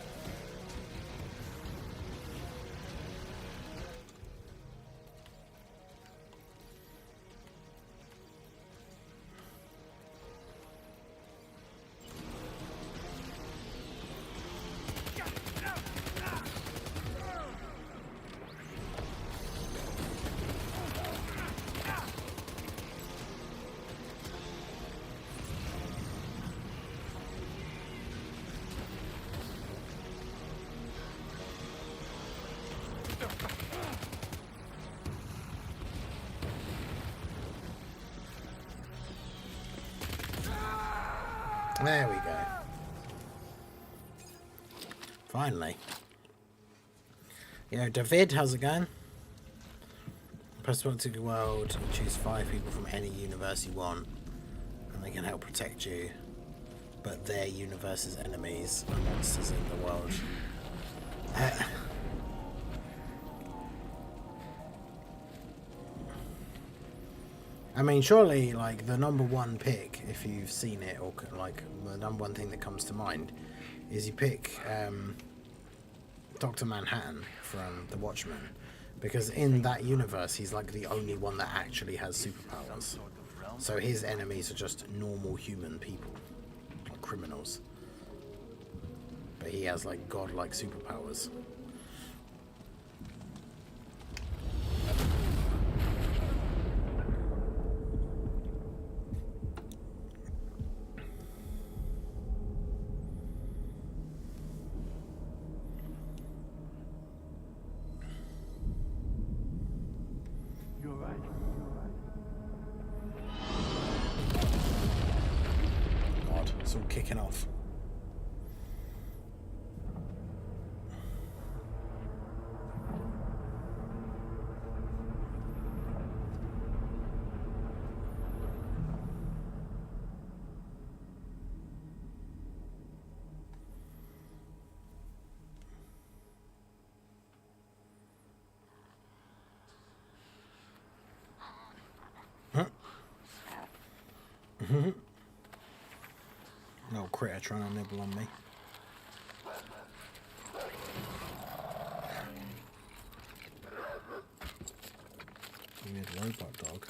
There we go. Finally. Yo, David, how's it going? Post-apocalyptic world, choose 5 people from any universe you want, and they can help protect you. But their universe's enemies are monsters in the world. I mean, surely, like, the number one pick, if you've seen it, or, like, the number one thing that comes to mind, is you pick Dr. Manhattan from The Watchmen. Because in that universe, he's, like, the only one that actually has superpowers. So his enemies are just normal human people, like criminals. But he has like godlike superpowers. You're right. God, it's all kicking off. No critter trying to nibble on me. Weird robot dog.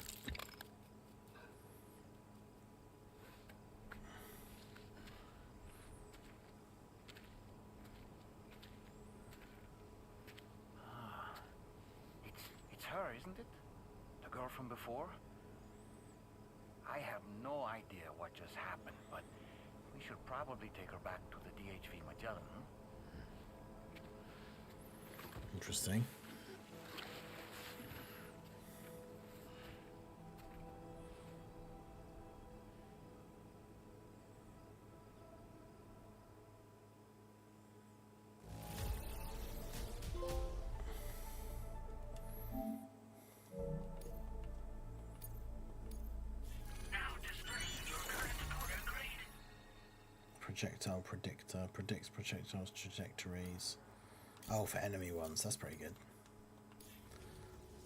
It's her, isn't it? The girl from before? I have no idea what just happened, but we should probably take her back to the DHV Magellan. Interesting. Projectile predictor predicts projectiles trajectories. Oh, for enemy ones. That's pretty good.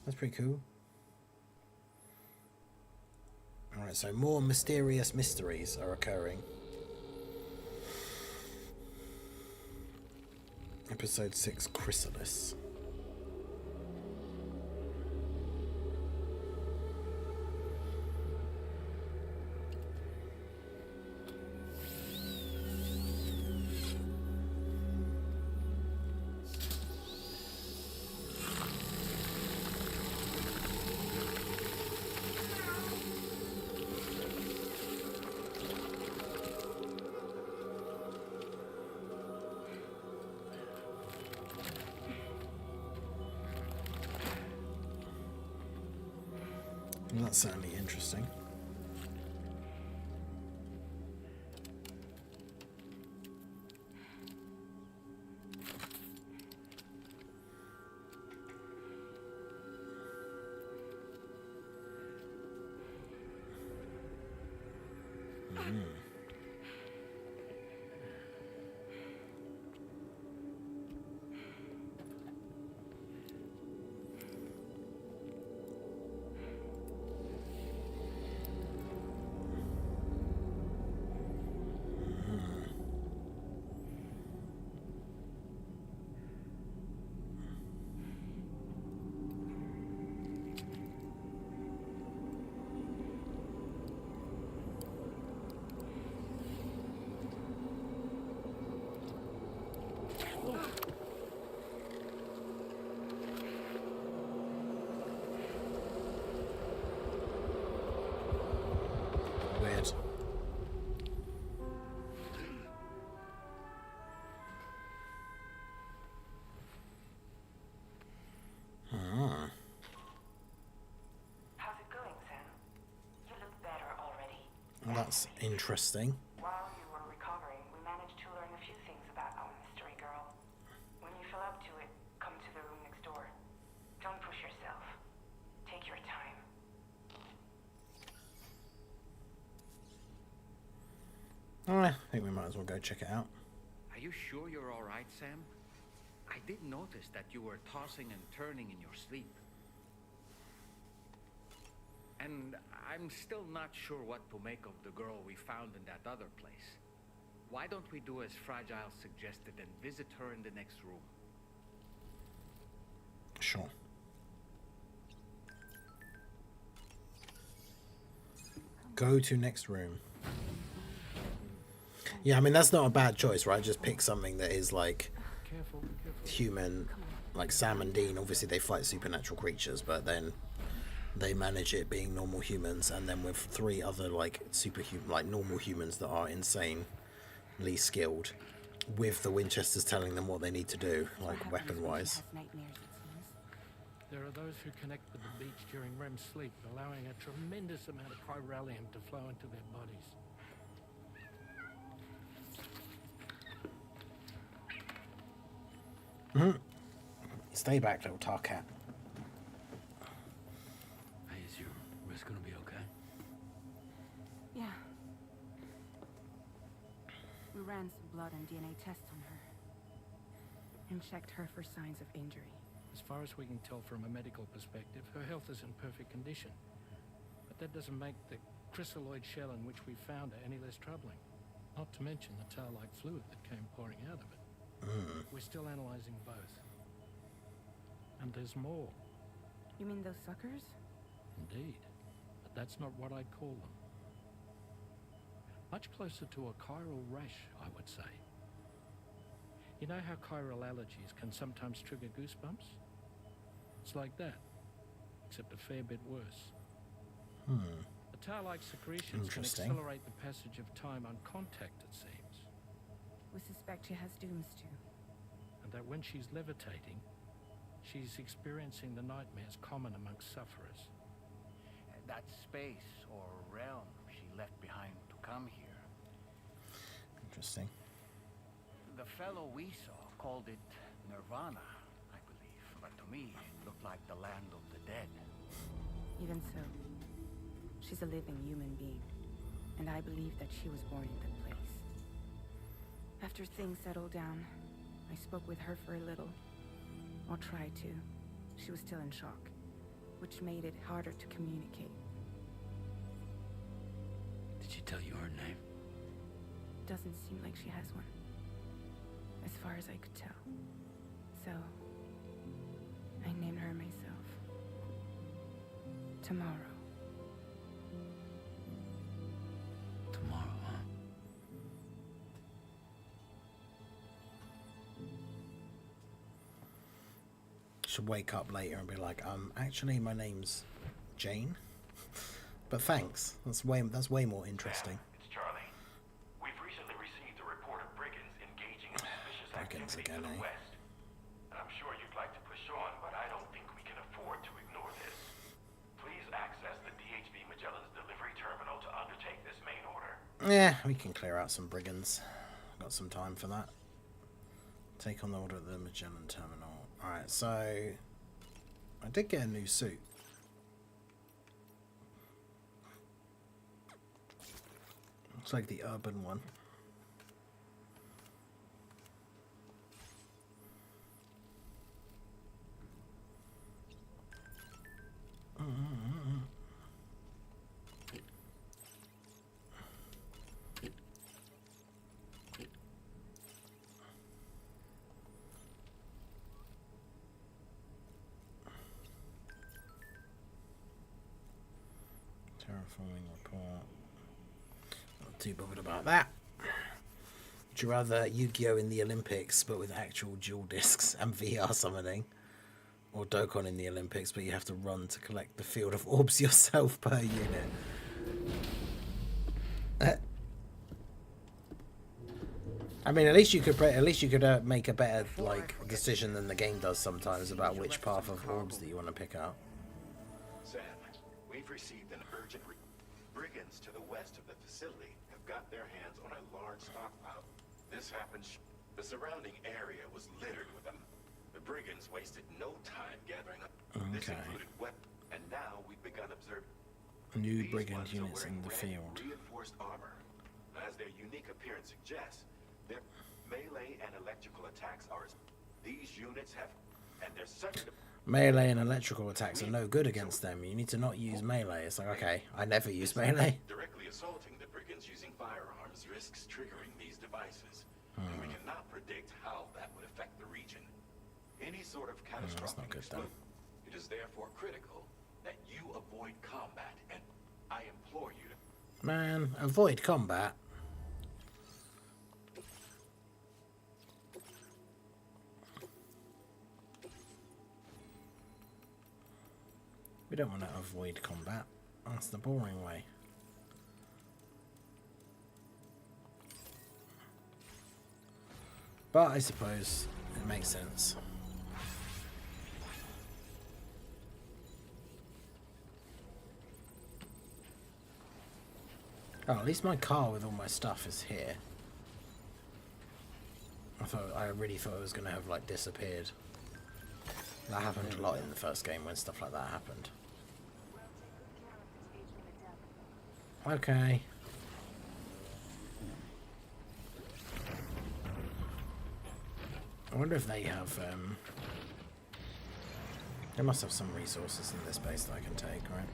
That's pretty cool. Alright, so more mysterious mysteries are occurring. Episode 6, Chrysalis. Well, that's certainly interesting. Weird. Ah. How's it going, Sam? You look better already. Well, that's interesting. While you were recovering, we managed to learn a few things about our mystery girl. When you feel up to it, come to the room next door. Don't push yourself. Take your time. I think we might as well go check it out. Are you sure you're all right, Sam? I did notice that you were tossing and turning in your sleep. And I'm still not sure what to make of the girl we found in that other place. Why don't we do as Fragile suggested and visit her in the next room? Sure. Go to next room. Yeah, I mean, that's not a bad choice, right? Just pick something that is like human, like Sam and Dean. Obviously, they fight supernatural creatures, but then they manage it being normal humans, and then with 3 other like superhuman, like normal humans that are insanely skilled, with the Winchesters telling them what they need to do, like weapon-wise. There are those who connect with the beach during REM sleep, allowing a tremendous amount of chiralium to flow into their bodies. Stay back, little tar cat. Hey, is your wrist gonna be okay? Yeah. We ran some blood and DNA tests on her. And checked her for signs of injury. As far as we can tell from a medical perspective, her health is in perfect condition. But that doesn't make the chrysaloid shell in which we found her any less troubling. Not to mention the tar-like fluid that came pouring out of it. We're still analyzing both. And there's more. You mean those suckers? Indeed. But that's not what I'd call them. Much closer to a chiral rash, I would say. You know how chiral allergies can sometimes trigger goosebumps? It's like that, except a fair bit worse. The tar-like secretions can accelerate the passage of time on contact, it seems. We suspect she has dooms too. And that when she's levitating, she's experiencing the nightmares common amongst sufferers. That space or realm she left behind to come here. Interesting. The fellow we saw called it Nirvana, I believe. But to me, it looked like the land of the dead. Even so, she's a living human being. And I believe that she was born in that place. After things settled down, I spoke with her for a little. Or tried to. She was still in shock, which made it harder to communicate. Did she tell you her name? Doesn't seem like she has one. As far as I could tell. So, I named her myself. Tomorrow. Tomorrow, huh? Should wake up later and be like, actually my name's Jane. But thanks. That's way more interesting. It's Charlie. We've recently received a report of brigands engaging in suspicious activity to the west. And I'm sure you'd like to push on, but I don't think we can afford to ignore this. Please access the DHB Magellan's delivery terminal to undertake this main order. Yeah, we can clear out some brigands. Got some time for that. Take on the order at the Magellan terminal. Alright, so I did get a new suit. Looks like the urban one. Terraforming report. Not too bothered about that. Would you rather Yu-Gi-Oh! In the Olympics but with actual dual discs and VR summoning? Or Dokkan in the Olympics but you have to run to collect the field of orbs yourself per unit? I mean, at least you could make a better decision than the game does sometimes about which path of orbs that you want to pick up. Sam, we've received an urgent brigands to the west of the facility have got their hands on a large stockpile. This happened. The surrounding area was littered with them. The brigands wasted no time gathering up. This included weapons, and now we've begun observing new brigand units in the field. Reinforced armor. As their unique appearance suggests, their melee and electrical attacks are. These units have, and they're certain. Melee and electrical attacks are no good against them. You need to not use melee. It's like, okay, I never use melee. Directly assaulting the brigands using firearms risks triggering these devices. And we cannot predict how that would affect the region. Any sort of catastrophic explosion. It is therefore critical that you avoid combat, and I implore you to. Man, avoid combat. We don't want to avoid combat. That's the boring way. But I suppose it makes sense. Oh, at least my car with all my stuff is here. I really thought it was going to have like disappeared. That happened a lot in the first game when stuff like that happened. Okay. I wonder if they have, they must have some resources in this base that I can take, right?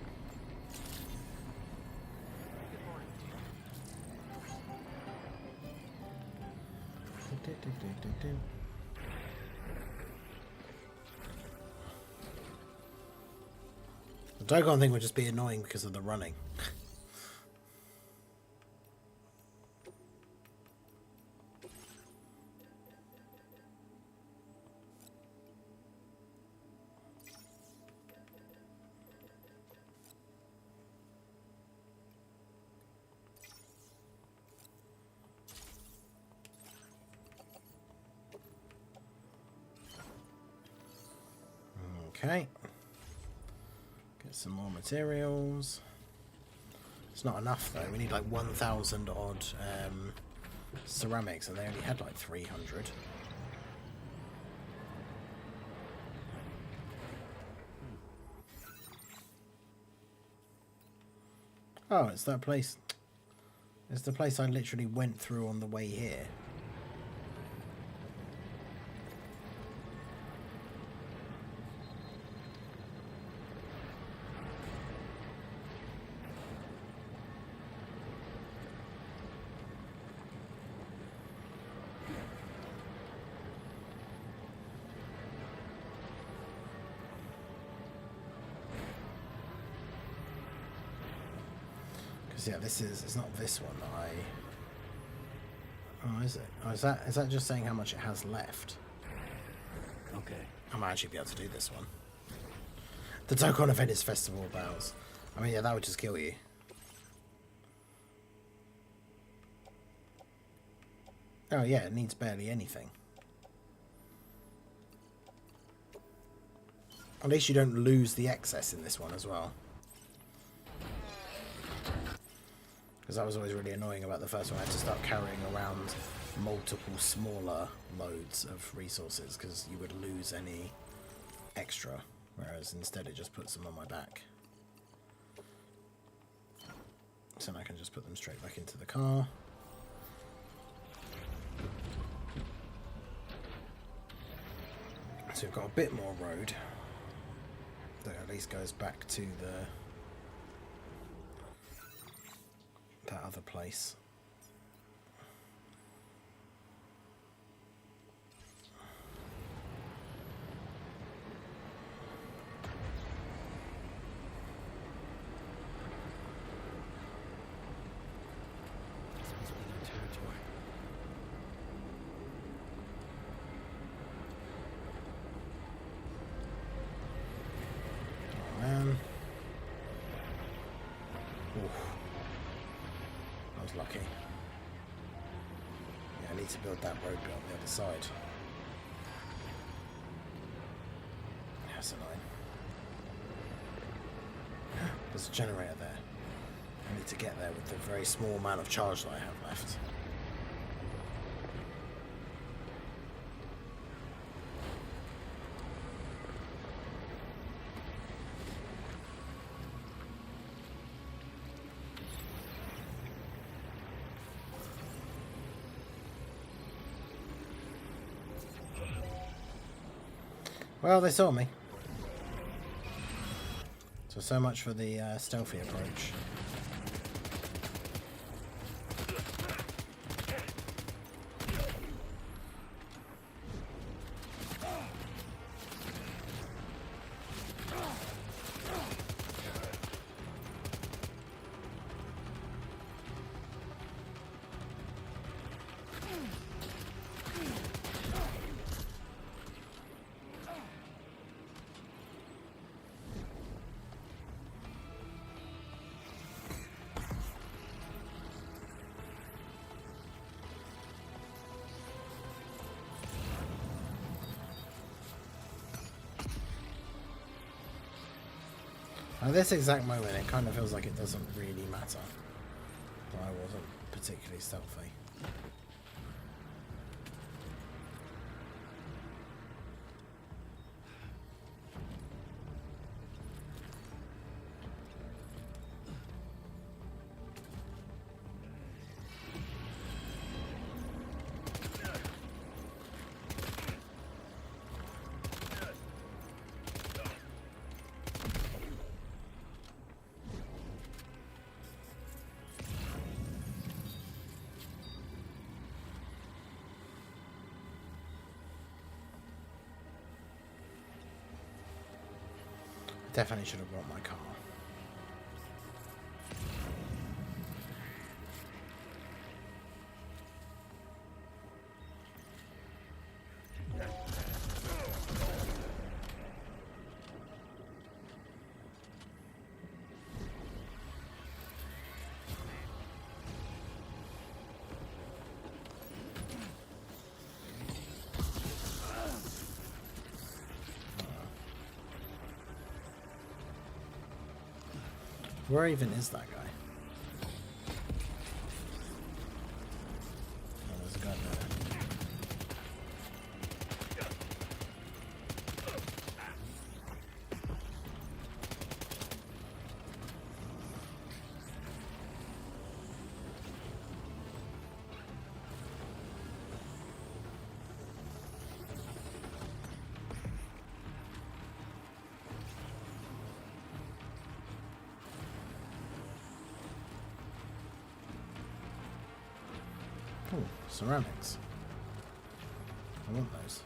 The Dogon thing would just be annoying because of the running. Okay. Get some more materials. It's not enough though. We need like 1,000 odd ceramics, and they only had like 300. Oh, it's that place. It's the place I literally went through on the way here. Yeah, it's not this one that I... Oh, is it? Oh, is that just saying how much it has left? Okay. I might actually be able to do this one. The Dokkan event is Festival of Boughs. I mean, yeah, that would just kill you. Oh, yeah, it needs barely anything. At least you don't lose the excess in this one as well. Because that was always really annoying about the first one. I had to start carrying around multiple smaller loads of resources because you would lose any extra, whereas instead it just puts them on my back. So now I can just put them straight back into the car. So we've got a bit more road that at least goes back to that other place. Oh man. Oof. I was lucky. Yeah, I need to build that road bit on the other side. That's annoying. There's a generator there. I need to get there with the very small amount of charge that I have left. Well, they saw me. So much for the stealthy approach. At this exact moment, it kind of feels like it doesn't really matter that I wasn't particularly stealthy. Definitely should have brought my car. Where even is that guy? Oh, there's a guy there. Oh, ceramics. I want those.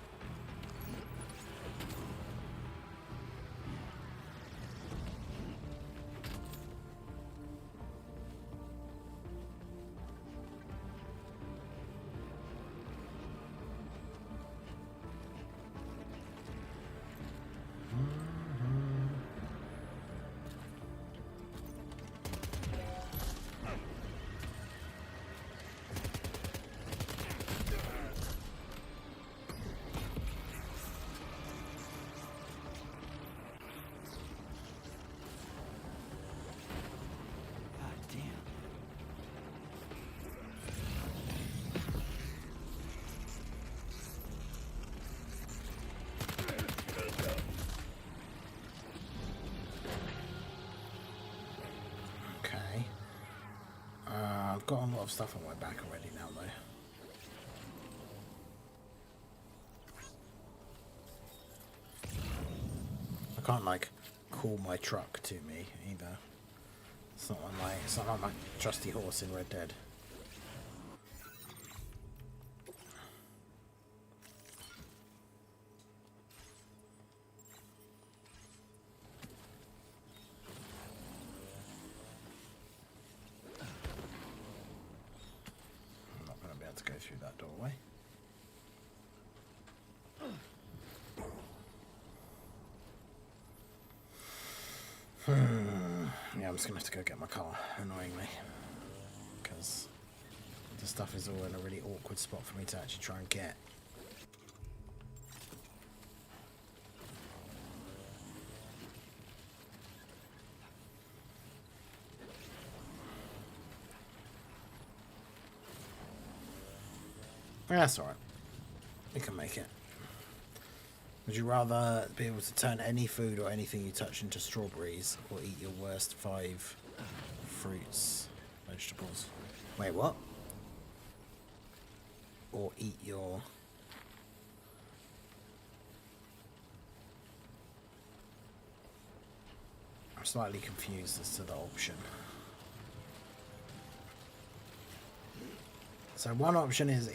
I've got a lot of stuff on my back already now, though. I can't, like, call my truck to me, either. It's not like my trusty horse in Red Dead. To go through that doorway. Yeah, I'm just gonna have to go get my car, annoyingly, because the stuff is all in a really awkward spot for me to actually try and get. That's alright. We can make it. Would you rather be able to turn any food or anything you touch into strawberries, or eat your worst 5 fruits, vegetables? Wait, what? Or eat your... I'm slightly confused as to the option. So one option is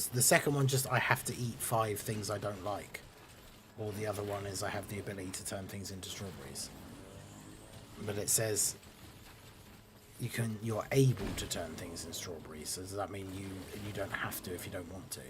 the second one just I have to eat 5 things I don't like. Or the other one is I have the ability to turn things into strawberries. But it says you're able to turn things into strawberries. So does that mean you don't have to if you don't want to?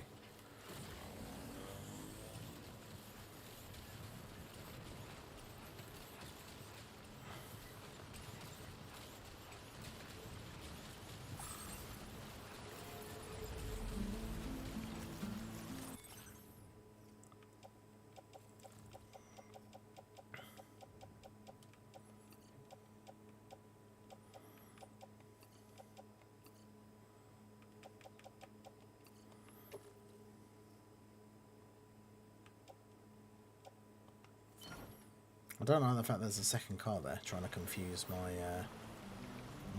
I don't like the fact there's a second car there, trying to confuse my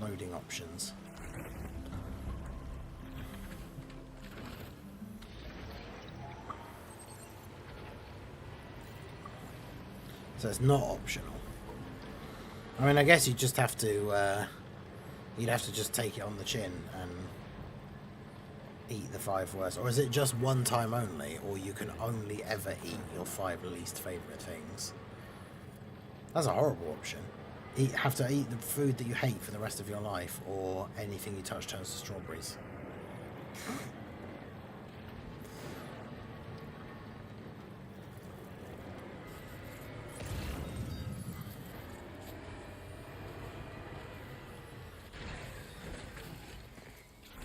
loading options. So it's not optional. I mean, I guess you just have to, you'd have to just take it on the chin and eat the 5 worst. Or is it just one time only, or you can only ever eat your 5 least favourite things? That's a horrible option. Have to eat the food that you hate for the rest of your life, or anything you touch turns to strawberries.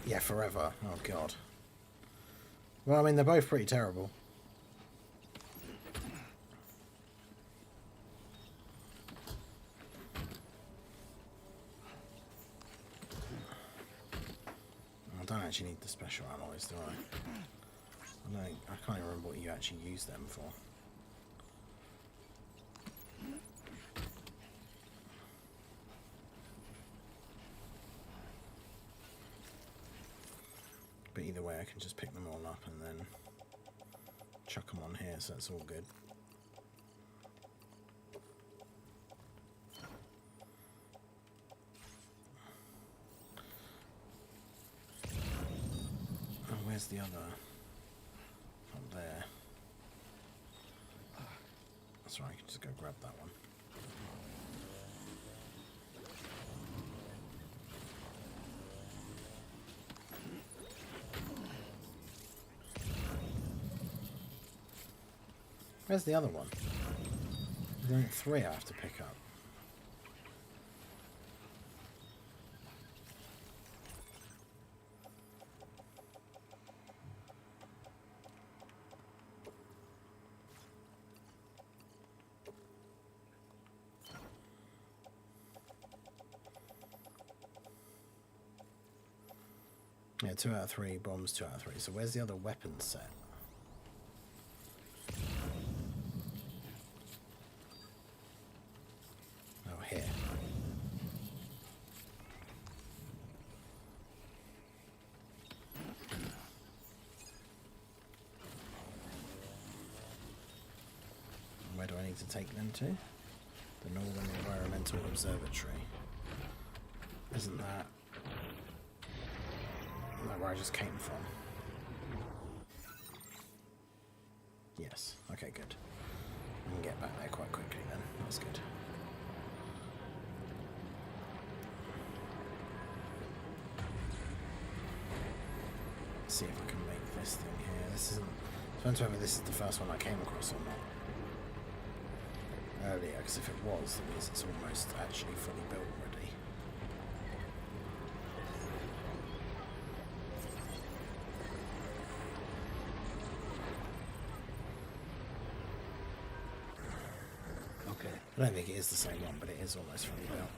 Yeah, forever. Oh, God. Well, I mean, they're both pretty terrible. I don't actually need the special alloys, do I? I can't even remember what you actually use them for. But either way, I can just pick them all up and then chuck them on here, so it's all good. Oh, where's the other? Up there. That's right, I can just go grab that one. Where's the other one? There's only 3 I have to pick up. Yeah, 2 out of 3 bombs, 2 out of 3. So where's the other weapons set? Here. Where do I need to take them to? The Northern Environmental Observatory. Isn't that where I just came from? Yes. Okay, good. I can get back there quite quickly then. That's good. See if I can make this thing here. This isn't. Depends whether this is the first one I came across or not. Earlier, because if it was, that means it's almost actually fully built already. Okay. I don't think it is the same one, but it is almost fully built.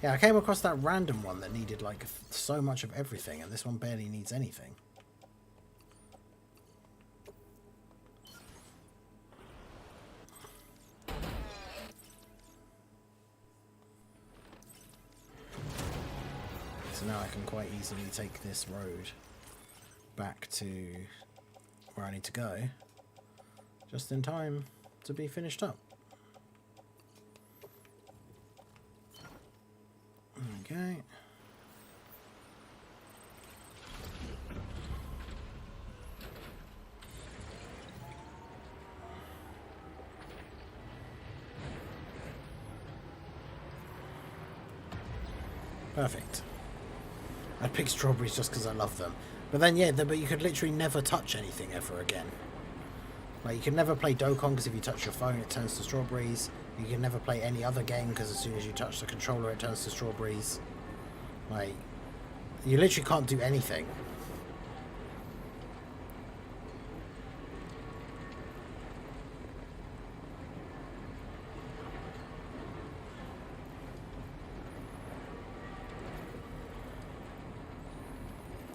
Yeah, I came across that random one that needed like so much of everything, and this one barely needs anything. So now I can quite easily take this road back to where I need to go, just in time to be finished up. Okay. Perfect. I picked strawberries just because I love them. But then, yeah, but you could literally never touch anything ever again. Like, you can never play Dokkan because if you touch your phone, it turns to strawberries. You can never play any other game because as soon as you touch the controller, it turns to strawberries. Like, you literally can't do anything.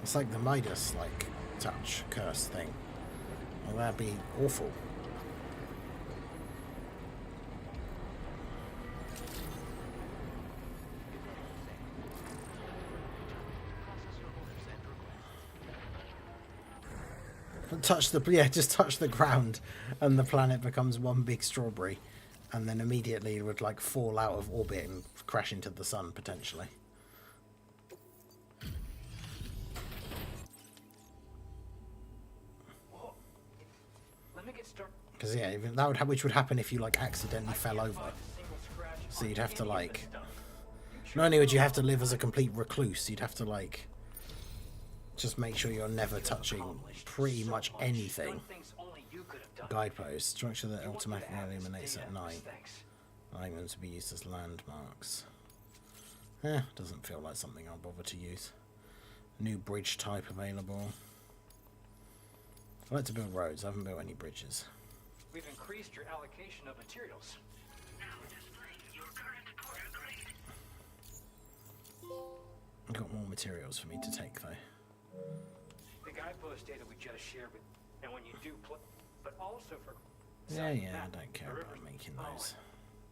It's like the Midas, like, touch curse thing. Well, that'd be awful. Just touch the ground, and the planet becomes one big strawberry, and then immediately it would like fall out of orbit and crash into the sun potentially. Let me get started. Because yeah, even that would which would happen if you like accidentally fell over. So you'd have to like, not only would you have to live as a complete recluse, you'd have to like just make sure you're never touching pretty much anything. Guideposts, structure that automatically illuminates at night. Allowing them to be used as landmarks. Doesn't feel like something I'll bother to use. New bridge type available. I like to build roads, I haven't built any bridges. We've increased your allocation of materials. I've got more materials for me to take though. The guidepost data we just shared with, and when you do but also for Yeah, I don't care about making those.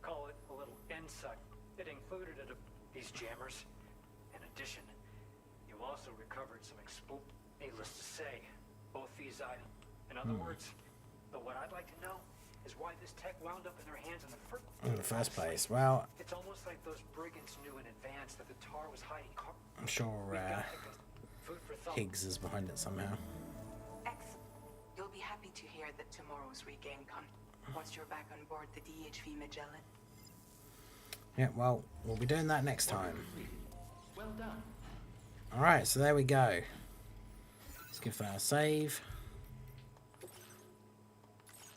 Call it a little insight. It included these jammers. In addition, you also recovered some needless to say, both these items. In other words, but what I'd like to know is why this tech wound up in their hands in the first place. Well, it's almost like those brigands knew in advance that the tar was hiding. I'm sure Higgs is behind it somehow. Excellent. You'll be happy to hear that tomorrow's regain once you're back on board the DHV Magellan. Yeah, well, we'll be doing that next time. Well done. Alright, so there we go. Let's give that a save.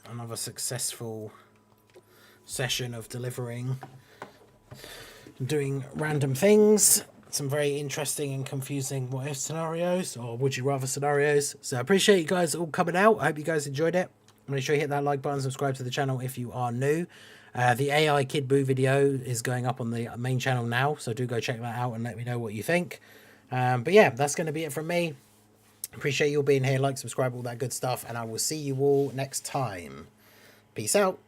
Another successful session of delivering, doing random things. Some very interesting and confusing what if scenarios, or would you rather scenarios. So I appreciate you guys all coming out. I hope you guys enjoyed it. Make sure you hit that like button, subscribe to the channel if you are new. The AI Kid Boo video is going up on the main channel now, so do go check that out and let me know what you think. But yeah, that's going to be it from me. Appreciate you all being here. Like, subscribe, all that good stuff, and I will see you all next time. Peace out.